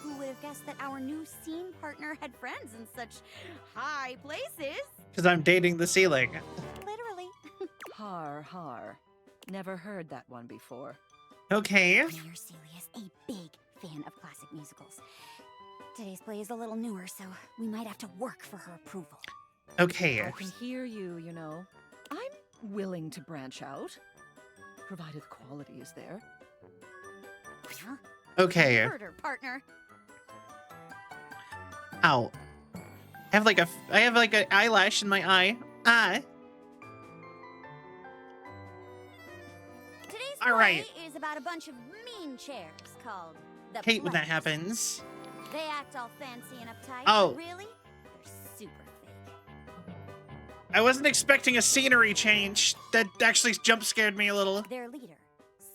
Who would have guessed that our new scene partner had friends in such high places?
Because I'm dating the ceiling.
Literally.
Har, har. Never heard that one before.
Okay.
Mayor Celia is a big fan of classic musicals. Today's play is a little newer, so we might have to work for her approval.
Okay.
I can hear you, you know. I'm willing to branch out, provided the quality is there.
Huh?
Okay.
Heard her, partner.
Ow. I have like an eyelash in my eye. Ah.
Today's
All
play
right.
is about a bunch of mean chairs called the
Hate when that
Pledge.
happens.
They act all fancy and uptight.
Oh.
But really, they're super fake.
I wasn't expecting a scenery change. That actually jump scared me a little.
Their leader,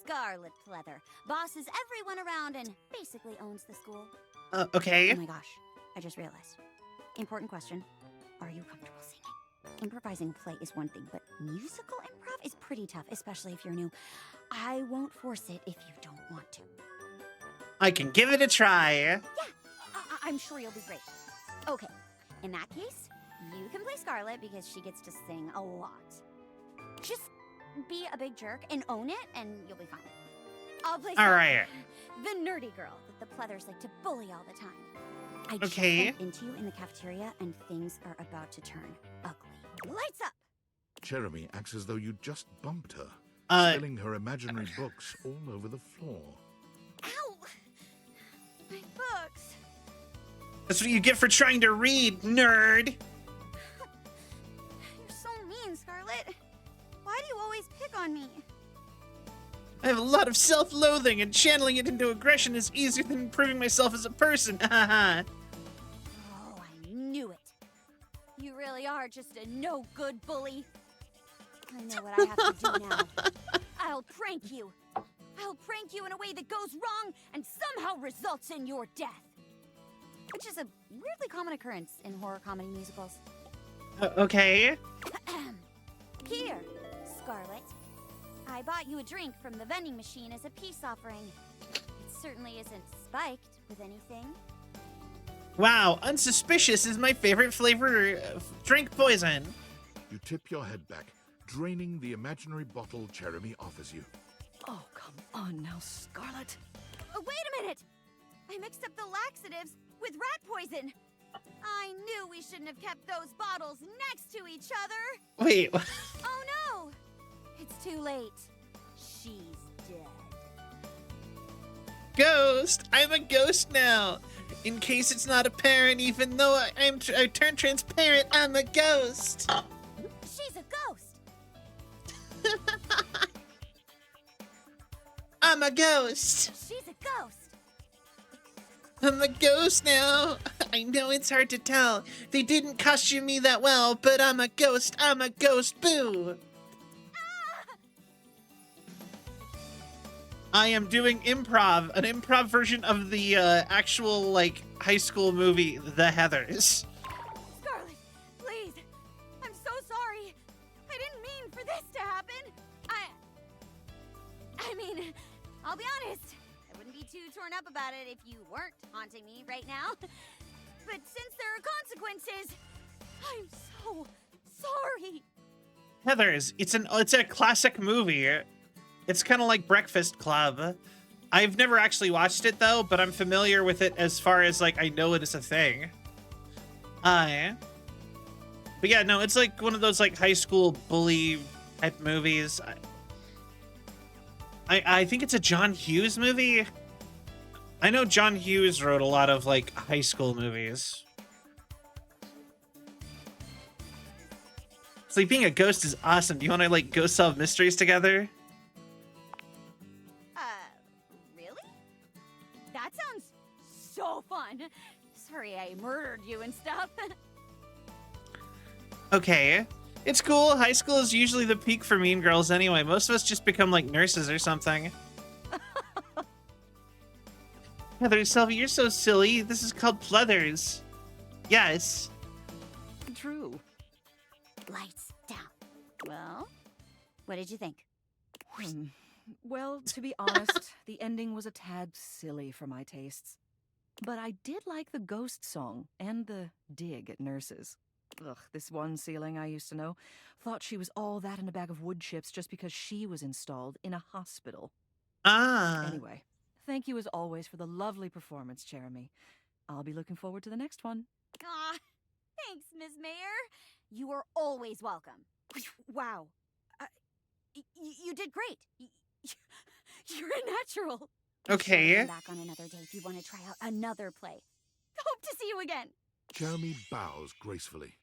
Scarlet Pleather, bosses everyone around and basically owns the school.
Okay.
Oh my gosh, I just realized. Important question. Are you comfortable singing? Improvising a play is one thing, but musical improv is pretty tough, especially if you're new. I won't force it if you don't want to.
I can give it a try.
I'm sure you'll be great. Okay, in that case, you can play Scarlet because she gets to sing a lot. Just be a big jerk and own it, and you'll be fine. I'll play
All
Scarlet,
right.
the nerdy girl that the Pleathers like to bully all the time. I
Okay.
just bumped into you in the cafeteria, and things are about to turn ugly. Lights up!
Jeremy acts as though you just bumped her, spilling her imaginary books all over the floor.
Ow! My books.
That's what you get for trying to read, nerd.
You're so mean, Scarlet. Why do you always always pick on me?
I have a lot of self-loathing, and channeling it into aggression is easier than improving myself as a person. Haha.
Oh, I knew it. You really are just a no-good bully. I know what I have to do now. I'll prank you. I'll prank you in a way that goes wrong and somehow results in your death. Which is a weirdly common occurrence in horror comedy musicals.
Okay.
Here, Scarlet. I bought you a drink from the vending machine as a peace offering. It certainly isn't spiked with anything.
Wow, unsuspicious is my favorite flavor of drink poison.
You tip your head back, draining the imaginary bottle Jeremy offers you.
Oh, come on now, Scarlet.
Oh, wait a minute! I mixed up the laxatives with rat poison. I knew we shouldn't have kept those bottles next to each other.
Wait.
Oh no! It's too late. She's dead.
Ghost! I'm a ghost now. In case it's not apparent, even though I turned transparent, I'm a ghost.
She's a ghost.
I'm a ghost.
She's a ghost.
I'm a ghost now. I know it's hard to tell. They didn't costume me that well, but I'm a ghost. I'm a ghost. Boo. I am doing improv, an improv version of the actual, like, high school movie, The Heathers.
Scarlet, please. I'm so sorry. I didn't mean for this to happen. I mean, I'll be honest. I wouldn't be too torn up about it if you weren't haunting me right now. But since there are consequences, I'm so sorry.
Heathers, it's a classic movie. It's kind of like Breakfast Club. I've never actually watched it though, but I'm familiar with it as far as like I know it is a thing. But yeah, no, it's like one of those like high school bully type movies. I think it's a John Hughes movie. I know John Hughes wrote a lot of like high school movies. It's like being a ghost is awesome. Do you want to like go solve mysteries together?
Really? That sounds so fun. Sorry I murdered you and stuff.
Okay. It's cool. High school is usually the peak for Mean Girls anyway. Most of us just become like nurses or something. Heather, Selby, you're so silly. This is called Pleathers. Yes.
True.
Lights down. Well, what did you think?
Well, to be honest, the ending was a tad silly for my tastes. But I did like the ghost song and the dig at nurses. Ugh, this one ceiling I used to know thought she was all that in a bag of wood chips just because she was installed in a hospital. Anyway, thank you as always for the lovely performance, Jeremy. I'll be looking forward to the next one.
Aw, thanks, Ms. Mayor. You are always welcome. Wow. You did great. You're a natural.
Okay.
Come back on another day if you want to try out another play. Hope to see you again.
Jeremy bows gracefully.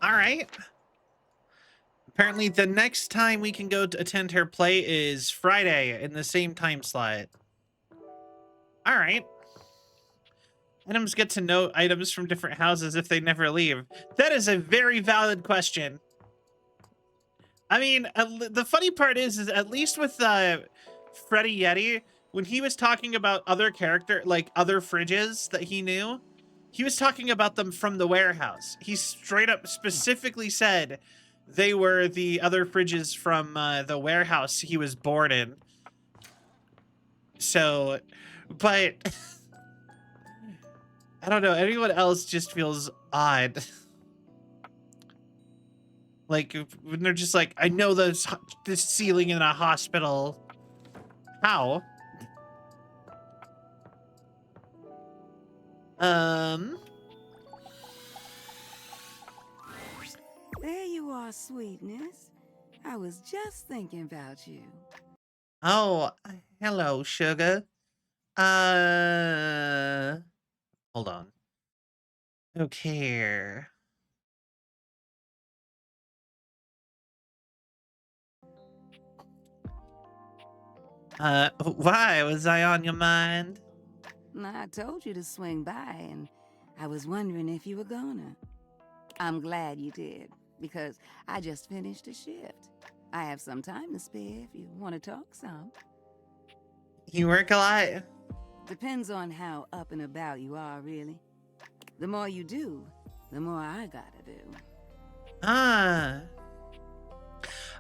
All right. Apparently the next time we can go to attend her play is Friday in the same time slot. All right. Items get to note items from different houses if they never leave. That is a very valid question. I mean, the funny part is at least with Freddy Yeti, when he was talking about other other fridges that he knew, he was talking about them from the warehouse. He straight up specifically said they were the other fridges from the warehouse he was born in. So, but I don't know. Anyone else just feels odd. Like when they're just like, I know this ceiling in a hospital. How?
There you are, sweetness. I was just thinking about you.
Oh, hello, sugar. Hold on. Okay. Why was I on your mind?
I told you to swing by, and I was wondering if you were gonna. I'm glad you did, because I just finished a shift. I have some time to spare if you want to talk some.
You work a lot?
Depends on how up and about you are, really. The more you do, the more I gotta do.
Ah.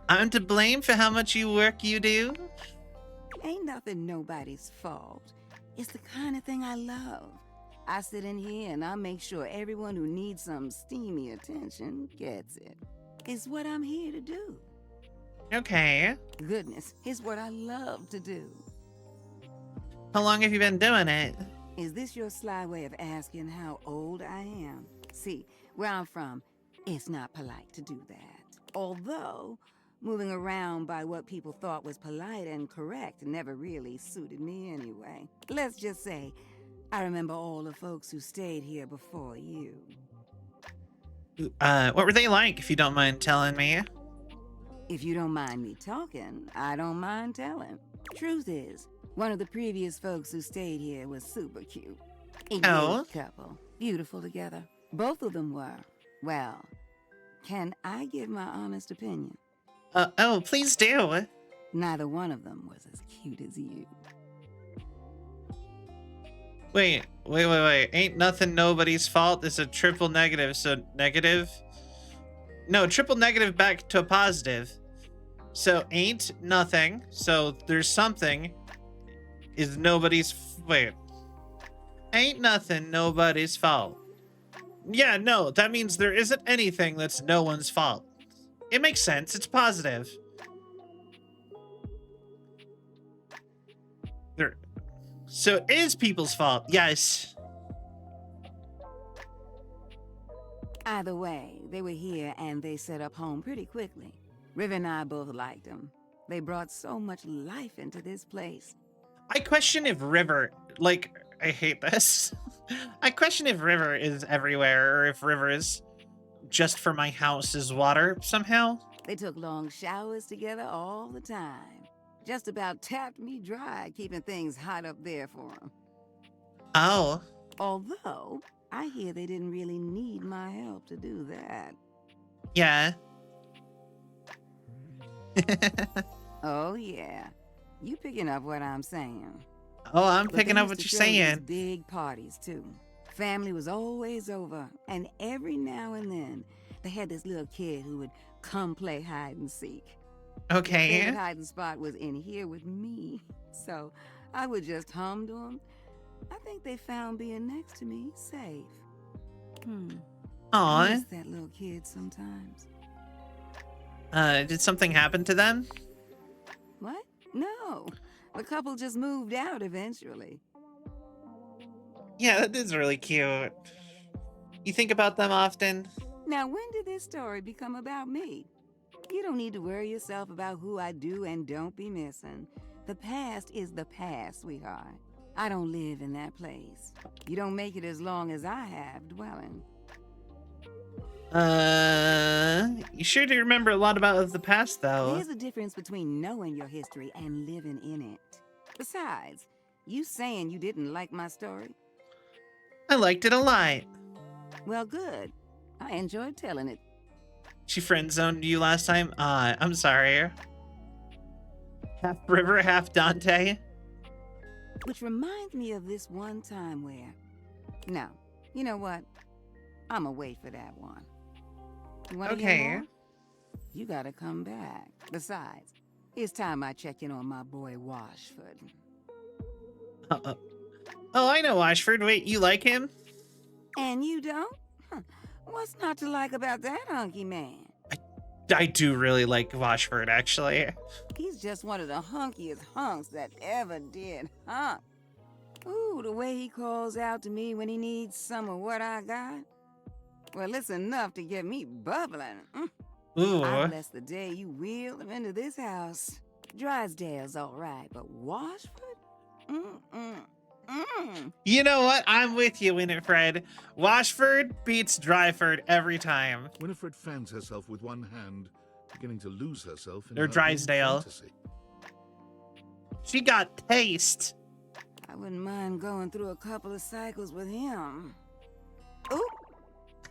I'm to blame for how much work you do?
Ain't nothing nobody's fault. It's the kind of thing I love. I sit in here and I make sure everyone who needs some steamy attention gets it. It's what I'm here to do.
Okay.
Goodness, it's what I love to do.
How long have you been doing it?
Is this your sly way of asking how old I am? See, where I'm from, it's not polite to do that. Although, moving around by what people thought was polite and correct never really suited me anyway. Let's just say, I remember all the folks who stayed here before you.
What were they like, if you don't mind telling me?
If you don't mind me talking, I don't mind telling. Truth is, one of the previous folks who stayed here was super cute. Engaged couple, beautiful together. Both of them were. Well, can I give my honest opinion?
Oh, please do.
Neither one of them was as cute as you.
Wait. Ain't nothing nobody's fault. It's a triple negative, so negative? No, triple negative back to a positive. So ain't nothing, so there's something. Is nobody's... Wait. Ain't nothing nobody's fault. Yeah, no, that means there isn't anything that's no one's fault. It makes sense. It's positive. So it is people's fault. Yes.
Either way, they were here and they set up home pretty quickly. River and I both liked them. They brought so much life into this place.
I question if River, like, I hate this. I question if River is everywhere or if River is just for my house's water somehow.
They took long showers together all the time. Just about tapped me dry, keeping things hot up there for them.
Oh.
Although, I hear they didn't really need my help to do that.
Yeah.
Oh, yeah. You picking up what I'm saying.
Oh, I'm
But
picking
they
up
used
what
to
you're
throw these
saying.
Big parties, too. Family was always over, and every now and then, they had this little kid who would come play hide and seek.
Okay.
Their favorite hiding spot was in here with me, so I would just hum to them. I think they found being next to me safe.
Aw.
I miss that little kid sometimes.
Did something happen to them?
What? No. The couple just moved out eventually.
Yeah, that is really cute. You think about them often?
Now, when did this story become about me? You don't need to worry yourself about who I do and don't be missing. The past is the past, sweetheart. I don't live in that place. You don't make it as long as I have dwelling.
You sure do remember a lot about the past, though.
There's a difference between knowing your history and living in it. Besides, you saying you didn't like my story?
I liked it a lot.
Well, good. I enjoyed telling it.
She friend-zoned you last time? I'm sorry. Half River, half Dante.
Which reminds me of this one time where... No, you know what? I'ma wait for that one. You wanna hear more? You gotta come back. Besides, it's time I check in on my boy Washford.
Oh, I know Washford. Wait, you like him?
And you don't? Huh. What's not to like about that hunky man?
I do really like Washford, actually.
He's just one of the hunkiest hunks that ever did hunk. Ooh, the way he calls out to me when he needs some of what I got. Well, it's enough to get me bubbling.
Ooh.
I bless the day you wheeled him into this house. Drysdale's all right, but Washford?
You know what? I'm with you, Winifred. Washford beats Dryford every time.
Winifred fans herself with one hand, beginning to lose herself in
Or
her own
Drysdale.
fantasy.
She got taste.
I wouldn't mind going through a couple of cycles with him. Ooh,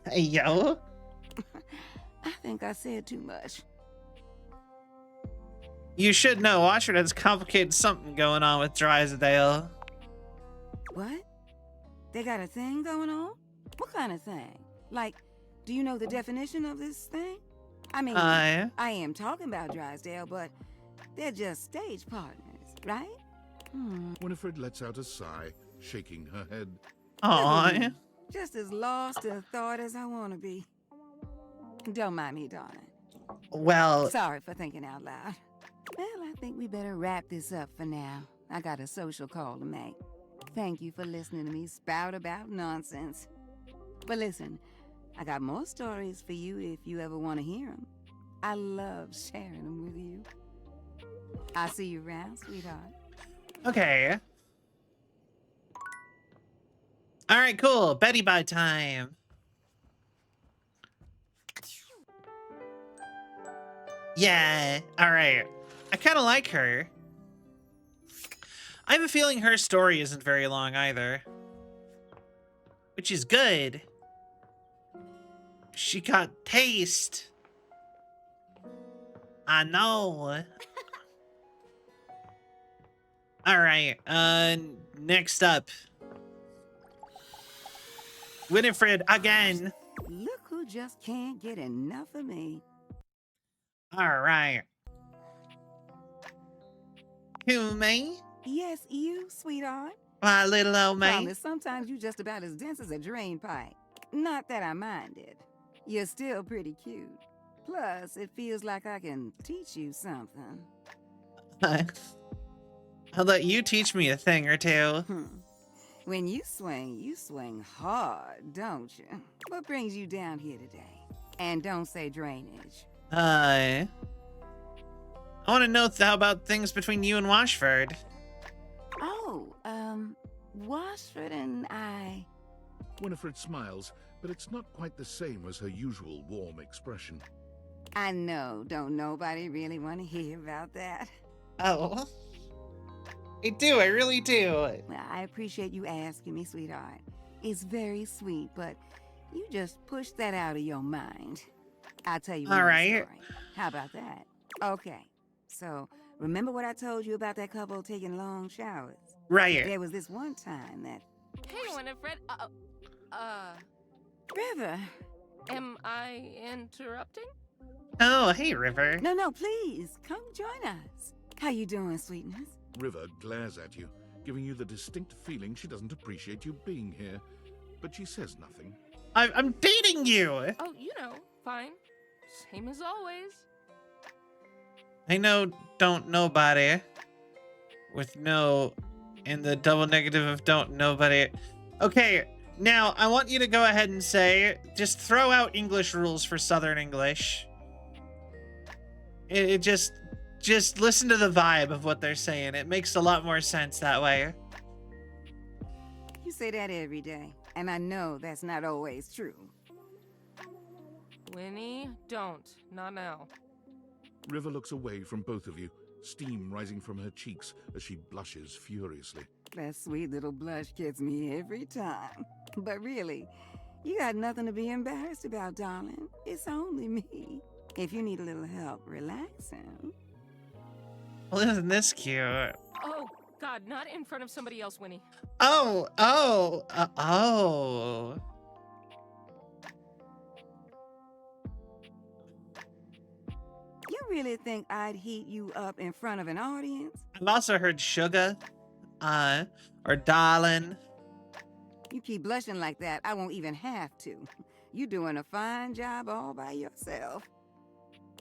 Hey, yo.
I think I said too much.
You should know, Washford has complicated something going on with Drysdale.
What? They got a thing going on? What kind of thing? Like, do you know the definition of this thing? I mean, I am talking about Drysdale, but they're just stage partners, right?
Winifred lets out a sigh, shaking her head.
Aw.
Just as lost in thought as I want to be. Don't mind me, darling.
Well,
Sorry for thinking out loud. Well, I think we better wrap this up for now. I got a social call to make. Thank you for listening to me spout about nonsense. But listen, I got more stories for you if you ever want to hear them. I love sharing them with you. I'll see you around, sweetheart.
okay. All right, cool. Betty bye time. Yeah, all right. I kind of like her. I have a feeling her story isn't very long either. Which is good. She got taste. I know. All right, next up. Winifred again.
Look who just can't get enough of me.
All right. Who, me?
Yes, you, sweetheart.
My little old mate.
Promise, sometimes you just about as dense as a drain pipe. Not that I minded. You're still pretty cute. Plus, it feels like I can teach you something.
I'll let you teach me a thing or two.
When you swing hard, don't you? What brings you down here today? And don't say drainage.
I want to know how about things between you and Washford.
Oh, Washford and I...
Winifred smiles, but it's not quite the same as her usual warm expression.
I know, don't nobody really want to hear about that.
Oh. I do, I really do.
Well, I appreciate you asking me, sweetheart. It's very sweet, but you just push that out of your mind. I'll tell you one story. How about that? Okay, so remember what I told you about that couple taking long showers?
Right.
There was this one time that...
Hey, Winifred.
River.
Am I interrupting?
Oh, hey, River.
No, please, come join us. How you doing, sweetness?
River glares at you, giving you the distinct feeling she doesn't appreciate you being here. But she says nothing.
I'm dating you!
Oh, you know, fine. Same as always.
I know, don't nobody. With no in the double negative of don't nobody. Okay, now I want you to go ahead and say, just throw out English rules for Southern English. It just listen to the vibe of what they're saying. It makes a lot more sense that way.
You say that every day, and I know that's not always true.
Winnie, don't. Not now.
River looks away from both of you, steam rising from her cheeks as she blushes furiously.
That sweet little blush gets me every time. But really, you got nothing to be embarrassed about, darling. It's only me. If you need a little help relaxing.
Well, isn't this cute?
Oh, God, not in front of somebody else, Winnie.
Oh.
You really think I'd heat you up in front of an audience?
I've also heard sugar, or darling.
You keep blushing like that, I won't even have to. You're doing a fine job all by yourself.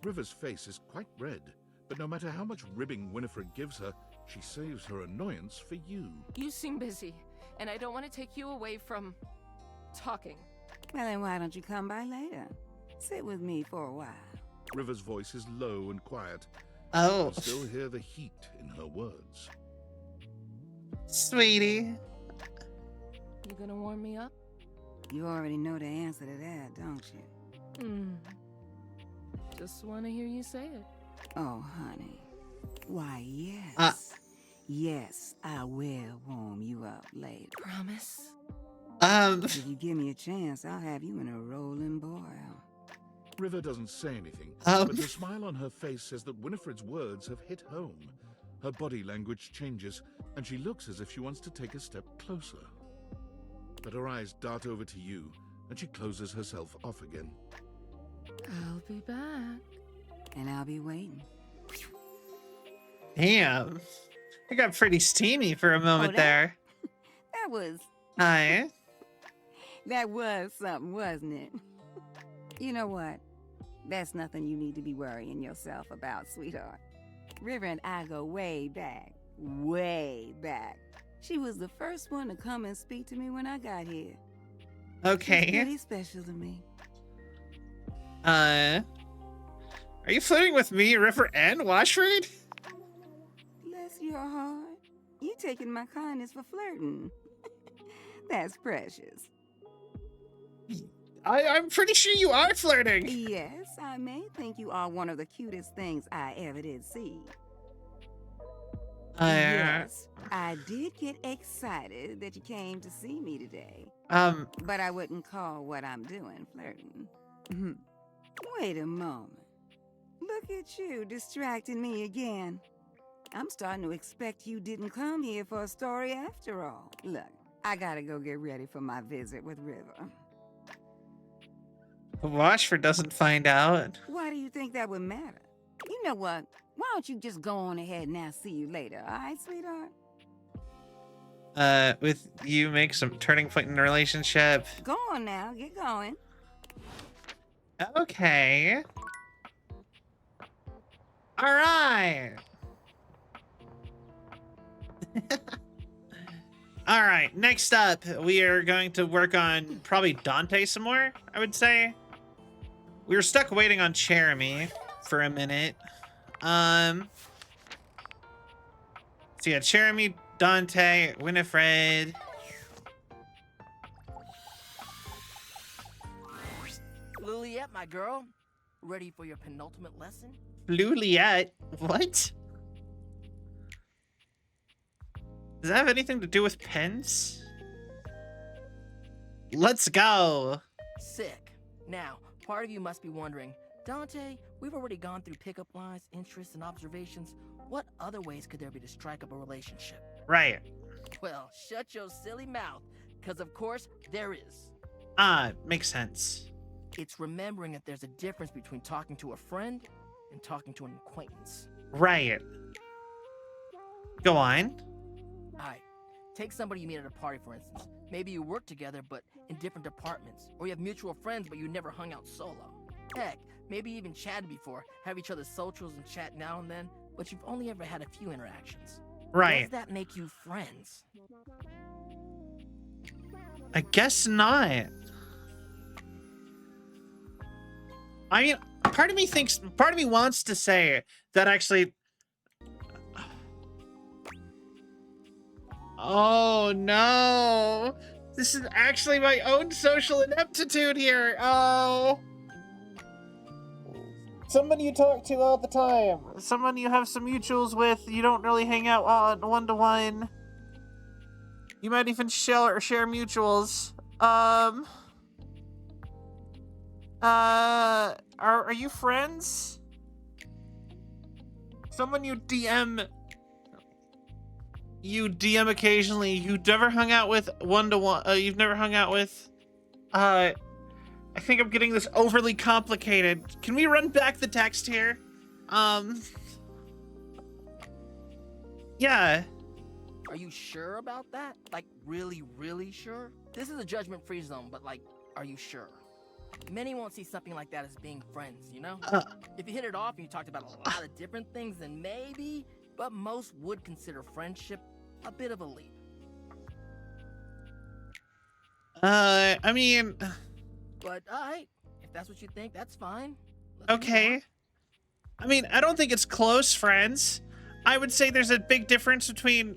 River's face is quite red, but no matter how much ribbing Winifred gives her, she saves her annoyance for you.
You seem busy, and I don't want to take you away from talking.
Well, then why don't you come by later? Sit with me for a while.
River's voice is low and quiet.
Oh.
You still hear the heat in her words.
Sweetie.
You gonna warm me up?
You already know the answer to that, don't you?
Just want to hear you say it.
Oh, honey. Why, yes. Yes, I will warm you up later.
Promise?
If you give me a chance, I'll have you in a rolling boil.
River doesn't say anything, but the smile on her face says that Winifred's words have hit home. Her body language changes, and she looks as if she wants to take a step closer. But her eyes dart over to you, and she closes herself off again.
I'll be back.
And I'll be waiting.
Damn. I got pretty steamy for a moment there.
That was...
Hi.
That was something, wasn't it? You know what? That's nothing you need to be worrying yourself about, sweetheart. River and I go way back. Way back. She was the first one to come and speak to me when I got here.
Okay.
She's pretty special to me.
Are you flirting with me, River, and Washford?
Bless your heart. You taking my kindness for flirting. That's precious.
I'm pretty sure you are flirting.
Yes, I may think you are one of the cutest things I ever did see. Yes, I did get excited that you came to see me today. But I wouldn't call what I'm doing flirting. Wait a moment. Look at you distracting me again. I'm starting to expect you didn't come here for a story after all. Look, I gotta go get ready for my visit with River.
Washford doesn't find out.
Why do you think that would matter? You know what? Why don't you just go on ahead and I'll see you later, all right, sweetheart?
With you make some turning point in the relationship.
Go on now, get going.
Okay. All right. All right, next up, we are going to work on probably Dante some more, I would say. We were stuck waiting on Jeremy for a minute. So yeah, Jeremy, Dante, Winifred.
Luliette, my girl. Ready for your penultimate lesson?
Luliette? What? Does that have anything to do with pens? Let's go.
Sick. Now, part of you must be wondering, Dante, we've already gone through pickup lines, interests, and observations. What other ways could there be to strike up a relationship?
Right.
Well, shut your silly mouth, because of course there is.
Makes sense.
It's remembering that there's a difference between talking to a friend and talking to an acquaintance.
Right. Go on.
Alright, take somebody you meet at a party, for instance. Maybe you work together, but in different departments. Or you have mutual friends, but you never hung out solo. Heck, maybe you even chatted before, have each other's socials and chat now and then, but you've only ever had a few interactions.
Right.
Does that make you friends?
I guess not. I mean, part of me wants to say that actually. Oh no. This is actually my own social ineptitude here. Oh. Someone you talk to all the time. Someone you have some mutuals with. You don't really hang out on one-to-one. You might even share mutuals. Are you friends? Someone you DM occasionally. You've never hung out with one-to-one. You've never hung out with. I think I'm getting this overly complicated. Can we run back the text here? Yeah.
Are you sure about that? Like, really, really sure? This is a judgment-free zone, but like, are you sure? Many won't see something like that as being friends, you know? If you hit it off and you talked about a lot of different things, then maybe, but most would consider friendship a bit of a leap.
I mean...
But, alright, if that's what you think, that's fine.
Okay. I mean, I don't think it's close friends. I would say there's a big difference between,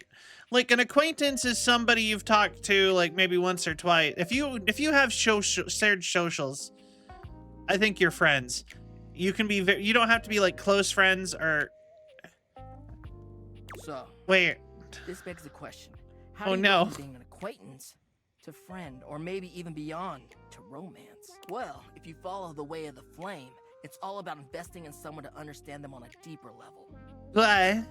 like, an acquaintance is somebody you've talked to, like, maybe once or twice. If you have shared socials, I think you're friends. You can be you don't have to be, like, close friends or...
So...
Wait.
This begs the question. How
Oh,
do you
no.
go from being an acquaintance to friend, or maybe even beyond to romance? Well, if you follow the way of the flame, it's all about investing in someone to understand them on a deeper level.
What?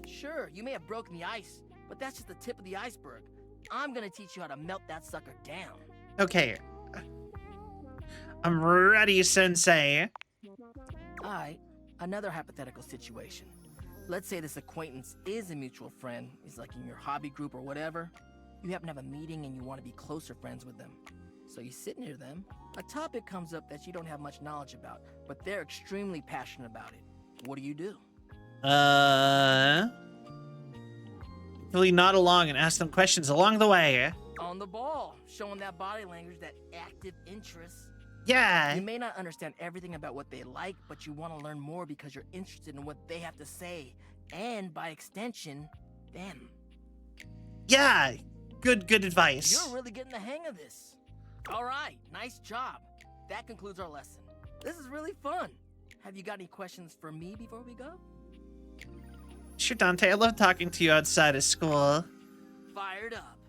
Sure, you may have broken the ice, but that's just the tip of the iceberg. I'm gonna teach you how to melt that sucker down.
Okay. I'm ready, Sensei.
Alright, another hypothetical situation. Let's say this acquaintance is a mutual friend, is like in your hobby group or whatever. You happen to have a meeting and you want to be closer friends with them. So you sit near them, a topic comes up that you don't have much knowledge about, but they're extremely passionate about it. What do?
Really nod along and ask them questions along the way.
On the ball, showing that body language, that active interest.
Yeah.
You may not understand everything about what they like, but you want to learn more because you're interested in what they have to say, and by extension, them.
Yeah. Good advice.
You're really getting the hang of this. All right, nice job. That concludes our lesson. This is really fun. Have you got any questions for me before we go?
Sure, Dante. I love talking to you outside of school.
Fired up.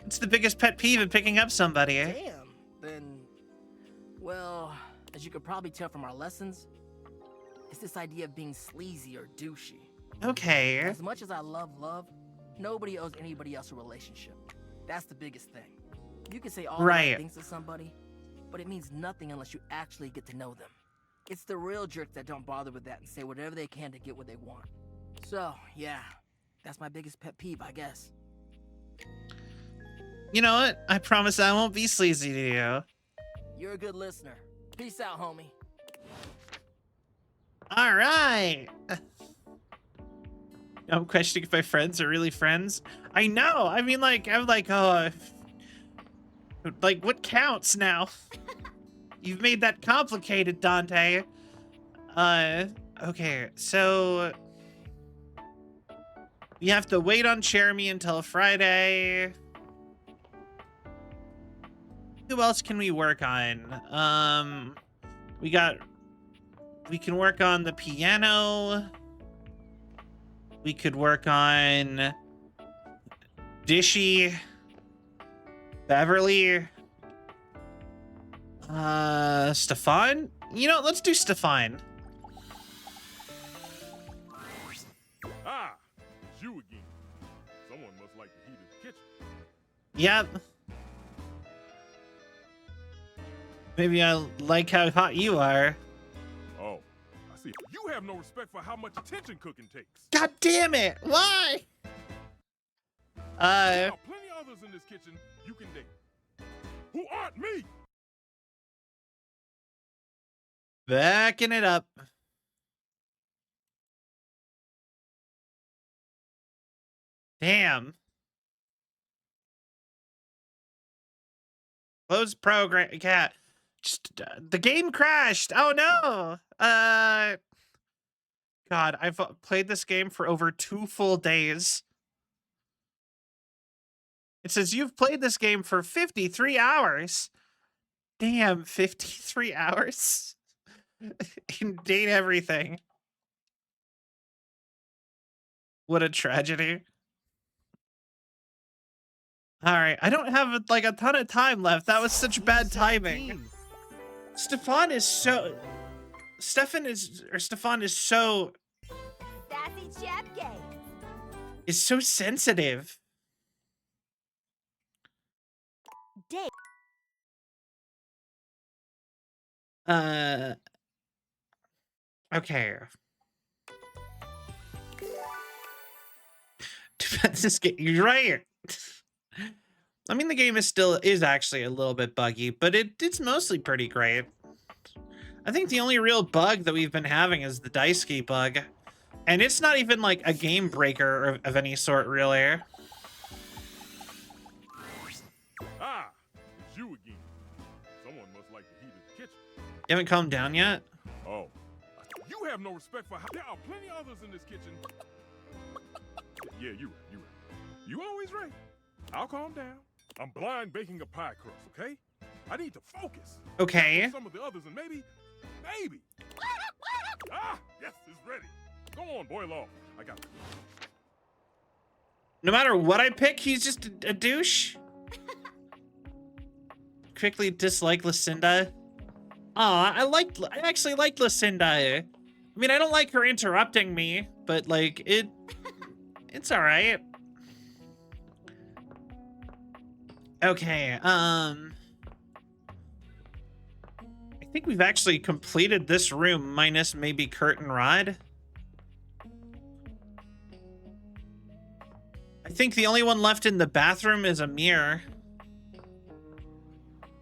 It's the biggest pet peeve in picking up somebody.
Damn. Then, well, as you could probably tell from our lessons, it's this idea of being sleazy or douchey.
Okay.
As much as I love love, nobody owes anybody else a relationship. That's the biggest thing. You can say all the right things to somebody, but it means nothing unless you actually get to know them. It's the real jerks that don't bother with that and say whatever they can to get what they want. So, yeah, that's my biggest pet peeve, I guess.
You know what? I promise I won't be sleazy to you.
You're a good listener. Peace out, homie.
All right. I'm questioning if my friends are really friends. I know. I mean, like, I'm like, oh, like, what counts now? You've made that complicated, Dante. Okay, so we have to wait on Jeremy until Friday. Who else can we work on? We can work on the piano. We could work on Dishy, Beverly, Stefan. You know, let's do Stefan.
Ah, it's you again. Someone must like the heat of the kitchen.
Yep. Maybe I like how hot you are.
Oh, I see. You have no respect for how much attention cooking takes.
God damn it! Why?
There are plenty of others in this kitchen you can date. Who aren't me?
Backing it up. Damn. Close program. Cat. Just, the game crashed. Oh no. God, I've played this game for over 2 full days. It says you've played this game for 53 hours. Damn, 53 hours? Date everything. What a tragedy. All right, I don't have like a ton of time left. That was such bad timing. Stefan is so
Sassy Chap Game.
is so sensitive.
Date.
Okay. This game, you're right. I mean, the game is actually a little bit buggy, but it's mostly pretty great. I think the only real bug that we've been having is the dice key bug. And it's not even like a game breaker of any sort, really.
Ah, it's you again. Someone must like the heat of the kitchen.
You haven't calmed down yet?
Oh, you have no respect for how there are plenty of others in this kitchen. Yeah, you're right. You always right. I'll calm down. I'm blind baking a pie crust, okay? I need to focus.
Okay.
Some of the others and maybe. Ah, yes, it's ready. Go on, boil off. I got it.
No matter what I pick, he's just a douche. Quickly dislike Lucinda. Aw, I actually like Lucinda. I mean, I don't like her interrupting me, but like it's all right. Okay, I think we've actually completed this room minus maybe Curtain Rod. I think the only one left in the bathroom is Amir.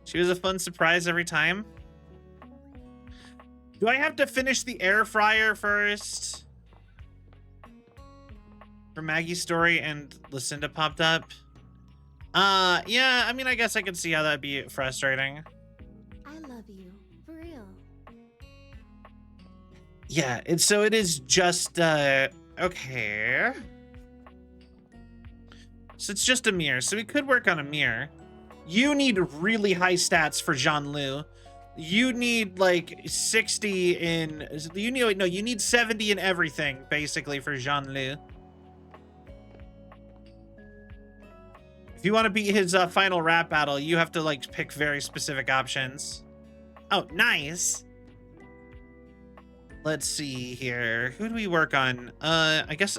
She was a fun surprise every time. Do I have to finish the air fryer first? For Maggie's story and Lucinda popped up. Yeah, I mean, I guess I could see how that'd be frustrating.
I love you. For real.
Yeah, so it is just, okay. So it's just Amir, so we could work on Amir. You need really high stats for Jean-Lu. You need like 60 in, you need 70 in everything, basically, for Jean-Lu. If you want to beat his final rap battle, you have to like pick very specific options. Oh, nice. Let's see here. Who do we work on? I guess.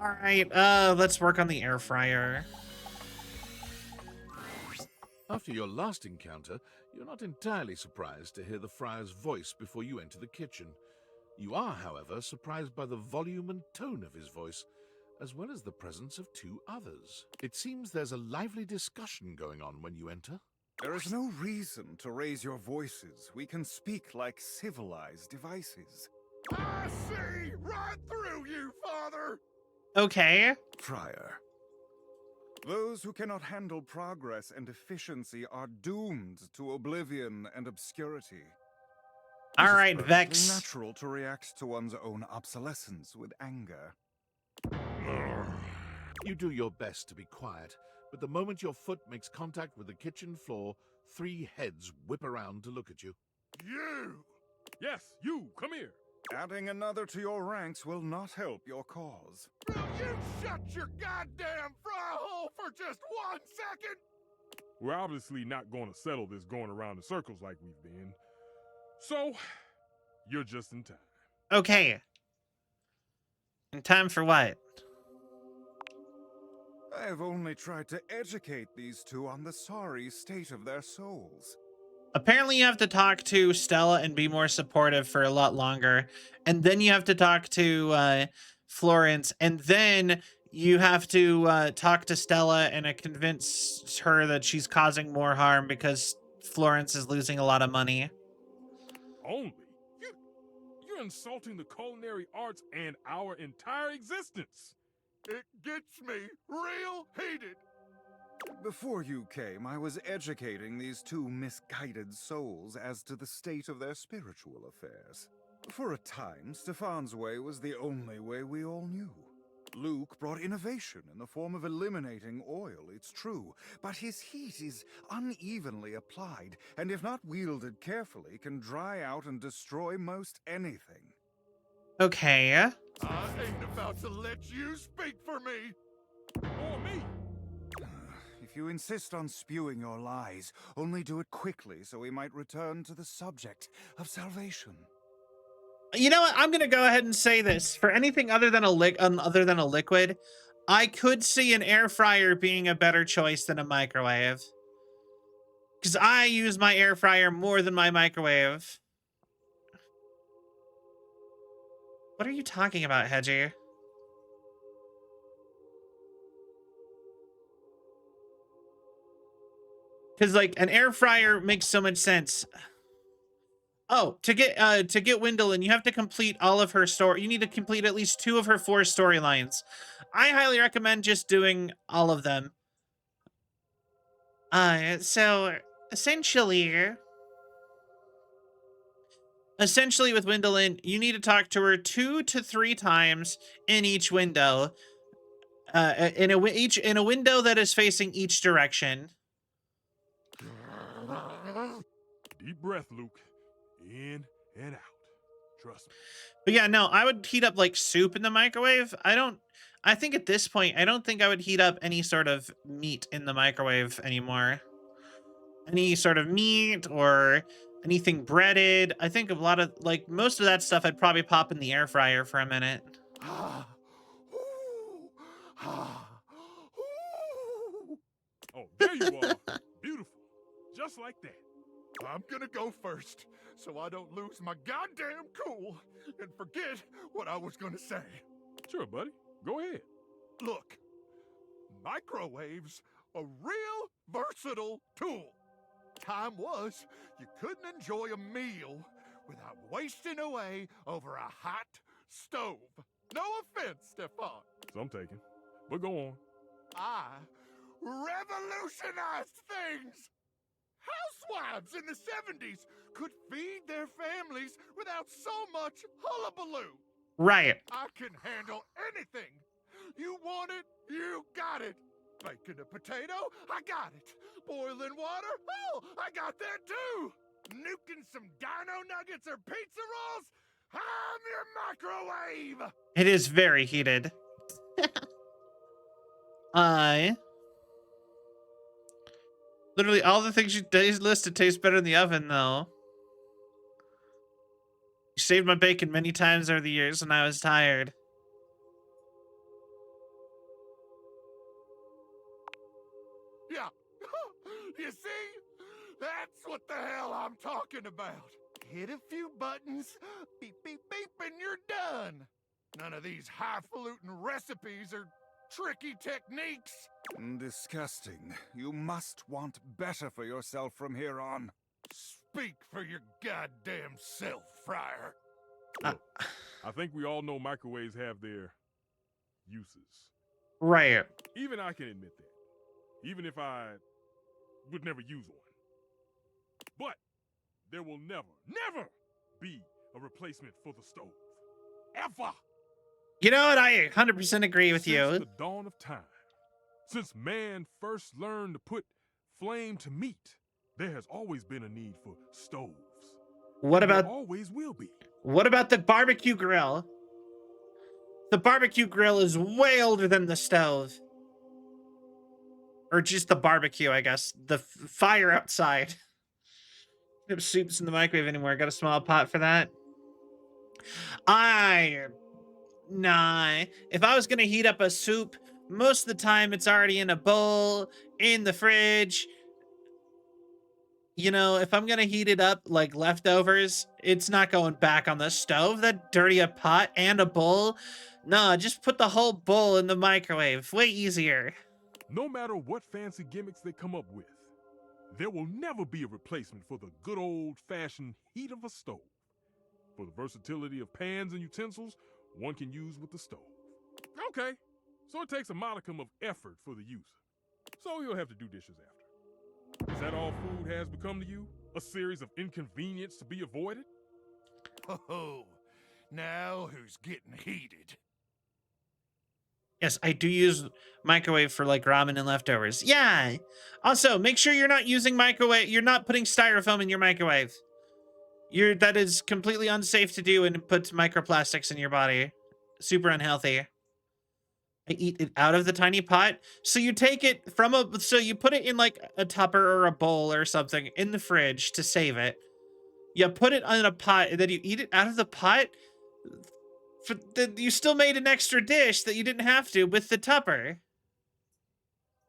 All right, let's work on the air fryer.
After your last encounter, you're not entirely surprised to hear the friar's voice before you enter the kitchen. You are, however, surprised by the volume and tone of his voice, as well as the presence of two others. It seems there's a lively discussion going on when you enter.
There is no reason to raise your voices. We can speak like civilized devices.
I see right through you, Father!
Okay.
Friar. Those who cannot handle progress and efficiency are doomed to oblivion and obscurity.
All right,
It is
Vex.
perfectly natural to react to one's own obsolescence with anger.
You do your best to be quiet, but the moment your foot makes contact with the kitchen floor, 3 heads whip around to look at you.
You! Yes, you, come here.
Adding another to your ranks will not help your cause.
Will you shut your goddamn fry hole for just 1 second? We're obviously not going to settle this going around in circles like we've been. So, you're just in time.
Okay. In time for what?
I have only tried to educate these two on the sorry state of their souls.
Apparently you have to talk to Stella and be more supportive for a lot longer. And then you have to talk to Florence. And then you have to talk to Stella and convince her that she's causing more harm because Florence is losing a lot of money.
Only? You're insulting the culinary arts and our entire existence. It gets me real heated.
Before you came, I was educating these two misguided souls as to the state of their spiritual affairs. For a time, Stefan's way was the only way we all knew. Luke brought innovation in the form of eliminating oil, it's true, but his heat is unevenly applied, and if not wielded carefully, can dry out and destroy most anything.
Okay.
I ain't about to let you speak for me. Or me.
If you insist on spewing your lies, only do it quickly so we might return to the subject of salvation.
You know what? I'm gonna go ahead and say this. For anything other than a liquid, I could see an air fryer being a better choice than a microwave. Because I use my air fryer more than my microwave. What are you talking about, Hedgie? Because like an air fryer makes so much sense. Oh, to get Wendelin, you have to complete all of her story. You need to complete at least 2 of her 4 storylines. I highly recommend just doing all of them. So essentially with Wendelin, you need to talk to her 2 to 3 times in each window. In a window that is facing each direction.
Deep breath, Luke. In and out. Trust me.
But yeah, no, I would heat up like soup in the microwave. I think at this point, I don't think I would heat up any sort of meat in the microwave anymore. Any sort of meat or anything breaded. I think a lot of, like, most of that stuff I'd probably pop in the air fryer for a minute.
Oh, there you are. Beautiful. Just like that.
I'm gonna go first, so I don't lose my goddamn cool and forget what I was gonna say.
Sure, buddy. Go ahead.
Look, microwaves are real versatile tool. Time was you couldn't enjoy a meal without wasting away over a hot stove. No offense, Stefan.
Some taken. But go on.
I revolutionized things. Housewives in the 70s could feed their families without so much hullabaloo.
Right.
I can handle anything. You want it, you got it. Baking a potato, I got it. Boiling water, oh, I got that too. Nuking some dino nuggets or pizza rolls, I'm your microwave.
It is very heated. Literally all the things you listed taste better in the oven, though. You saved my bacon many times over the years when I was tired.
Yeah. You see? That's what the hell I'm talking about. Hit a few buttons, beep, beep, beep, and you're done. None of these highfalutin recipes or tricky techniques.
Disgusting. You must want better for yourself from here on.
Speak for your goddamn self, Friar.
Look, I think we all know microwaves have their uses.
Right.
Even I can admit that. Even if I would never use one. But there will never be a replacement for the stove. Ever.
You know what? I 100% agree with
Since
you.
the dawn of time, since man first learned to put flame to meat, there has always been a need for stoves.
What
And there
about
always will be.
what about the barbecue grill? The barbecue grill is way older than the stove. Or just the barbecue, I guess. The fire outside. No soups in the microwave anymore. Got a small pot for that. Nah. If I was gonna heat up a soup, most of the time it's already in a bowl, in the fridge. You know, if I'm gonna heat it up like leftovers, it's not going back on the stove. That dirty a pot and a bowl. No, just put the whole bowl in the microwave. Way easier.
No matter what fancy gimmicks they come up with, there will never be a replacement for the good old-fashioned heat of a stove. For the versatility of pans and utensils one can use with the stove. Okay, so it takes a modicum of effort for the user. So you'll have to do dishes after. Is that all food has become to you? A series of inconvenience to be avoided?
Oh, now who's getting heated?
Yes, I do use microwave for like ramen and leftovers. Yeah. Also, make sure you're not using microwave. You're not putting styrofoam in your microwave. That is completely unsafe to do and it puts microplastics in your body. Super unhealthy. I eat it out of the tiny pot. So you take it so you put it in like a tupper or a bowl or something in the fridge to save it. You put it in a pot and then you eat it out of the pot. You still made an extra dish that you didn't have to with the tupper.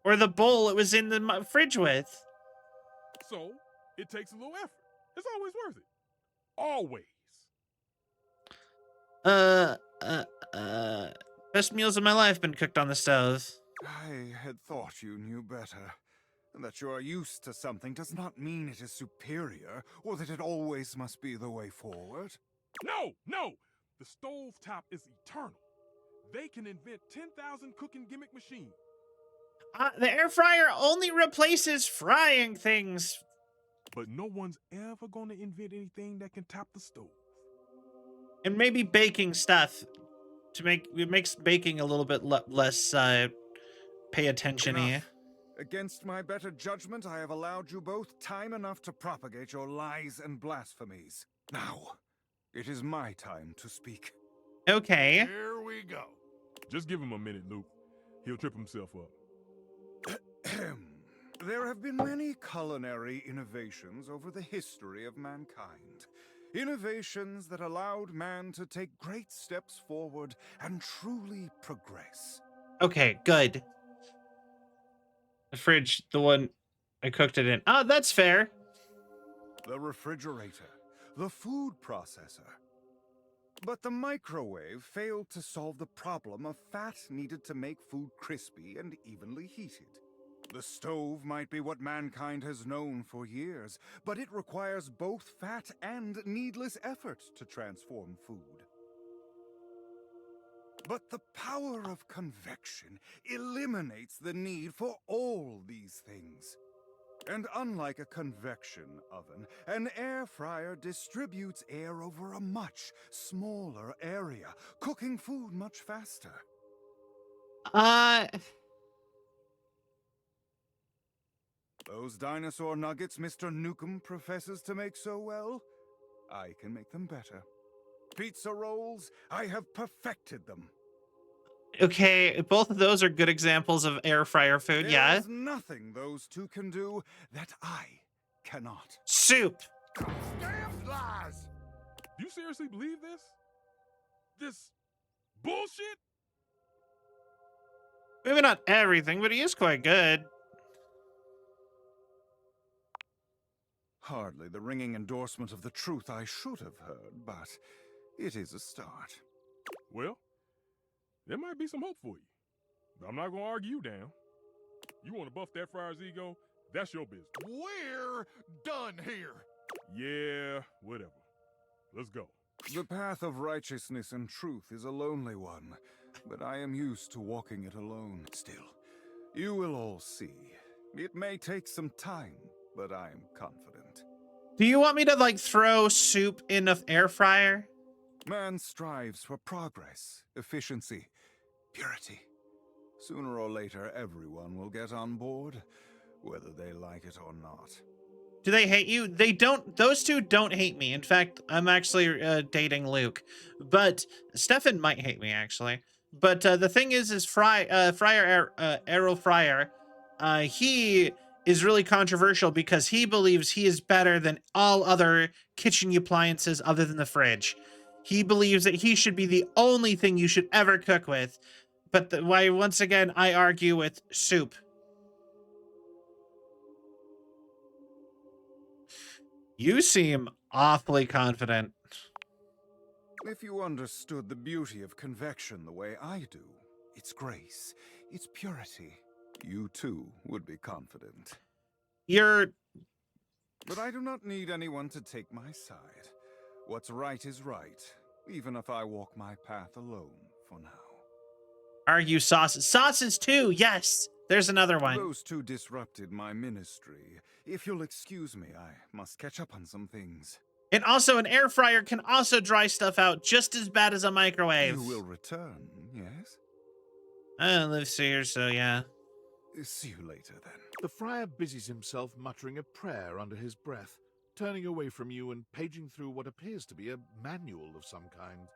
Or the bowl it was in the fridge with.
So, it takes a little effort. It's always worth it. Always.
Best meals of my life been cooked on the stove.
I had thought you knew better. That you are used to something does not mean it is superior, or that it always must be the way forward.
No! The stovetop is eternal. They can invent 10,000 cooking gimmick machines.
The air fryer only replaces frying things.
But no one's ever gonna invent anything that can top the stove.
And maybe baking stuff it makes baking a little bit less pay attention-y.
Against my better judgment, I have allowed you both time enough to propagate your lies and blasphemies. Now, it is my time to speak.
Okay.
Here we go. Just give him a minute, Luke. He'll trip himself up.
There have been many culinary innovations over the history of mankind. Innovations that allowed man to take great steps forward and truly progress.
Okay, good. The fridge, the one I cooked it in. Oh, that's fair.
The refrigerator, the food processor. But the microwave failed to solve the problem of fat needed to make food crispy and evenly heated. The stove might be what mankind has known for years, but it requires both fat and needless effort to transform food. But the power of convection eliminates the need for all these things. And unlike a convection oven, an air fryer distributes air over a much smaller area, cooking food much faster. Those dinosaur nuggets Mr. Nukem professes to make so well, I can make them better. Pizza rolls, I have perfected them.
Okay, both of those are good examples of air fryer food, yeah.
There's nothing those two can do that I cannot.
Soup.
Damn lies! Do you seriously believe this? This bullshit?
Maybe not everything, but he is quite good.
Hardly the ringing endorsement of the truth I should have heard, but it is a start.
Well, there might be some hope for you. But I'm not gonna argue you down. You wanna buff that fryer's ego? That's your business.
We're done here.
Yeah, whatever. Let's go.
The path of righteousness and truth is a lonely one, but I am used to walking it alone. Still, you will all see. It may take some time, but I am confident.
Do you want me to, like, throw soup in an air fryer?
Man strives for progress, efficiency, purity. Sooner or later, everyone will get on board, whether they like it or not.
Do they hate you? They don't. Those two don't hate me. In fact, I'm actually dating Luke. But Stefan might hate me, actually. But the thing is Errol Fryer, he is really controversial because he believes he is better than all other kitchen appliances other than the fridge. He believes that he should be the only thing you should ever cook with. But why, once again, I argue with soup. You seem awfully confident.
If you understood the beauty of convection the way I do, its grace, its purity, you too would be confident. But I do not need anyone to take my side. What's right is right, even if I walk my path alone for now.
Argue sauces. Sauces too, yes! There's another one.
Those two disrupted my ministry. If you'll excuse me, I must catch up on some things.
And also, an air fryer can also dry stuff out just as bad as a microwave.
You will return, yes?
I live here, so yeah.
See you later, then.
The friar busies himself muttering a prayer under his breath, turning away from you and paging through what appears to be a manual of some kind.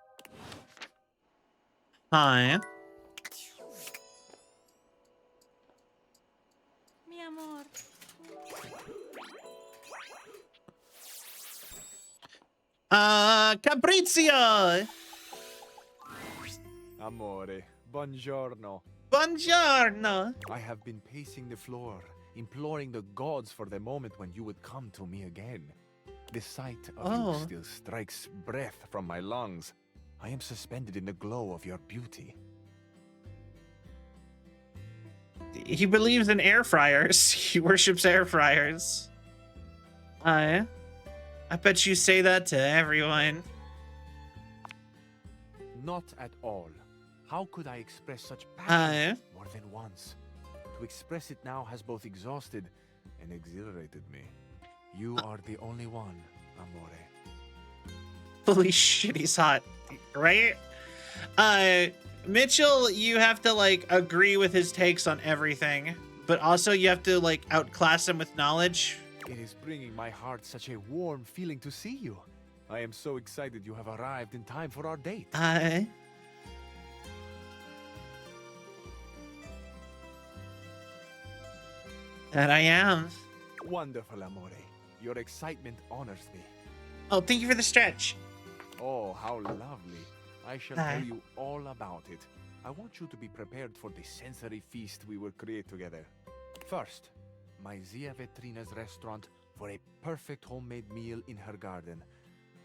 Hi.
Mi amor.
Capriccio!
Amore, buongiorno.
Buongiorno!
I have been pacing the floor, imploring the gods for the moment when you would come to me again. The sight of you still strikes breath from my lungs. I am suspended in the glow of your beauty.
He believes in air fryers. He worships air fryers. I bet you say that to everyone.
Not at all. How could I express such passion more than once? To express it now has both exhausted and exhilarated me. You are the only one, amore.
Holy shit, he's hot, right? Mitchell, you have to, like, agree with his takes on everything. but also you have to like outclass him with knowledge.
It is bringing my heart such a warm feeling to see you. I am so excited you have arrived in time for our date.
That I am.
Wonderful, Amore. Your excitement honors me.
Oh, thank you for the stretch.
Oh, how lovely. I shall tell you all about it. I want you to be prepared for the sensory feast we will create together. First, my Zia Vetrina's restaurant for a perfect homemade meal in her garden.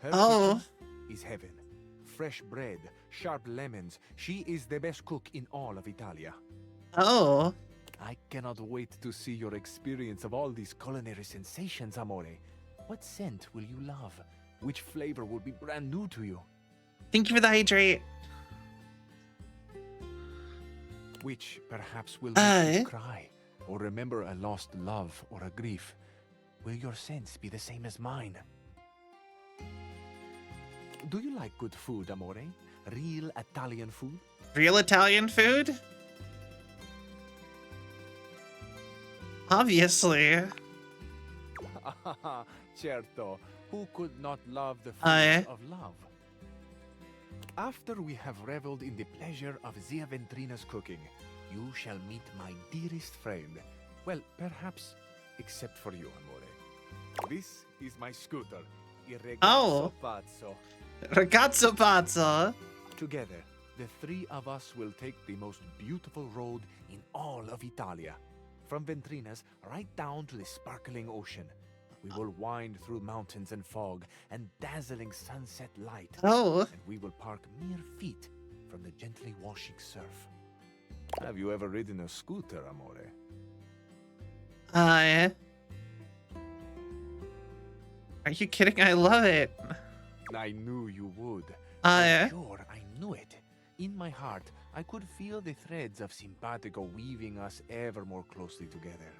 Her kitchen is heaven. Fresh bread, sharp lemons. She is the best cook in all of Italia.
Oh.
I cannot wait to see your experience of all these culinary sensations, Amore. What scent will you love? Which flavor will be brand new to you?
Thank you for the hydrate.
Which perhaps will make you cry, or remember a lost love or a grief. Will your scents be the same as mine? Do you like good food, Amore? Real Italian food?
Real Italian food? Obviously.
Certo. Who could not love the food of love? After we have reveled in the pleasure of Zia Ventrina's cooking, you shall meet my dearest friend. Well, perhaps, except for you, Amore. This is my scooter, Il Ragazzo Pazzo.
Ragazzo Pazzo.
Together, the three of us will take the most beautiful road in all of Italia. From Ventrina's right down to the sparkling ocean. We will wind through mountains and fog and dazzling sunset light. And we will park mere feet from the gently washing surf. Have you ever ridden a scooter, Amore?
Are you kidding? I love it.
I knew you would. Sure, I knew it. In my heart, I could feel the threads of simpatico weaving us ever more closely together.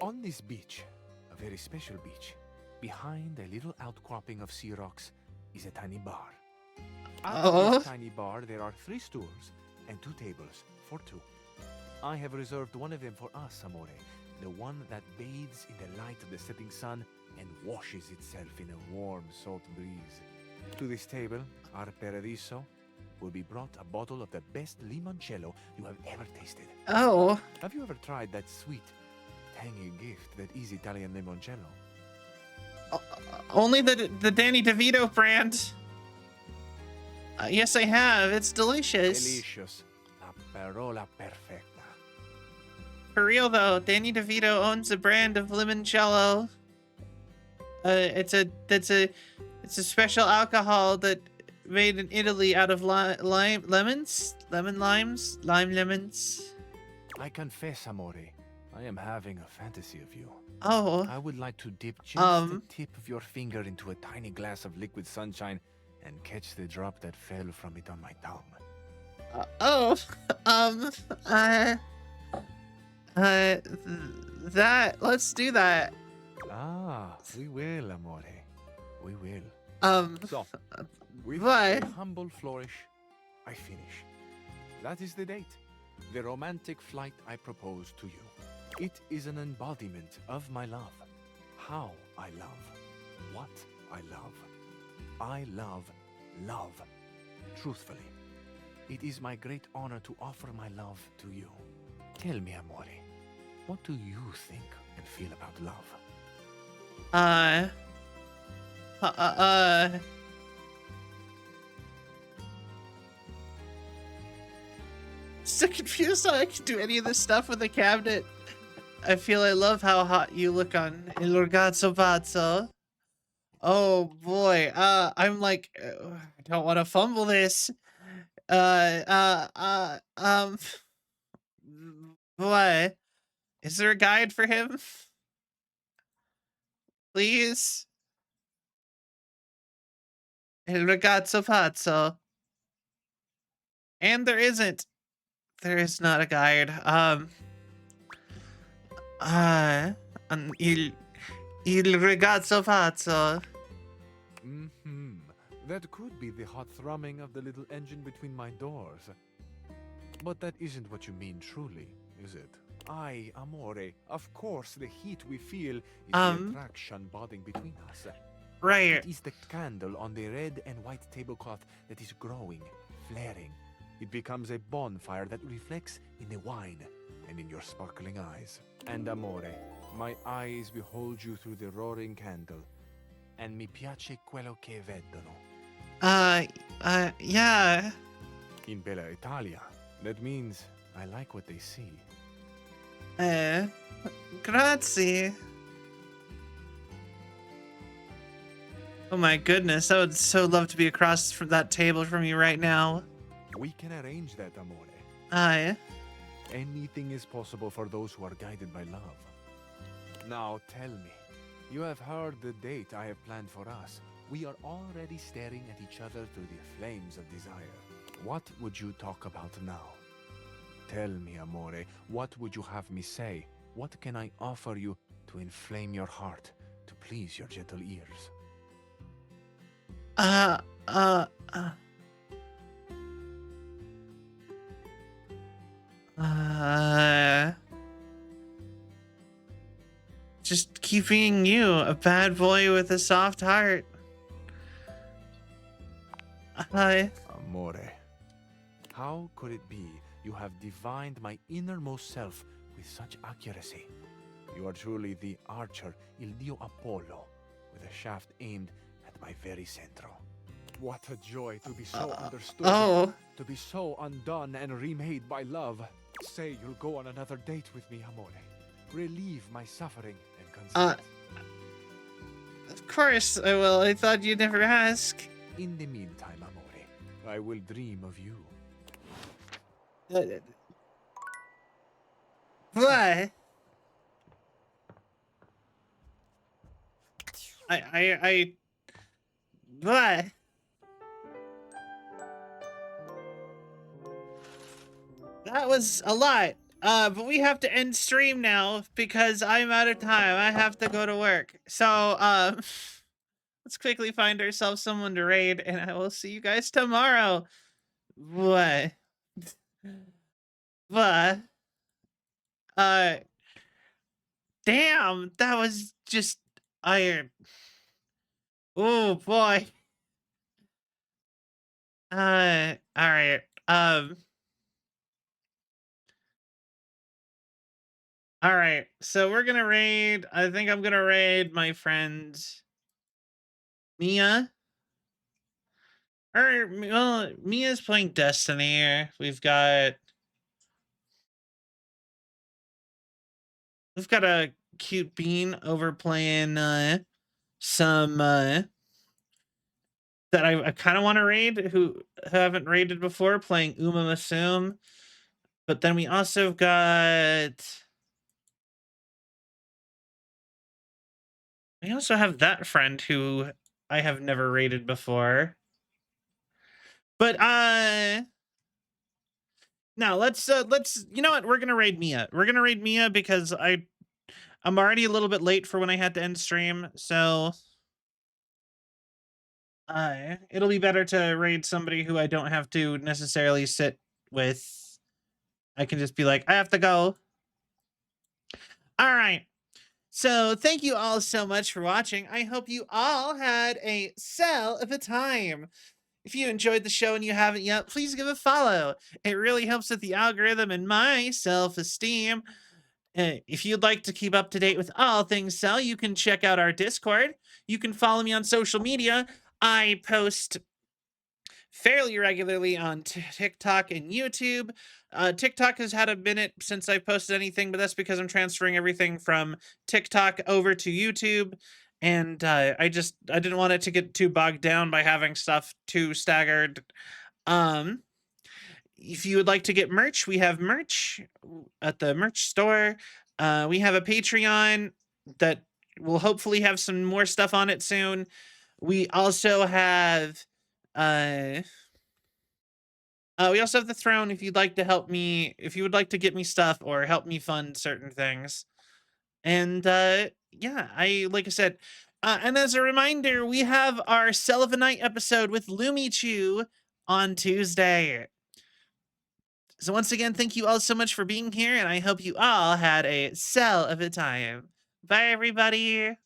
On this beach, a very special beach, behind a little outcropping of sea rocks, is a tiny bar. At this tiny bar, there are 3 stools and 2 tables for 2. I have reserved one of them for us, Amore, the one that bathes in the light of the setting sun and washes itself in a warm, salt breeze. To this table, our Paradiso, will be brought a bottle of the best limoncello you have ever tasted. Have you ever tried that sweet, tangy gift that is Italian limoncello?
Only the Danny DeVito brand. Yes, I have. It's delicious.
Delicious. La parola perfetta.
For real though, Danny DeVito owns a brand of limoncello. It's a special alcohol that made in Italy out of lime lemons.
I confess, Amore, I am having a fantasy of you. I would like to dip just the tip of your finger into a tiny glass of liquid sunshine and catch the drop that fell from it on my tongue.
Let's do that.
We will, Amore. We will. So, with a humble flourish, I finish. That is the date. The romantic flight I propose to you. It is an embodiment of my love. How I love. What I love. I love love. Truthfully. It is my great honor to offer my love to you. Tell me, Amore, what do you think and feel about love?
So confused how I can do any of this stuff with a cabinet. I feel I love how hot you look on Il Ragazzo Pazzo. Oh boy, I'm like, I don't want to fumble this. What? Is there a guide for him? Please? Il Ragazzo Pazzo. And there isn't. There is not a guide. Il Ragazzo Pazzo.
That could be the hot thrumming of the little engine between my doors. But that isn't what you mean truly, is it? Aye, amore. Of course, the heat we feel is
Um,
the attraction bonding between us.
Right.
It is the candle on the red and white tablecloth that is growing, flaring. It becomes a bonfire that reflects in the wine and in your sparkling eyes. And amore, my eyes behold you through the roaring candle. And mi piace quello che vedono.
Yeah.
In Bella Italia, that means I like what they see.
Grazie. Oh my goodness, I would so love to be across from that table from you right now.
We can arrange that, amore.
Aye.
Anything is possible for those who are guided by love. Now tell me, you have heard the date I have planned for us. We are already staring at each other through the flames of desire. What would you talk about now? Tell me, amore, what would you have me say? What can I offer you to inflame your heart, to please your gentle ears?
Just keep being you, a bad boy with a soft heart.
Amore, how could it be you have divined my innermost self with such accuracy? You are truly the archer, Il Dio Apollo, with a shaft aimed at my very centro. What a joy to be so understood, to be so undone and remade by love. Say you'll go on another date with me, amore. Relieve my suffering and consent.
Of course I will. I thought you'd never ask.
In the meantime, amore, I will dream of you.
What? What? That was a lot. But we have to end stream now because I'm out of time. I have to go to work. So, let's quickly find ourselves someone to raid, and I will see you guys tomorrow. What? What? Damn, that was just iron. Oh boy. All right. All right, so we're gonna raid. I think I'm gonna raid my friend Mia. Or, well, Mia's playing Destiny. We've got a cute bean over playing some that I kind of want to raid, who haven't raided before, playing Uma Masum. But then we also got... We also have that friend who I have never raided before. But now let's you know what, we're gonna raid Mia. We're gonna raid Mia because I'm already a little bit late for when I had to end stream, so it'll be better to raid somebody who I don't have to necessarily sit with. I can just be like, I have to go. All right. So thank you all so much for watching. I hope you all had a cell of a time. If you enjoyed the show and you haven't yet, please give a follow. It really helps with the algorithm and my self-esteem. If you'd like to keep up to date with all things Cell, you can check out our Discord. You can follow me on social media. I post fairly regularly on TikTok and YouTube. TikTok has had a minute since I've posted anything, but that's because I'm transferring everything from TikTok over to YouTube. And I didn't want it to get too bogged down by having stuff too staggered. If you would like to get merch, we have merch at the merch store. We have a Patreon that will hopefully have some more stuff on it soon. We also have the Throne if you'd like to help me, if you would like to get me stuff or help me fund certain things. And yeah, like I said, and as a reminder, we have our Cell of a Night episode with Lumichu on Tuesday. So once again, thank you all so much for being here, and I hope you all had a cell of a time. Bye, everybody.